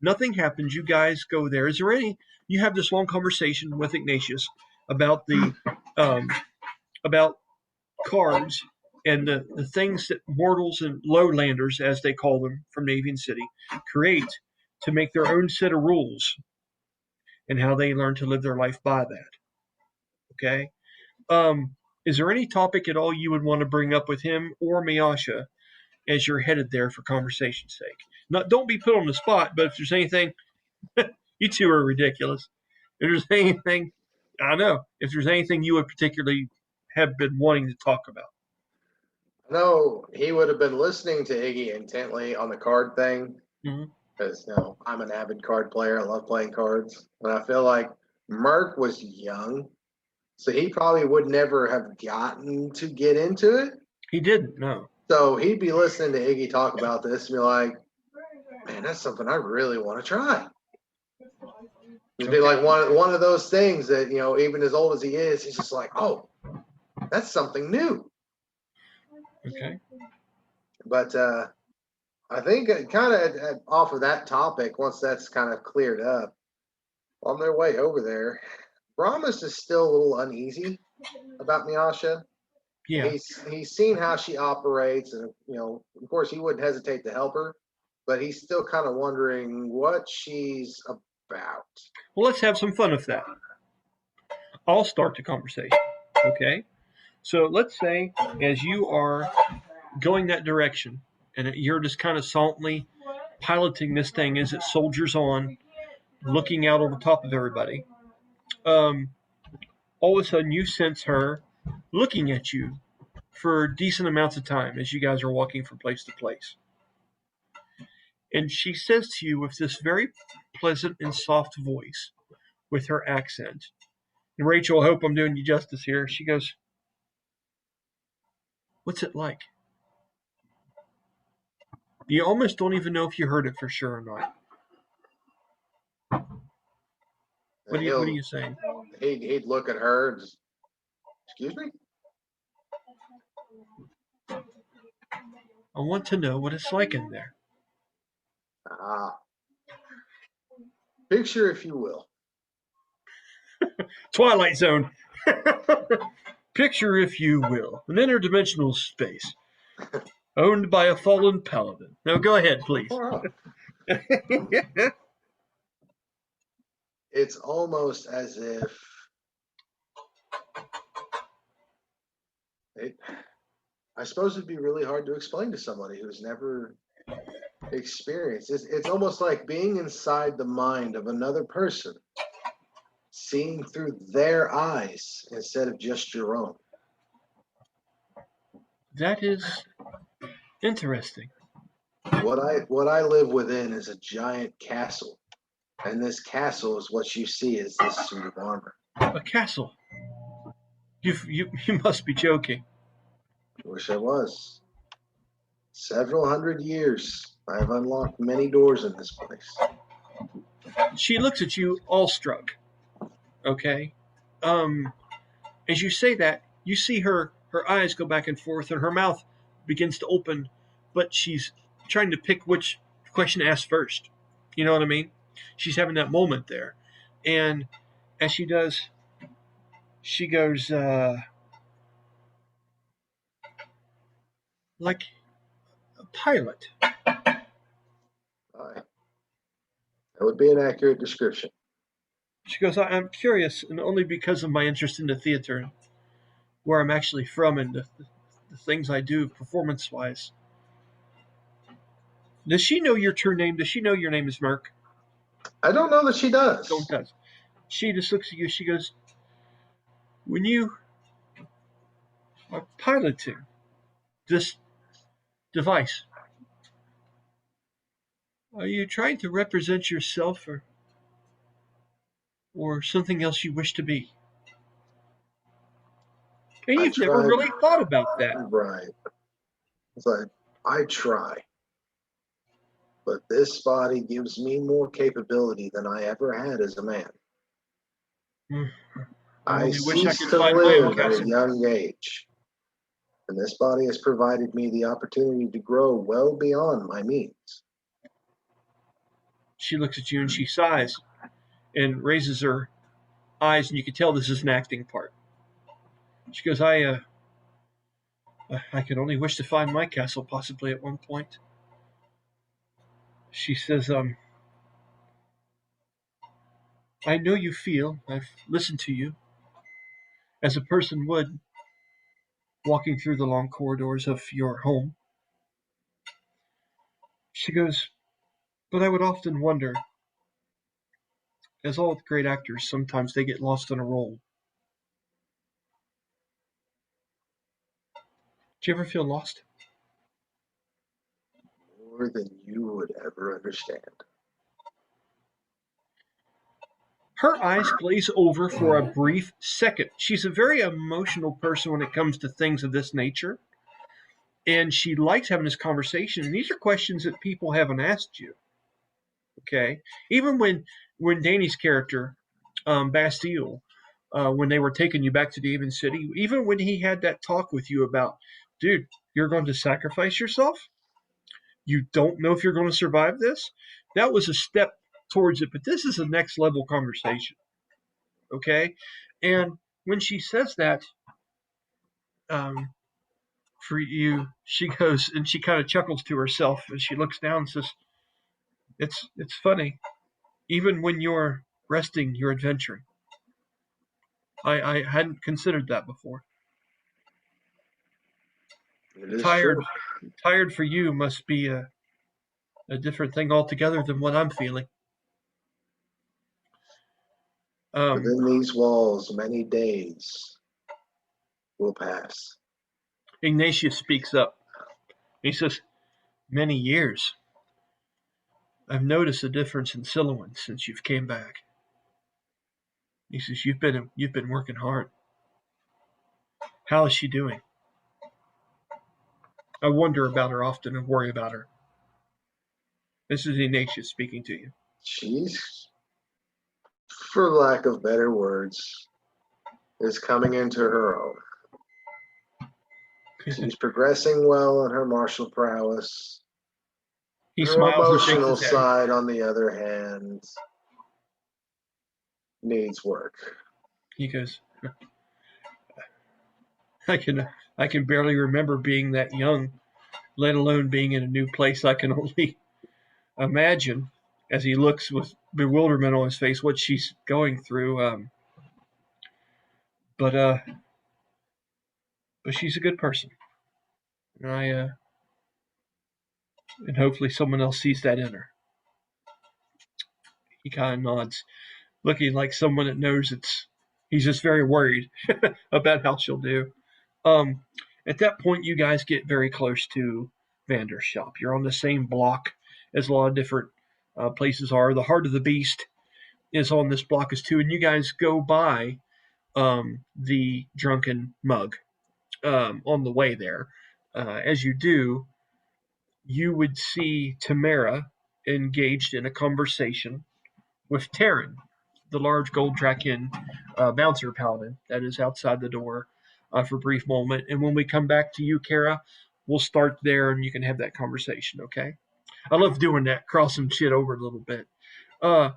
nothing happens. You guys go there. Is there any? You have this long conversation with Ignatius about the um, about cards and the things that mortals and lowlanders, as they call them from Navian City, create to make their own set of rules and how they learn to live their life by that. Okay. Is there any topic at all you would want to bring up with him or Miyasha as you're headed there for conversation's sake? Not, don't be put on the spot, but if there's anything, you two are ridiculous. If there's anything, I know. If there's anything you would particularly have been wanting to talk about. I know he would have been listening to Iggy intently on the card thing Mhm. because I'm an avid card player. I love playing cards, and I feel like Merc was young, so he probably would never have gotten to get into it. He didn't, no. So he'd be listening to Iggy talk about this and be like, "Man, that's something I really want to try." It'd be like one of those things that even as old as he is, he's just like, "Oh, that's something new." Okay. But I think kind of off of that topic, once that's kind of cleared up, on their way over there, Brahmas is still a little uneasy about Miyasha. Yeah. He's seen how she operates, and of course, he wouldn't hesitate to help her, but he's still kind of wondering what she's about. Well, let's have some fun with that. I'll start the conversation. Okay. So let's say as you are going that direction and you're just kind of silently piloting this thing as it soldiers on, looking out over top of everybody. Um, all of a sudden, you sense her looking at you for decent amounts of time as you guys are walking from place to place. And she says to you with this very pleasant and soft voice, with her accent. And Rachel, I hope I'm doing you justice here. She goes, "What's it like?" You almost don't even know if you heard it for sure or not. And What are you saying? he'd look at her and just, "Excuse me." I want to know what it's like in there. Ah, picture if you will. Twilight Zone. Picture, if you will, an interdimensional space owned by a fallen paladin. Now go ahead, please. It's almost as if I suppose it'd be really hard to explain to somebody who's never experienced. It's almost like being inside the mind of another person, seeing through their eyes instead of just your own. That is interesting. What I live within is a giant castle, and this castle is what you see as this suit of armor. A castle. You must be joking. Wish I was. Several hundred years, I have unlocked many doors in this place. She looks at you, awestruck. Okay. Um, as you say that, you see her eyes go back and forth, and her mouth begins to open, but she's trying to pick which question to ask first. You know what I mean? She's having that moment there, and as she does, she goes like a pilot. Aye, that would be an accurate description. She goes, I'm curious, and only because of my interest in the theater, where I'm actually from, and the things I do performance wise. Does she know your true name? Does she know your name is Merc? I don't know that she Don't does. does. She just looks at you. She goes, when you are piloting this device, are you trying to represent yourself or something else you wish to be? And I you've never tried. really thought about that. Right. It's like, I try, but this body gives me more capability than I ever had as a man. I I only wish I ceased could to find my own live at a castle. young age, and this body has provided me the opportunity to grow well beyond my means. She looks at you and she sighs and raises her eyes, and you can tell this is an acting part. She goes, I could only wish to find my castle possibly at one point. She says, I know you feel, I've listened to you, as a person would walking through the long corridors of your home. She goes, but I would often wonder, as all great actors, sometimes they get lost in a role. Do you ever feel lost? More than you would ever understand. Her eyes glaze over for a brief second. She's a very emotional person when it comes to things of this nature, and she likes having this conversation. And these are questions that people haven't asked you. Okay, even when Danny's character, Bastille, when they were taking you back to Demon City, even when he had that talk with you about, dude, you're going to sacrifice yourself. You don't know if you're going to survive this. That was a step towards it, but this is a next level conversation. Okay, and when she says that, um, for you, she goes and she kind of chuckles to herself as she looks down and says, "It's funny. Even when you're resting, you're adventuring. I hadn't considered that before. It is Tired, true. tired for you must be a different thing altogether than what I'm feeling." Um, Within these walls, many days will pass. Ignatius speaks up. He says, "Many years. I've noticed a difference in Silouan since you've came back." He says, "You've been working hard. How is she doing? I wonder about her often and worry about her." This is Ignatius speaking to you. She's, for lack of better words, is coming into her own. She's progressing well in her martial prowess. He Her smiles and shakes emotional his head. side, on the other hand, needs work. He goes, I can I can barely remember being that young, let alone being in a new place. I can only imagine, as he looks with bewilderment on his face, what she's going through. But but she's a good person, and and hopefully someone else sees that in her. He kind of nods, looking like someone that knows it's. He's just very worried about how she'll do. Um, at that point, you guys get very close to Vander's shop. You're on the same block as a lot of different places are. The Heart of the Beast is on this block as too, and you guys go by the Drunken Mug on the way there. As you do, you would see Tamara engaged in a conversation with Taryn, the large gold Draken bouncer paladin that is outside the door for a brief moment. And when we come back to you, Kara, we'll start there and you can have that conversation, okay? I love doing that, crossing shit over a little bit. Uh,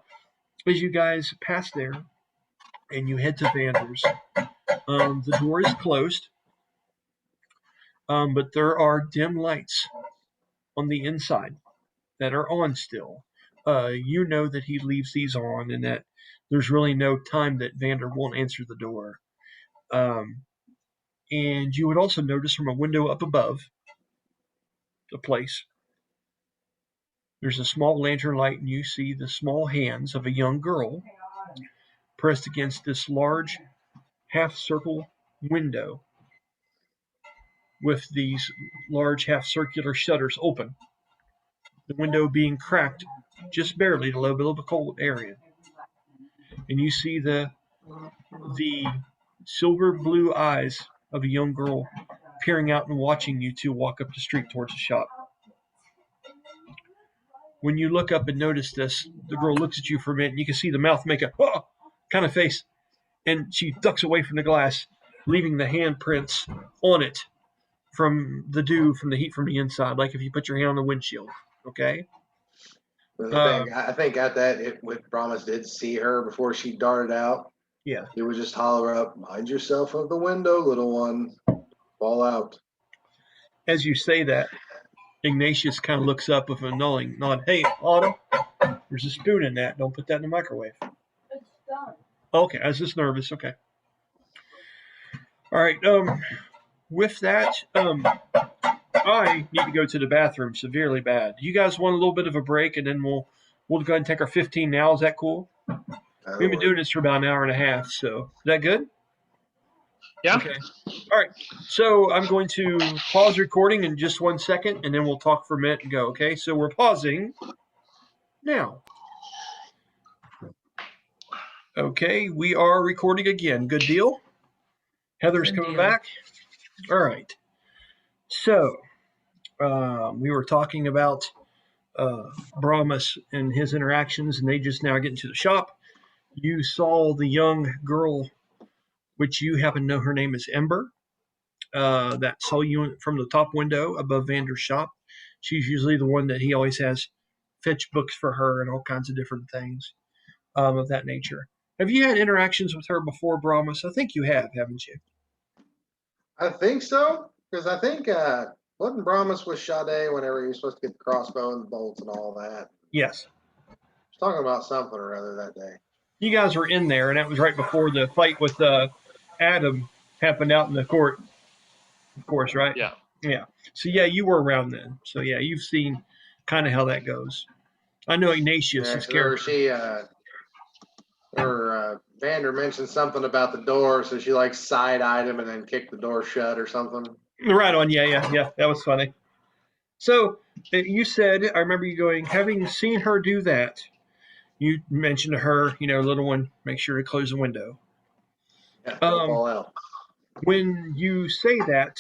as you guys pass there and you head to Vander's, the door is closed, but there are dim lights on the inside that are on still. You know that he leaves these on and that there's really no time that Vander won't answer the door. Um, and you would also notice from a window up above the place, there's a small lantern light, and you see the small hands of a young girl pressed against this large half circle window with these large half circular shutters open. The window being cracked just barely to level of a cold area. And you see the silver blue eyes of a young girl peering out and watching you two walk up the street towards the shop. When you look up and notice this, the girl looks at you for a minute and you can see the mouth make a oh kind of face. and she ducks away from the glass, leaving the handprints on it from the dew, from the heat from the inside, like if you put your hand on the windshield. Okay. I think at that, when Brahmas did see her before she darted out, Yeah. he would just holler up, "Mind yourself of the window, little one. Fall out." As you say that, Ignatius kind of looks up with a knowing nod. Hey, Autumn, there's a spoon in that. Don't put that in the microwave. It's done. Okay, I was just nervous. Okay. All right. With that, I need to go to the bathroom severely bad. You guys want a little bit of a break, and then we'll go ahead and take our 15 now. Is that cool? We've been doing this for about an hour and a half, so is that good? Yeah. Okay. All right. So I'm going to pause recording in just 1 second, and then we'll talk for a minute and go. Okay. So we're pausing now. Okay, we are recording again. Good deal. Heather's Good coming deal. back. All right. So we were talking about Brahmas and his interactions, and they just now get into the shop. You saw the young girl, which you happen to know her name is Ember, that saw you from the top window above Vander's shop. She's usually the one that he always has fetch books for her and all kinds of different things of that nature. Have you had interactions with her before, Brahmas? I think you have, haven't you? I think so, because I think wasn't Brahmas with Sade whenever he was supposed to get the crossbow and the bolts and all that. Yes. He was talking about something or other that day. You guys were in there, and that was right before the fight with Adam happened out in the court, of course, right? Yeah. Yeah. So, yeah, you were around then. So, yeah, you've seen kind of how that goes. I know Ignatius Yeah, is 'cause scared. Vander mentioned something about the door, so she like side-eyed him and then kicked the door shut or something. Right on. Yeah. That was funny. So, you said, I remember you going, having seen her do that, you mentioned to her, little one, make sure to close the window. Yeah, don't fall out. When you say that,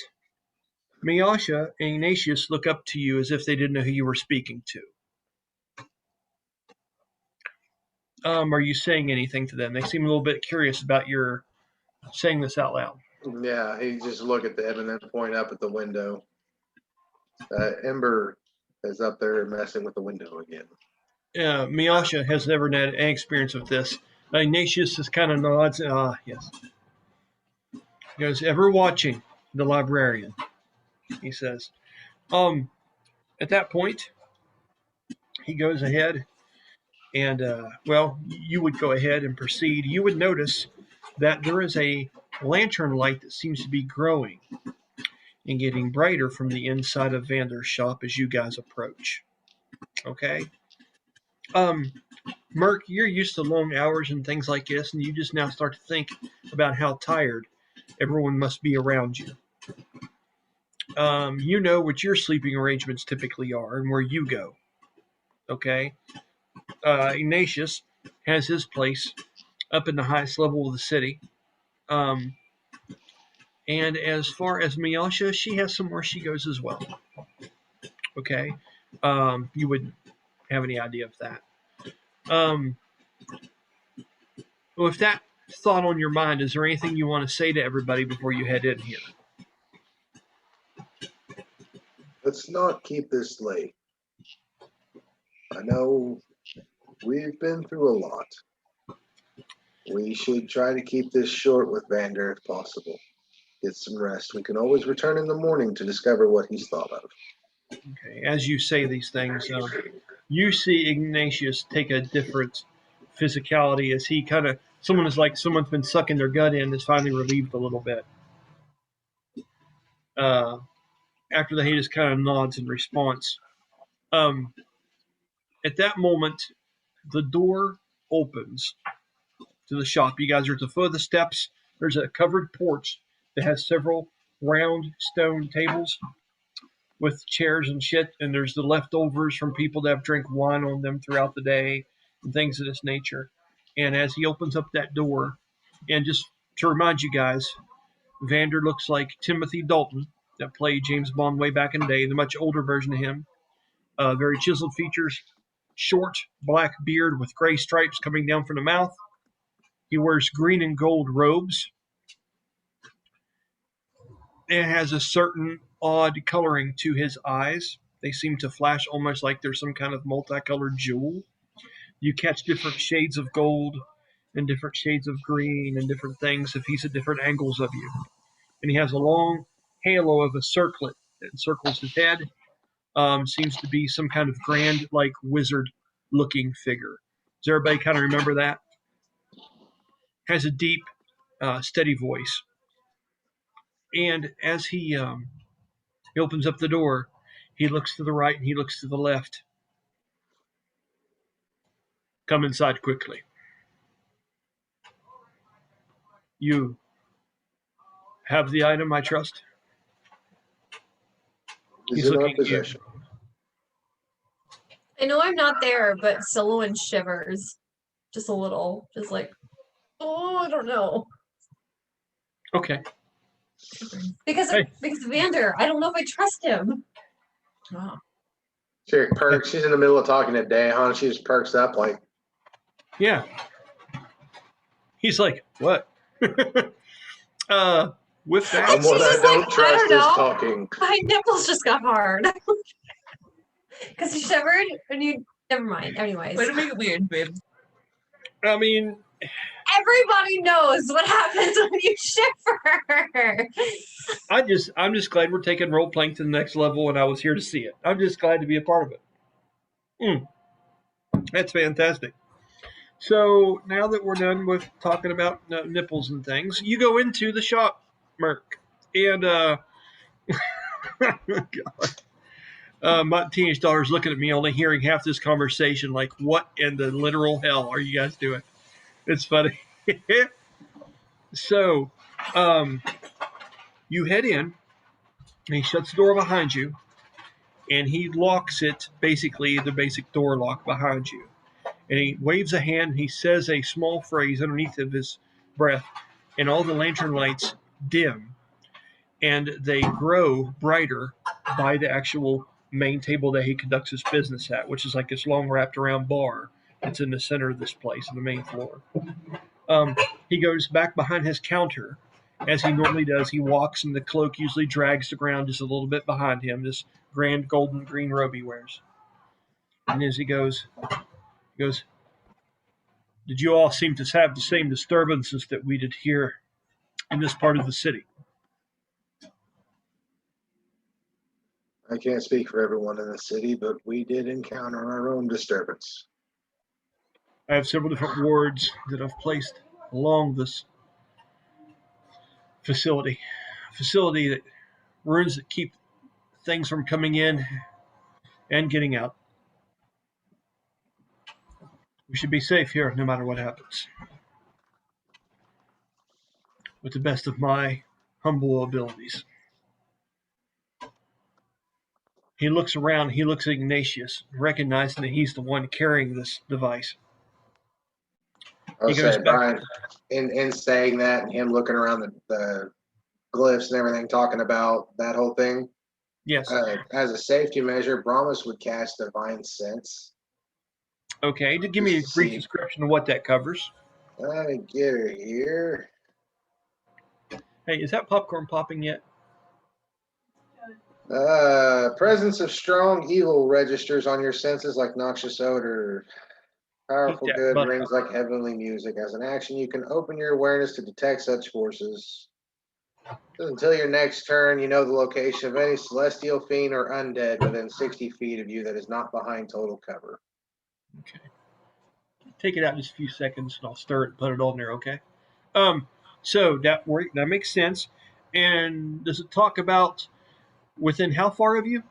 Miyasha and Ignatius look up to you as if they didn't know who you were speaking to. Are you saying anything to them? They seem a little bit curious about your saying this out loud. Yeah, he just look at them and then point up at the window. Ember is up there messing with the window again. Miyasha has never had any experience with this. Ignatius just kind of nods. Yes. He goes, ever watching the librarian, he says. At that point, he goes ahead and, you would go ahead and proceed. You would notice that there is a lantern light that seems to be growing and getting brighter from the inside of Vander's shop as you guys approach. Okay? Merc, you're used to long hours and things like this, and you just now start to think about how tired everyone must be around you. You know what your sleeping arrangements typically are and where you go. Okay? Ignatius has his place up in the highest level of the city. And as far as Miyasha, she has somewhere she goes as well. Okay? You wouldn't have any idea of that. With that thought on your mind, is there anything you want to say to everybody before you head in here? Let's not keep this late. I know we've been through a lot. We should try to keep this short with Vander if possible. Get some rest. We can always return in the morning to discover what he's thought of. Okay, as you say these things, you see Ignatius take a different physicality as he kind of, someone's been sucking their gut in, is finally relieved a little bit. After that, he just kind of nods in response. At that moment, the door opens to the shop. You guys are at the foot of the steps. There's a covered porch that has several round stone tables with chairs and shit, and there's the leftovers from people that have drank wine on them throughout the day and things of this nature. And as he opens up that door, and just to remind you guys, Vander looks like Timothy Dalton that played James Bond way back in the day, the much older version of him. Very chiseled features, short black beard with gray stripes coming down from the mouth. He wears green and gold robes and has a certain odd coloring to his eyes. They seem to flash almost like there's some kind of multicolored jewel. You catch different shades of gold and different shades of green and different things if he's at different angles of you. And he has a long halo of a circlet that encircles his head. Seems to be some kind of grand, like wizard looking figure. Does everybody kind of remember that? Has a deep, steady voice. And as he opens up the door, he looks to the right and he looks to the left. Come inside quickly. You have the item, I trust? Is He's in our looking at you. possession. I know I'm not there, but Silouan shivers just a little, just like, oh, I don't know, Okay. because Hey. because Vander, I don't know if I trust him. Oh. She perks. She's in the middle of talking to Dahan. She just perks up like, Yeah. He's like, what? With that, And someone she's I just don't like, I trust don't is know. talking. My nipples just got hard because he shivered, and you. Never mind. Anyways, Way to make it weird, babe. I mean, everybody knows what happens when you shiver. I'm just glad we're taking role playing to the next level, and I was here to see it. I'm just glad to be a part of it. That's fantastic. So now that we're done with talking about nipples and things, you go into the shop, Merc, and God. My teenage daughter's looking at me, only hearing half this conversation. Like, what in the literal hell are you guys doing? It's funny. So, you head in, and he shuts the door behind you, and he locks it, basically the basic door lock behind you. And he waves a hand, and he says a small phrase underneath of his breath, and all the lantern lights dim, and they grow brighter by the actual main table that he conducts his business at, which is like this long wrapped around bar that's in the center of this place, on the main floor. He goes back behind his counter, as he normally does. He walks, and the cloak usually drags the ground just a little bit behind him, this grand golden green robe he wears. And as he goes, did you all seem to have the same disturbances that we did here in this part of the city? I can't speak for everyone in the city, but we did encounter our own disturbance. I have several different wards that I've placed along this facility. Facility that ruins that keep things from coming in and getting out. We should be safe here no matter what happens. With the best of my humble abilities. He looks around, he looks at Ignatius, recognizing that he's the one carrying this device. I He was goes saying, back. Brian, in saying that and him looking around the glyphs and everything, talking about that whole thing, Yes. as a safety measure, Brahmas would cast Divine Sense. Okay, to give me a brief description of what that covers. Let me get it here. Hey, is that popcorn popping yet? Presence of strong evil registers on your senses like noxious odor. Powerful Heat that good butt rings like heavenly music. As an action, you can open your awareness to detect such forces. Until your next turn, you know the location of any celestial fiend or undead within 60 feet of you that is not behind total cover. Okay. Take it out in just a few seconds, and I'll stir it and put it on there, okay? So that makes sense. And does it talk about within how far of you?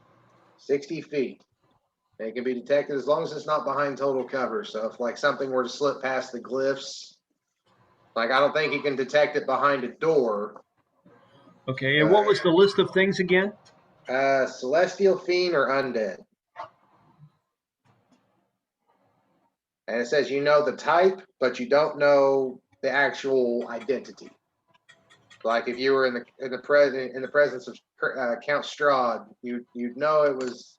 60 feet. They can be detected as long as it's not behind total cover. So if like something were to slip past the glyphs, like I don't think he can detect it behind a door. Okay, and what was the list of things again? Celestial fiend or undead. And it says you know the type, but you don't know the actual identity. Like if you were in the presence of Count Strahd, you'd know it was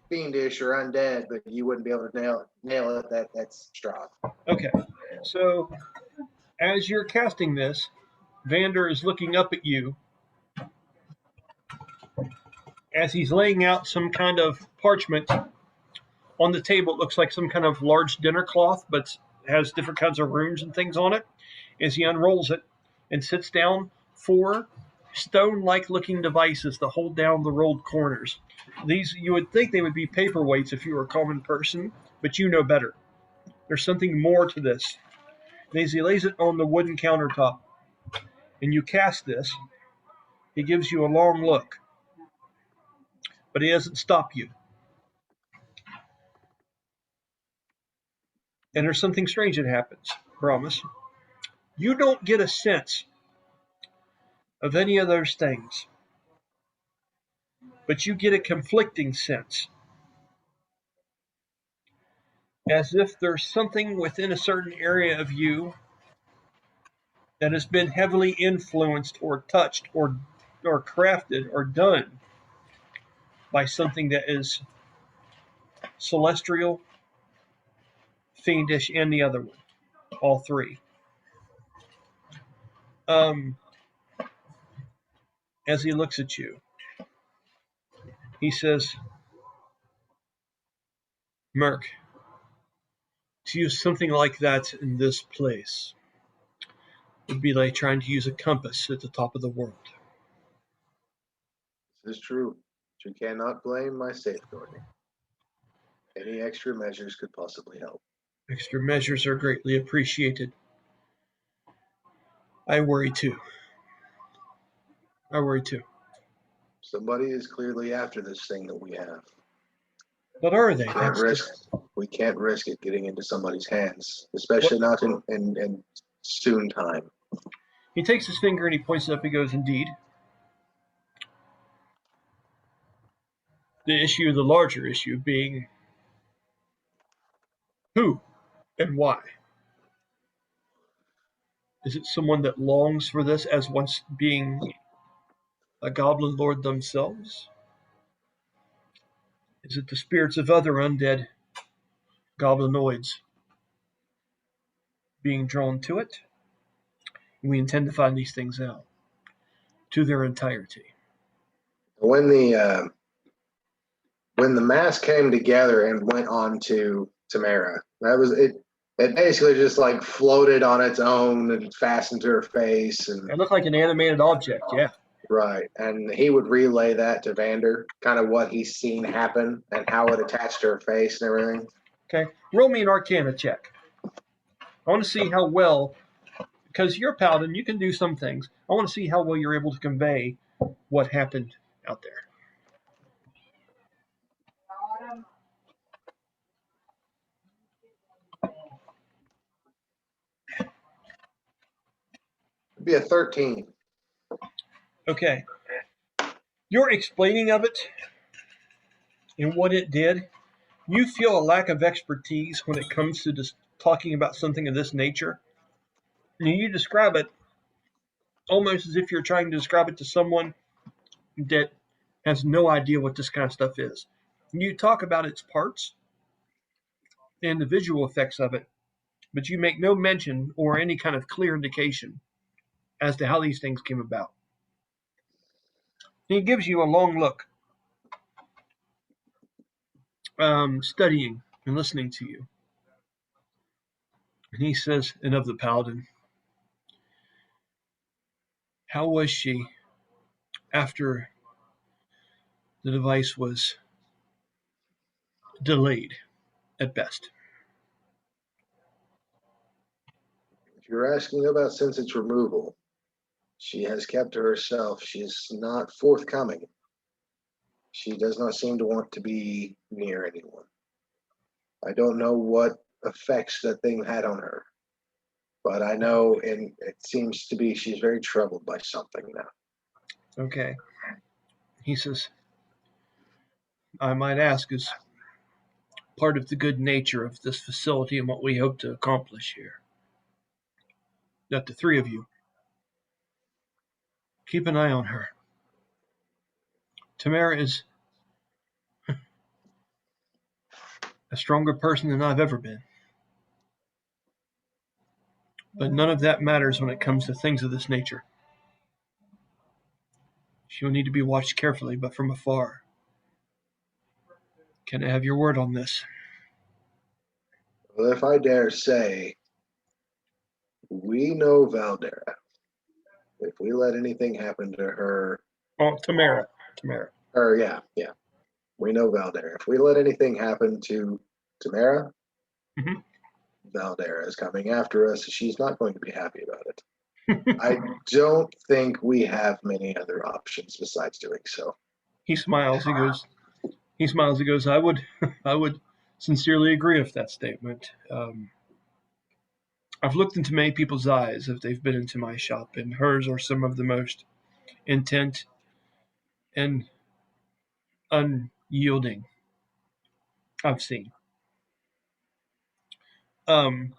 fiendish or undead, but you wouldn't be able to nail it. That's Strahd. Okay, so As you're casting this, Vander is looking up at you as he's laying out some kind of parchment on the table. It looks like some kind of large dinner cloth, but has different kinds of runes and things on it. As he unrolls it and sits down, 4 stone-like looking devices to hold down the rolled corners. These, you would think they would be paperweights if you were a common person, but you know better. There's something more to this. And as he lays it on the wooden countertop, and you cast this, he gives you a long look, but he doesn't stop you. And there's something strange that happens, promise. You don't get a sense of any of those things, but you get a conflicting sense, as if there's something within a certain area of you that has been heavily influenced or touched or crafted or done by something that is celestial, fiendish, and the other one, all three. Um, as he looks at you, he says, Merc, to use something like that in this place would be like trying to use a compass at the top of the world. This is true. But you cannot blame my safeguarding. Any extra measures could possibly help. Extra measures are greatly appreciated. I worry too. I worry too. Somebody is clearly after this thing that we have. What are they? We can't risk it getting into somebody's hands, especially not in soon time. He takes his finger and he points it up. He goes, indeed. The larger issue being who and why. Is it someone that longs for this as once being a goblin lord themselves? Is it the spirits of other undead goblinoids being drawn to it? We intend to find these things out to their entirety. When the mass came together and went on to Tamara, that was it. It basically just like floated on its own and fastened to her face, and It looked like an animated object, yeah. right. And he would relay that to Vander, kind of what he's seen happen and how it attached to her face and everything. Okay, roll me an Arcana check. I want to see how well, because you're a paladin, you can do some things. I want to see how well you're able to convey what happened out there. It'd be a 13. Okay. Your explaining of it and what it did, you feel a lack of expertise when it comes to just talking about something of this nature. And you describe it almost as if you're trying to describe it to someone that has no idea what this kind of stuff is. And you talk about its parts and the visual effects of it, but you make no mention or any kind of clear indication as to how these things came about. He gives you a long look, studying and listening to you. And he says, and of the paladin, how was she after the device was delayed at best? If you're asking about since its removal, she has kept to herself. She is not forthcoming. She does not seem to want to be near anyone. I don't know what effects that thing had on her, but I know, and it seems to be she's very troubled by something now. Okay. He says, I might ask, is part of the good nature of this facility and what we hope to accomplish here, that the three of you keep an eye on her. Tamara is a stronger person than I've ever been. But none of that matters when it comes to things of this nature. She will need to be watched carefully, but from afar. Can I have your word on this? Well, if I dare say, we know Valdera. If we let anything happen to her, Oh, Tamara. Tamara. or yeah, we know Valdera. If we let anything happen to Tamara, Mhm. Valdera is coming after us. She's not going to be happy about it. I don't think we have many other options besides doing so. He smiles. He smiles. He goes, I would sincerely agree with that statement. I've looked into many people's eyes if they've been into my shop, and hers are some of the most intent and unyielding I've seen. Um,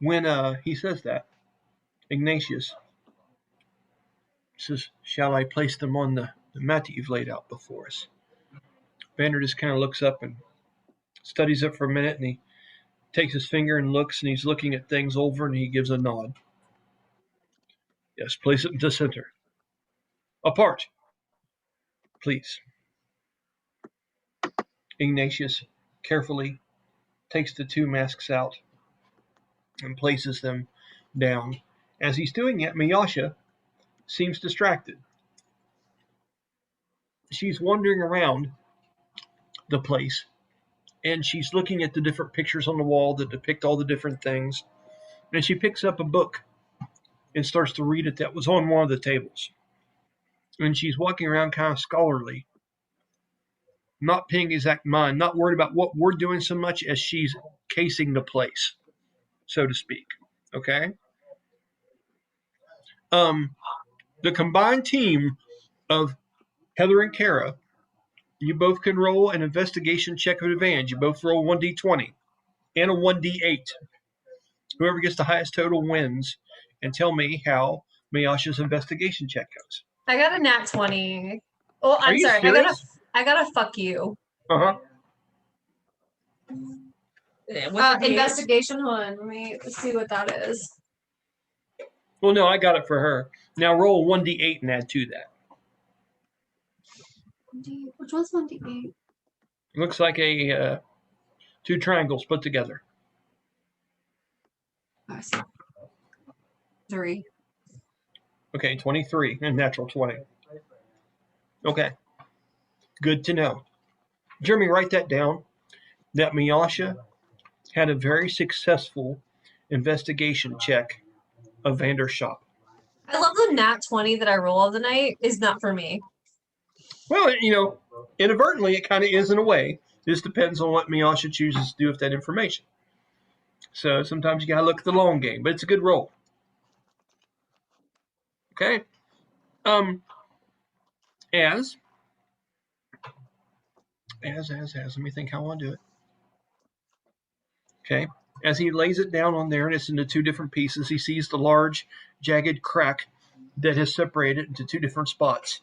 when he says that, Ignatius says, "Shall I place them on the mat that you've laid out before us?" Vander just kind of looks up and studies it for a minute, and he takes his finger and looks, and he's looking at things over, and he gives a nod. Yes, place it in the center. Apart, please. Ignatius carefully takes the two masks out and places them down. As he's doing it, Miyasha seems distracted. She's wandering around the place and she's looking at the different pictures on the wall that depict all the different things. And she picks up a book and starts to read it that was on one of the tables. And she's walking around kind of scholarly, not paying exact mind, not worried about what we're doing so much as she's casing the place, so to speak. Okay? Um, the combined team of Heather and Kara, you both can roll an investigation check of advantage. You both roll 1d20 and a 1d8. Whoever gets the highest total wins. And tell me how Miyasha's investigation check goes. I got a nat 20. Oh, Are I'm you sorry. serious? I got a fuck you. Uh-huh. Investigation. Hold on. Let me see what that is. Well, no, I got it for her. Now roll 1d8 and add to that. Which one's 1d8? Looks like a two triangles put together. Oh, I see. 3. Okay, 23 and natural 20. Okay, good to know. Jeremy, write that down. That Miyasha had a very successful investigation check of Vander's shop. I love the nat 20 that I roll of the night is not for me. Well, inadvertently it kind of is in a way. It just depends on what Miyasha chooses to do with that information. So sometimes you gotta look at the long game, but it's a good roll. Okay. Um, as let me think how I want to do it. Okay. As he lays it down on there and it's into two different pieces, he sees the large, jagged crack that has separated into two different spots.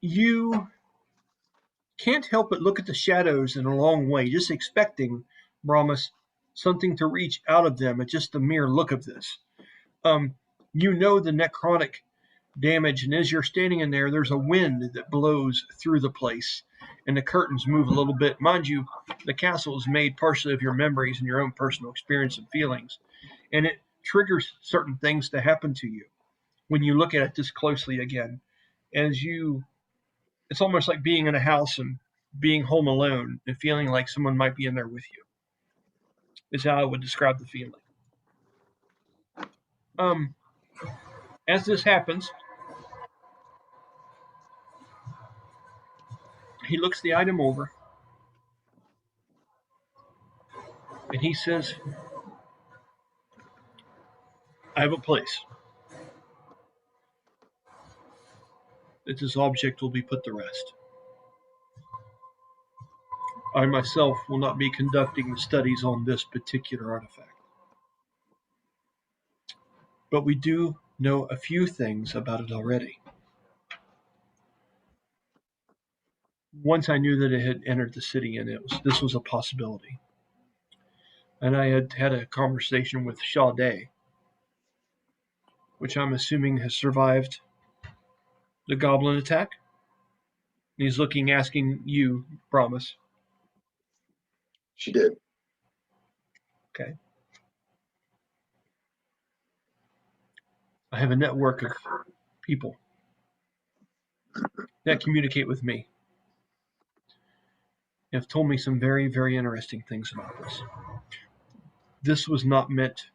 You can't help but look at the shadows in a long way, just expecting, Brahmas, something to reach out of them at just the mere look of this. You know the necrotic damage, and as you're standing in there, there's a wind that blows through the place, and the curtains move a little bit. Mind you, the castle is made partially of your memories and your own personal experience and feelings, and it triggers certain things to happen to you when you look at it this closely again. It's almost like being in a house and being home alone and feeling like someone might be in there with you. Is how I would describe the feeling. Um, as this happens, he looks the item over and he says, I have a place that this object will be put to rest. I myself will not be conducting the studies on this particular artifact. But we do know a few things about it already. once I knew that it had entered the city and this was a possibility. And I had had a conversation with Sade, which I'm assuming has survived the goblin attack. He's looking, asking you, Promise. She did. Okay. I have a network of people that communicate with me. They have told me some very, very interesting things about this. This was not meant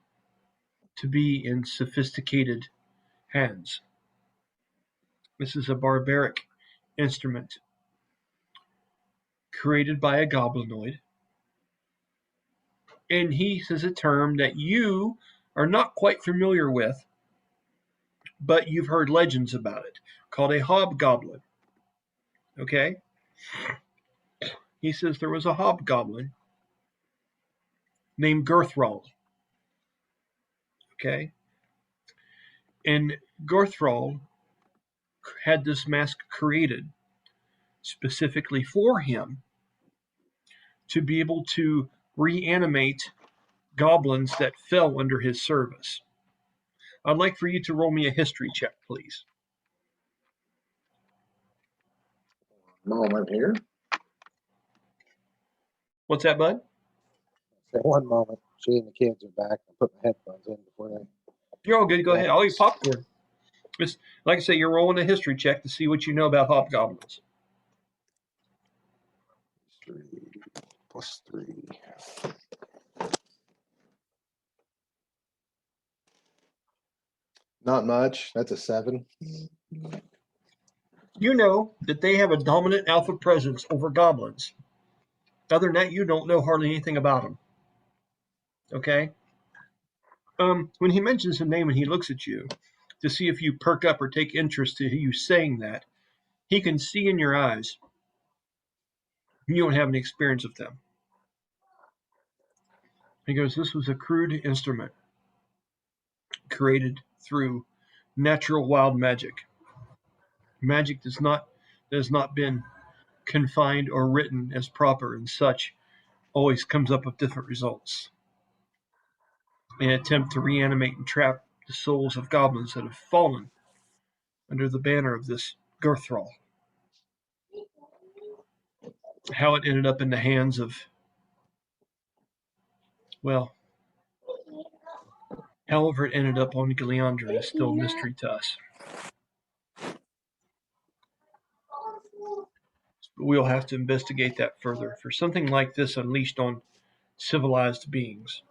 to be in sophisticated hands. This is a barbaric instrument created by a goblinoid. And he says a term that you are not quite familiar with, but you've heard legends about it, called a hobgoblin. Okay? He says there was a hobgoblin named Girthrall. Okay? And Girthrall had this mask created specifically for him to be able to reanimate goblins that fell under his service. I'd like for you to roll me a history check, please. Moment here. What's that, bud? Say one moment. She and the kids are back. I put my headphones in before they. You're all good. Go ahead. I'll eat popcorn. Just like I say, you're rolling a history check to see what you know about hobgoblins. 3 plus 3. Not much. That's a 7. You know that they have a dominant alpha presence over goblins. Other than that, you don't know hardly anything about them. Okay? When he mentions a name and he looks at you to see if you perk up or take interest to you saying that, he can see in your eyes you don't have any experience with them. He goes, this was a crude instrument created through natural wild magic. Magic has not been confined or written as proper, and such always comes up with different results. An attempt to reanimate and trap the souls of goblins that have fallen under the banner of this Girthrall. How it ended up in the hands of, well, however it ended up on Galeandra is still a mystery to us. But we'll have to investigate that further. For something like this unleashed on civilized beings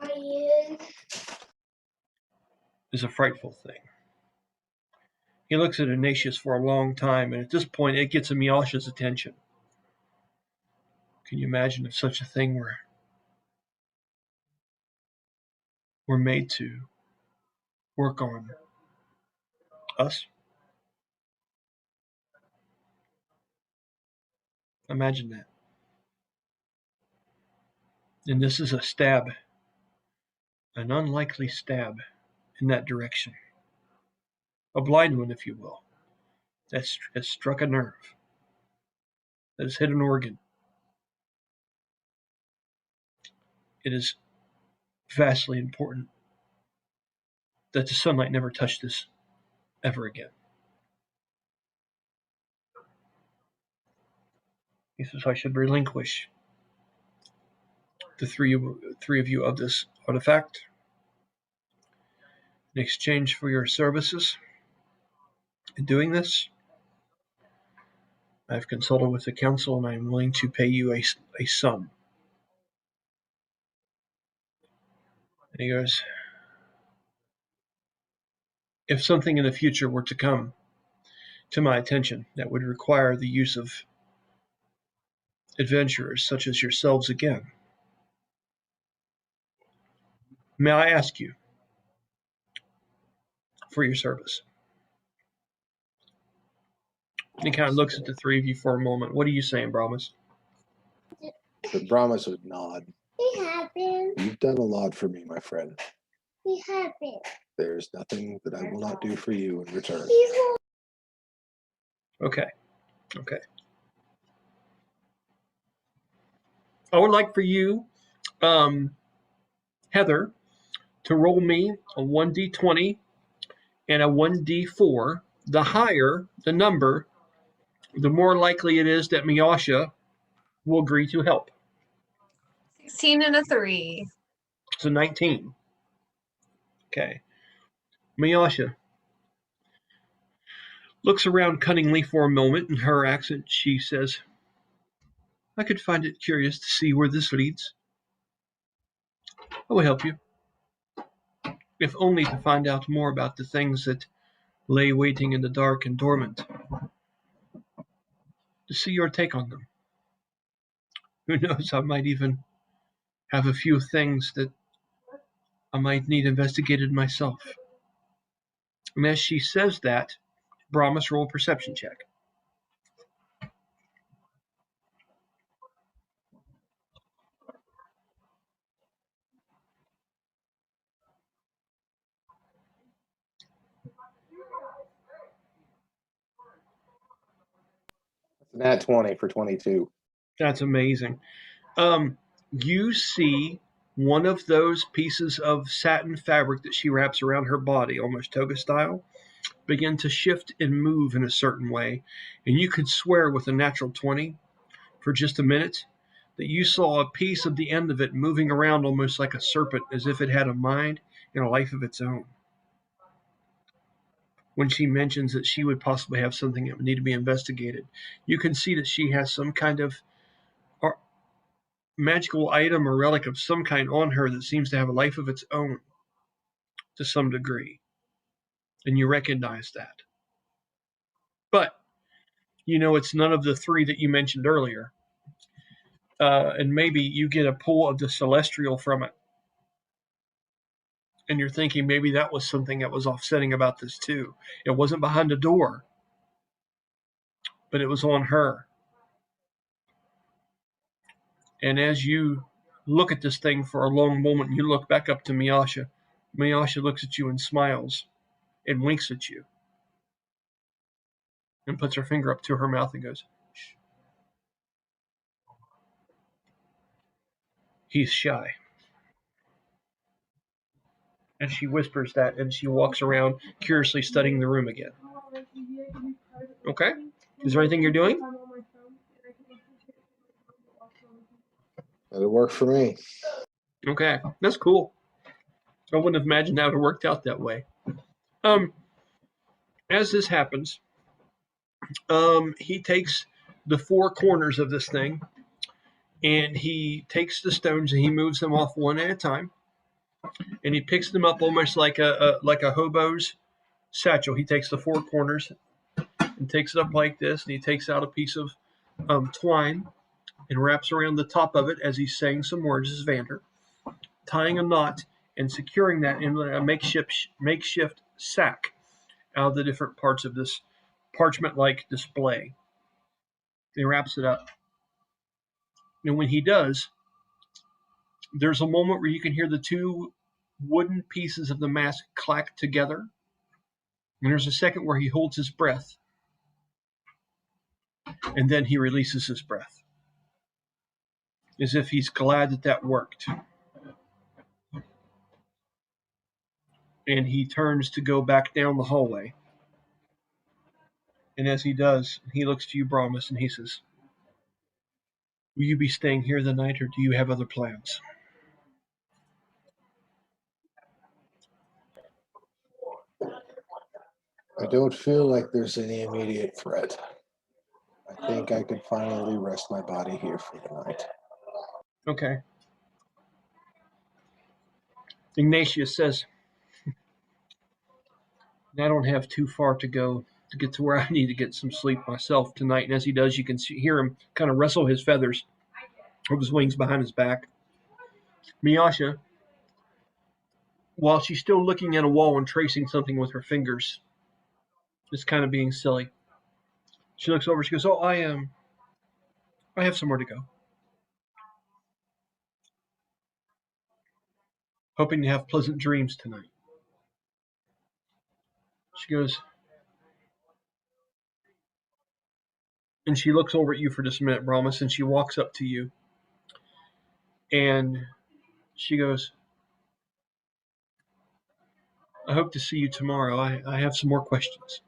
is a frightful thing. He looks at Ignatius for a long time, and at this point it gets Miasha's attention. Can you imagine if such a thing were made to work on us? Imagine that. And this is a stab, an unlikely stab in that direction. A blind one, if you will, that has struck a nerve, that has hit an organ. It is vastly important that the sunlight never touch this ever again. He says, I should relinquish the three of you of this artifact in exchange for your services. In doing this, I've consulted with the council and I am willing to pay you a sum. And he goes, if something in the future were to come to my attention that would require the use of adventurers such as yourselves again, may I ask you for your service? And he kind of looks at the three of you for a moment. What are you saying, Brahmas? But Brahmas would nod. We haven't. You've done a lot for me, my friend. We haven't. There's nothing that I will not do for you in return. Okay. I would like for you, Heather, to roll me a 1d20 and a 1d4. The higher the number, the more likely it is that Miyasha will agree to help. 16 and a 3. It's a 19. Okay. Miyasha looks around cunningly for a moment. In her accent, she says, I could find it curious to see where this leads. I will help you, if only to find out more about the things that lay waiting in the dark and dormant, to see your take on them. Who knows, I might even have a few things that I might need investigated myself. And as she says that, Brahmas, roll a perception check. It's an at 20 for 22. That's amazing. You see one of those pieces of satin fabric that she wraps around her body, almost toga style, begin to shift and move in a certain way. And you could swear with a natural 20 for just a minute that you saw a piece of the end of it moving around almost like a serpent, as if it had a mind and a life of its own. When she mentions that she would possibly have something that would need to be investigated, you can see that she has some kind of magical item or relic of some kind on her that seems to have a life of its own to some degree. And you recognize that. But you know it's none of the three that you mentioned earlier. And maybe you get a pull of the celestial from it. And you're thinking maybe that was something that was offsetting about this too. It wasn't behind a door, but it was on her. And as you look at this thing for a long moment, you look back up to Miyasha. Miyasha looks at you and smiles and winks at you and puts her finger up to her mouth and goes, shh. He's shy. And she whispers that and she walks around curiously studying the room again. Okay? Is there anything you're doing? That'll work for me. Okay, that's cool. I wouldn't have imagined that would have worked out that way. As this happens, he takes the four corners of this thing and he takes the stones and he moves them off one at a time, and he picks them up almost like a hobo's satchel. He takes the four corners and takes it up like this, and he takes out a piece of twine and wraps around the top of it as he's saying some words as Vander, tying a knot and securing that in a makeshift sack out of the different parts of this parchment-like display. He wraps it up. And when he does, there's a moment where you can hear the two wooden pieces of the mask clack together. And there's a second where he holds his breath. And then he releases his breath, as if he's glad that that worked. And he turns to go back down the hallway. And as he does, he looks to you, Brahmas, and he says, will you be staying here the night, or do you have other plans? I don't feel like there's any immediate threat. I think I could finally rest my body here for the night. Okay. Ignatius says, I don't have too far to go to get to where I need to get some sleep myself tonight. And as he does, you can hear him kind of rustle his feathers of his wings behind his back. Miyasha, while she's still looking at a wall and tracing something with her fingers, just kind of being silly, she looks over. She goes, "Oh, I have somewhere to go. Hoping to have pleasant dreams tonight." She goes, and she looks over at you for just a minute, Brahmas, and she walks up to you. And she goes, I hope to see you tomorrow. I have some more questions.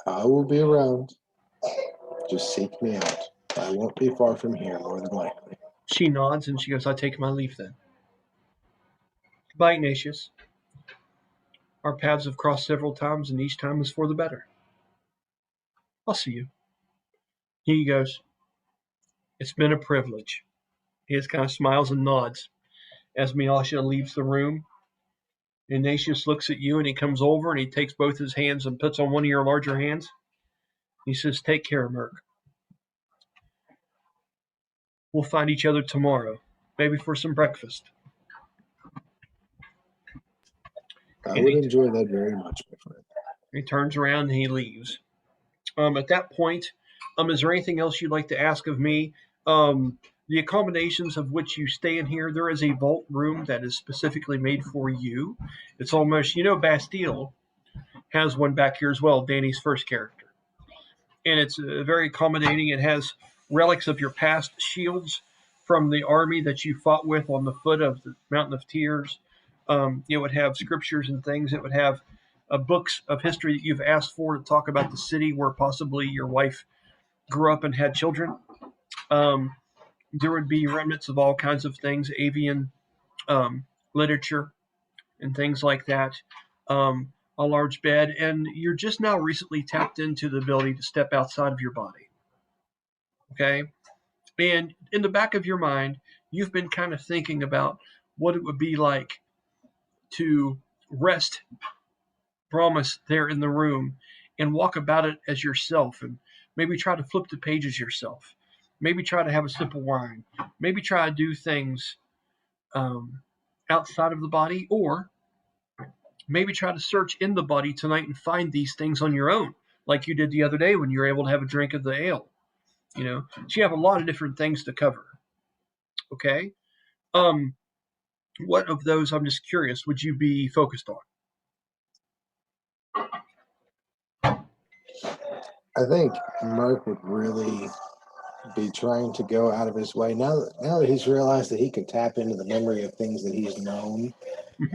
I will be around. Just seek me out. I won't be far from here, more than likely. She nods and she goes, I take my leave then. Goodbye, Ignatius. Our paths have crossed several times, and each time is for the better. I'll see you. He goes, it's been a privilege. He just kind of smiles and nods as Miasha leaves the room. Ignatius looks at you and he comes over and he takes both his hands and puts on one of your larger hands. He says, take care, Merc. We'll find each other tomorrow, maybe for some breakfast. I would enjoy that very much, my friend. He turns around and he leaves. At that point, is there anything else you'd like to ask of me? The accommodations of which you stay in here, there is a vault room that is specifically made for you. It's almost, Bastille has one back here as well, Danny's first character. And it's very accommodating. It has relics of your past shields from the army that you fought with on the foot of the Mountain of Tears. It would have scriptures and things. It would have books of history that you've asked for to talk about the city where possibly your wife grew up and had children. There would be remnants of all kinds of things, avian literature and things like that. A large bed, and you're just now recently tapped into the ability to step outside of your body. Okay? And in the back of your mind, you've been kind of thinking about what it would be like to rest Brahmas there in the room and walk about it as yourself and maybe try to flip the pages yourself. Maybe try to have a sip of wine. Maybe try to do things outside of the body, or maybe try to search in the body tonight and find these things on your own, like you did the other day when you were able to have a drink of the ale. So you have a lot of different things to cover. Okay? What of those, I'm just curious, would you be focused on? I think Merc would really be trying to go out of his way now that he's realized that he can tap into the memory of things that he's known,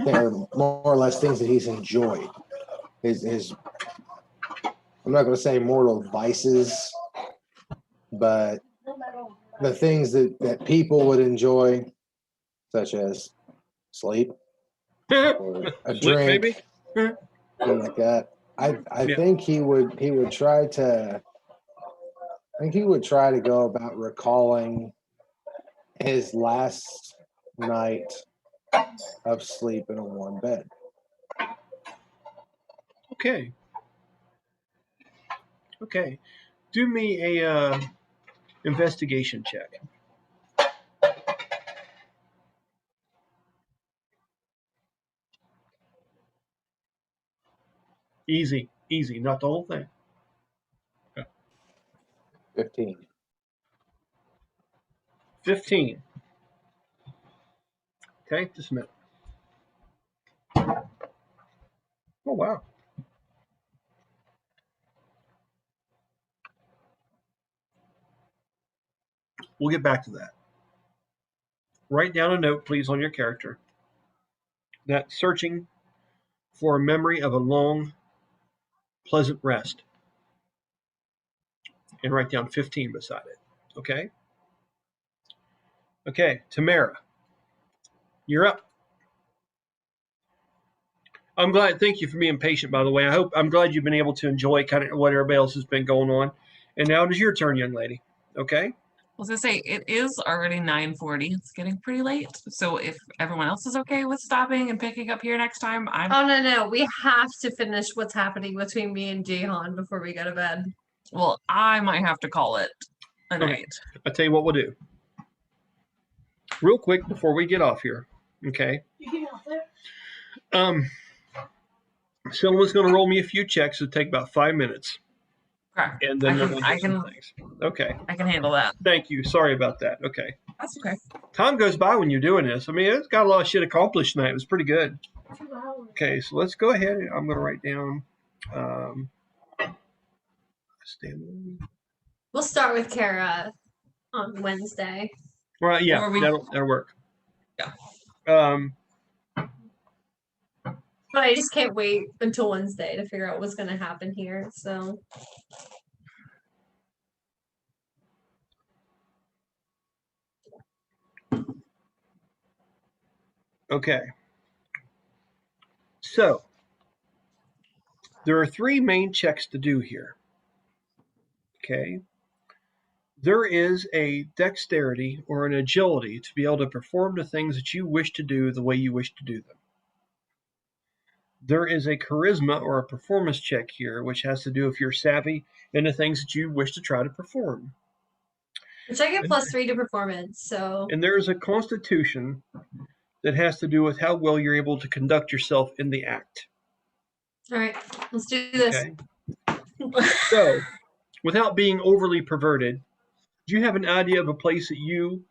or more or less things that he's enjoyed. His I'm not going to say mortal vices, but the things that people would enjoy, such as sleep or a Sleep, drink, maybe? something like that. I Yeah. think he would try to. I think he would try to go about recalling his last night of sleep in a warm bed. Okay. Do me a investigation check. Easy, not the whole thing. 15. 15. Okay, just a minute. Oh, wow. We'll get back to that. Write down a note, please, on your character that searching for a memory of a long, pleasant rest. And write down 15 beside it. Okay? Okay, Tamara, you're up. I'm glad. Thank you for being patient, by the way. I'm glad you've been able to enjoy kind of what everybody else has been going on. And now it is your turn, young lady. Okay? I was gonna say it is already 9:40. It's getting pretty late. So if everyone else is okay with stopping and picking up here next time, I'm Oh no, we have to finish what's happening between me and Jihan before we go to bed. well, I might have to call it a Okay. night. I'll tell you what we'll do. Real quick before we get off here. Okay? Someone's going to roll me a few checks. It'll take about 5 minutes. Correct. And then I can things. Okay. I can handle that. Thank you. Sorry about that. Okay. That's okay. Time goes by when you're doing this. I mean, it's got a lot of shit accomplished tonight. It was pretty good. Okay, so let's go ahead. I'm going to write down. We'll start with Kara on Wednesday. Well, yeah, Or we- that'll work. Yeah. But I just can't wait until Wednesday to figure out what's going to happen here. So Okay. So there are 3 main checks to do here. Okay. There is a dexterity or an agility to be able to perform the things that you wish to do the way you wish to do them. There is a charisma or a performance check here, which has to do if you're savvy in the things that you wish to try to perform. which I get +3 to performance. So And there is a constitution that has to do with how well you're able to conduct yourself in the act. all right, let's do this. Okay. So, without being overly perverted, do you have an idea of a place that you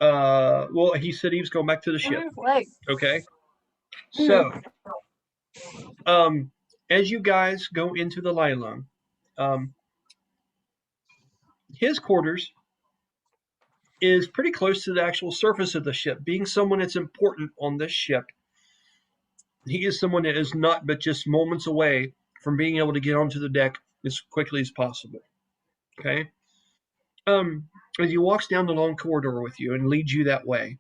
well, he said he was going back to the ship. Okay. So, as you guys go into the Lylon, his quarters is pretty close to the actual surface of the ship. Being someone that's important on this ship, he is someone that is not but just moments away from being able to get onto the deck as quickly as possible. Okay. As he walks down the long corridor with you and leads you that way,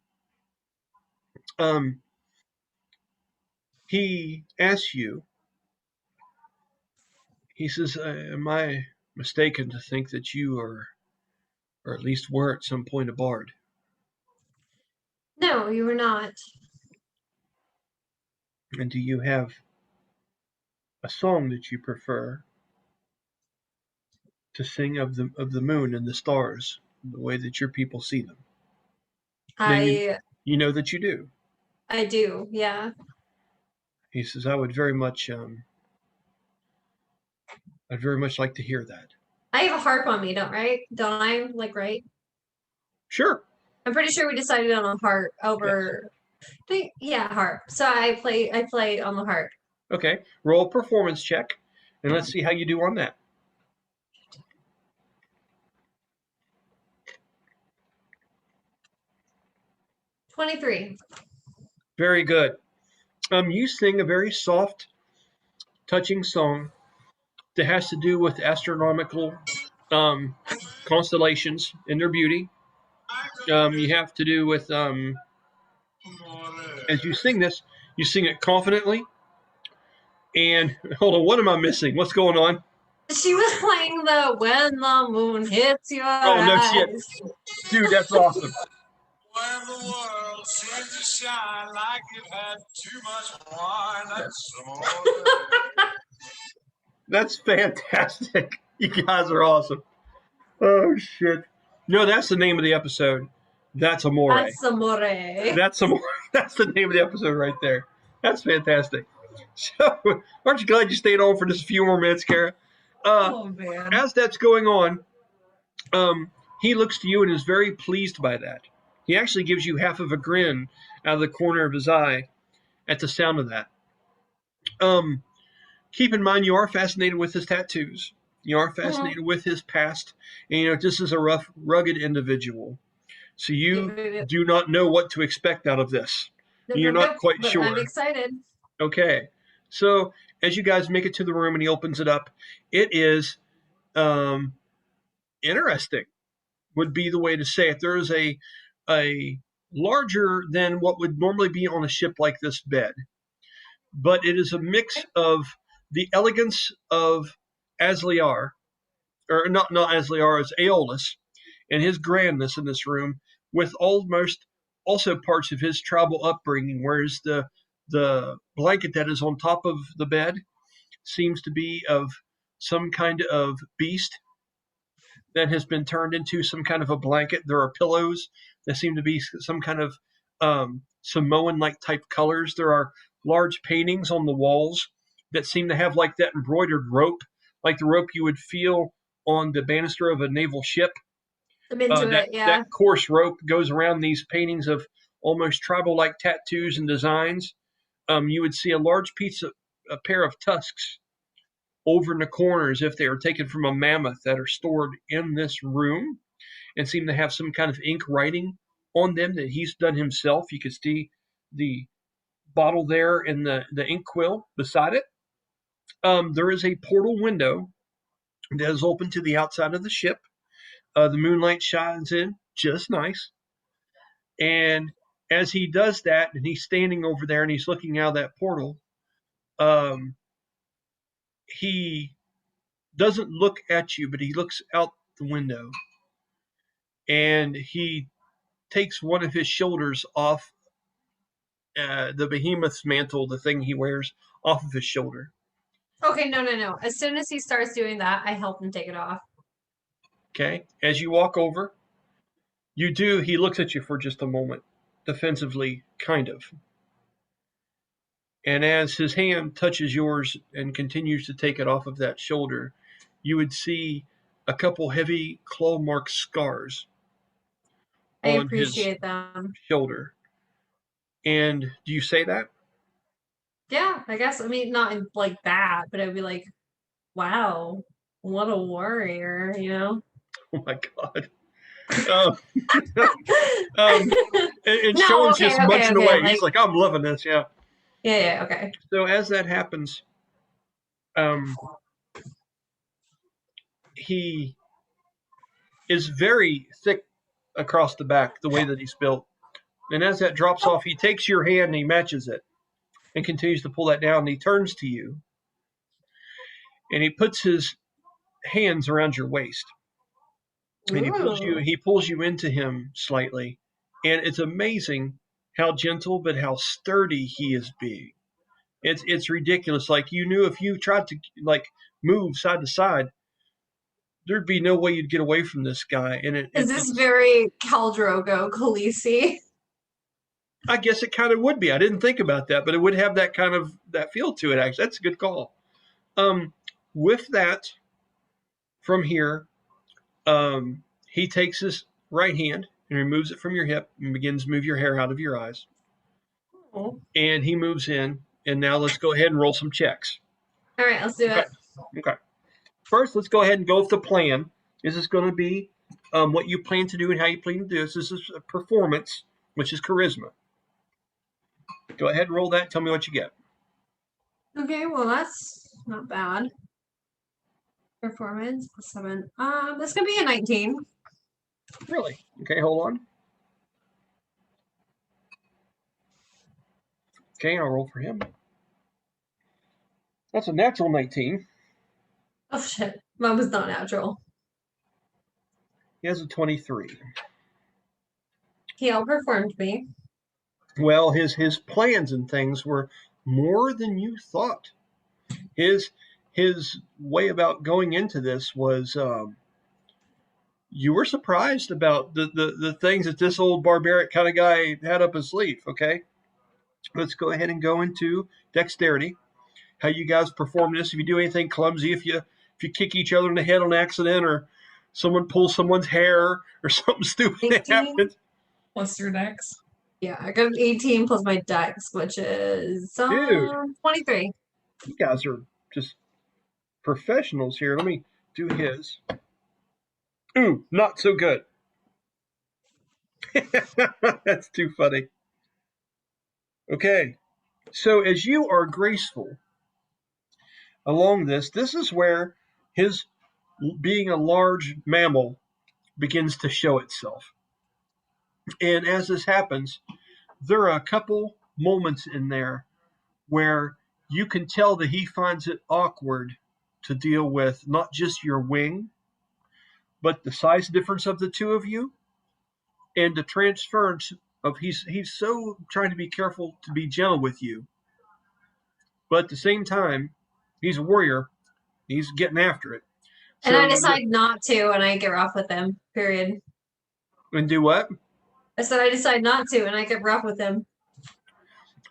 he asks you, he says, am I mistaken to think that you are, or at least were at some point, a bard? No, you were not. And do you have a song that you prefer to sing of the moon and the stars, the way that your people see them? You know that you do. I do, yeah. He says, I'd very much like to hear that. I have a harp on me, don't I? Like, right? Sure. I'm pretty sure we decided on a harp over. Yes. Yeah, harp. So I play on the harp. Okay. Roll a performance check, and let's see how you do on that. $23. Very good. You sing a very soft, touching song that has to do with astronomical constellations and their beauty. You have to do with as you sing this, you sing it confidently. And hold on, what am I missing? What's going on? She was playing the "When the Moon Hits Your Oh, no Eyes." shit. Dude, that's awesome. When the world seemed to shine like it had too much wine, that's Amore. That's fantastic. You guys are awesome. Oh, shit. No, that's the name of the episode. That's Amore. That's Amore. That's Amore. That's the name of the episode right there. That's fantastic. So, aren't you glad you stayed on for just a few more minutes, Kara? Oh man. As that's going on, he looks to you and is very pleased by that. He actually gives you half of a grin out of the corner of his eye at the sound of that. Keep in mind, you are fascinated with his tattoos. You are fascinated with his past. And, this is a rough, rugged individual. So you do not know what to expect out of this. You're not quite sure. I'm excited. Okay. So as you guys make it to the room and he opens it up, it is interesting, would be the way to say it. There is a larger than what would normally be on a ship like this bed, but it is a mix of the elegance of Asliar, or not Asliar, as Aeolus, and his grandness in this room, with almost also parts of his tribal upbringing, whereas the blanket that is on top of the bed seems to be of some kind of beast that has been turned into some kind of a blanket. There are pillows that seem to be some kind of Samoan-like type colors. There are large paintings on the walls that seem to have like that embroidered rope, like the rope you would feel on the banister of a naval ship. I'm into it, yeah. That coarse rope goes around these paintings of almost tribal-like tattoos and designs. You would see a large piece of a pair of tusks over in the corner as if they are taken from a mammoth that are stored in this room and seem to have some kind of ink writing on them that he's done himself. You can see the bottle there and the ink quill beside it. There is a portal window that is open to the outside of the ship. The moonlight shines in just nice. And as he does that, and he's standing over there and he's looking out of that portal, he doesn't look at you, but he looks out the window and he takes one of his shoulders off the behemoth's mantle, the thing he wears, off of his shoulder. Okay, no. As soon as he starts doing that, I help him take it off. Okay. As you walk over, he looks at you for just a moment, defensively, kind of. And as his hand touches yours and continues to take it off of that shoulder, you would see a couple heavy claw mark scars I on his appreciate them. shoulder. And do you say that? Yeah, I guess. I mean, not in, like that, but I'd be like, wow, what a warrior, you know? Oh my God. And No, Sean's okay, just okay, munching okay, away. like- He's like, I'm loving this. Yeah. Yeah, okay. So as that happens, he is very thick across the back, the way that he's built. And as that drops off, he takes your hand and he matches it and continues to pull that down. And he turns to you and he puts his hands around your waist and Ooh. he pulls you into him slightly. And it's amazing how gentle but how sturdy he is being. It's ridiculous. Like, you knew if you tried to like move side to side, there'd be no way you'd get away from this guy. And Is this very Khal Drogo, Khaleesi? I guess it kind of would be. I didn't think about that, but it would have that kind of that feel to it. Actually, that's a good call. With that, from here, he takes his right hand and removes it from your hip and begins to move your hair out of your eyes. Oh. And he moves in. And now let's go ahead and roll some checks. All right, let's do it. Okay. First, let's go ahead and go with the plan. This is going to be what you plan to do and how you plan to do this. This is a performance, which is charisma. Go ahead and roll that. Tell me what you get. Okay, well, that's not bad. Performance plus 7. That's gonna be a 19. Really? Okay, hold on. Okay, I'll roll for him. That's a natural 19. Oh shit, mine was not natural. He has a 23. He outperformed me. Well, his plans and things were more than you thought. His way about going into this was you were surprised about the things that this old barbaric kind of guy had up his sleeve. Okay, let's go ahead and go into dexterity. How you guys perform this? If you do anything clumsy, if you kick each other in the head on accident, or someone pulls someone's hair, or something stupid 18? happens. Plus your dex. Yeah, I got an 18 plus my dex, which is Dude. 23. You guys are just professionals here. Let me do his. Ooh, not so good. That's too funny. Okay, so as you are graceful along this is where his being a large mammal begins to show itself. And as this happens, there are a couple moments in there where you can tell that he finds it awkward to deal with not just your wing, but the size difference of the two of you and the transference of he's so trying to be careful to be gentle with you. But at the same time, he's a warrior. He's getting after it. And I decide not to, and I get rough with him. Period. And do what? I said I decide not to, and I get rough with him.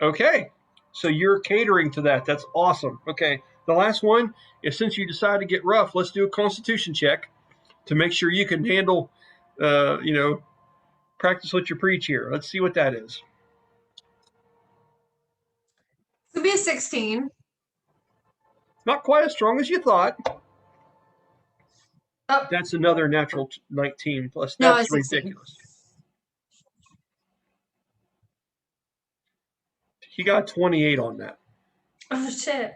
Okay. So you're catering to that. That's awesome. Okay. The last one is, since you decide to get rough, let's do a constitution check to make sure you can handle, practice what you preach here. Let's see what that is. It could be a 16. Not quite as strong as you thought. Oh, That's another natural 19 plus. No, That's it's 16. ridiculous. He got 28 on that. oh shit.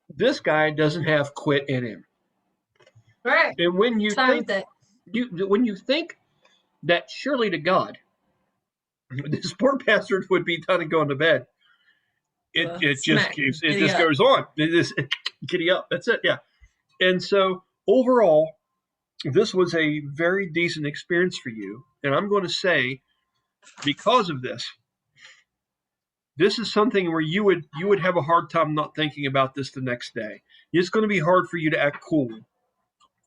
This guy doesn't have quit in him. All right. And when you Fine think with it. when you think that surely to God, this poor bastard would be done and going to bed, it just Smack. keeps it Giddy just up. goes on. It is giddy up. That's it. Yeah. And so overall, this was a very decent experience for you. And I'm going to say, because of this, this is something where you would have a hard time not thinking about this the next day. It's going to be hard for you to act cool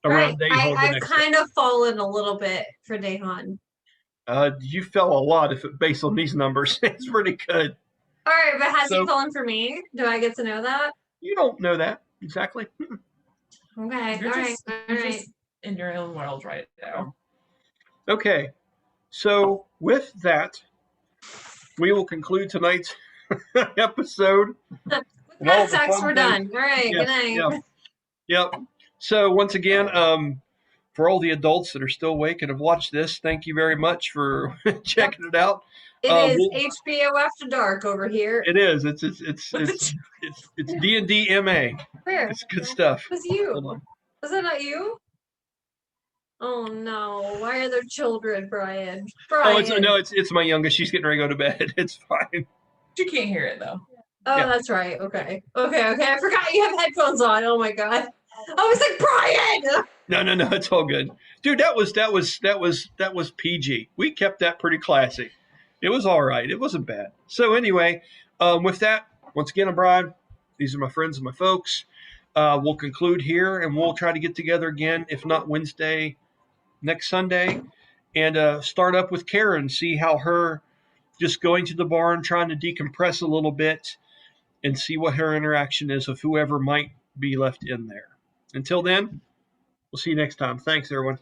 Right. around Daehan the I've next day. kind of fallen a little bit for Daehan. You fell a lot if it based on these numbers. It's pretty good. All right, but has So- he fallen for me? Do I get to know that? You don't know that exactly. Okay. You're All right. just, All you're right. just in your own world right now. Okay. So with that, we will conclude tonight's episode. With all that the sex, fun we're things. done. All right. Yes, Good night. Yep. So once again, for all the adults that are still awake and have watched this, thank you very much for checking it out. It is we'll- HBO After Dark over here. It is. It's D&D MA. Where? It's good stuff. It was you. Hold on. Was that not you? Oh no! Why are there children, Brian? Oh, it's Brian. no, it's my youngest. She's getting ready to go to bed. It's fine. You can't hear it though. Oh, yeah. that's right. Okay. I forgot you have headphones on. Oh my god. I was like, Brian. No, it's all good, dude. That was PG. We kept that pretty classy. It was all right. It wasn't bad. So anyway, with that, once again, I'm Brian. These are my friends and my folks. We'll conclude here, and we'll try to get together again, if not Wednesday, next Sunday, and start up with Karen. See how her just going to the barn, trying to decompress a little bit, and see what her interaction is with whoever might be left in there. Until then, we'll see you next time. Thanks, everyone.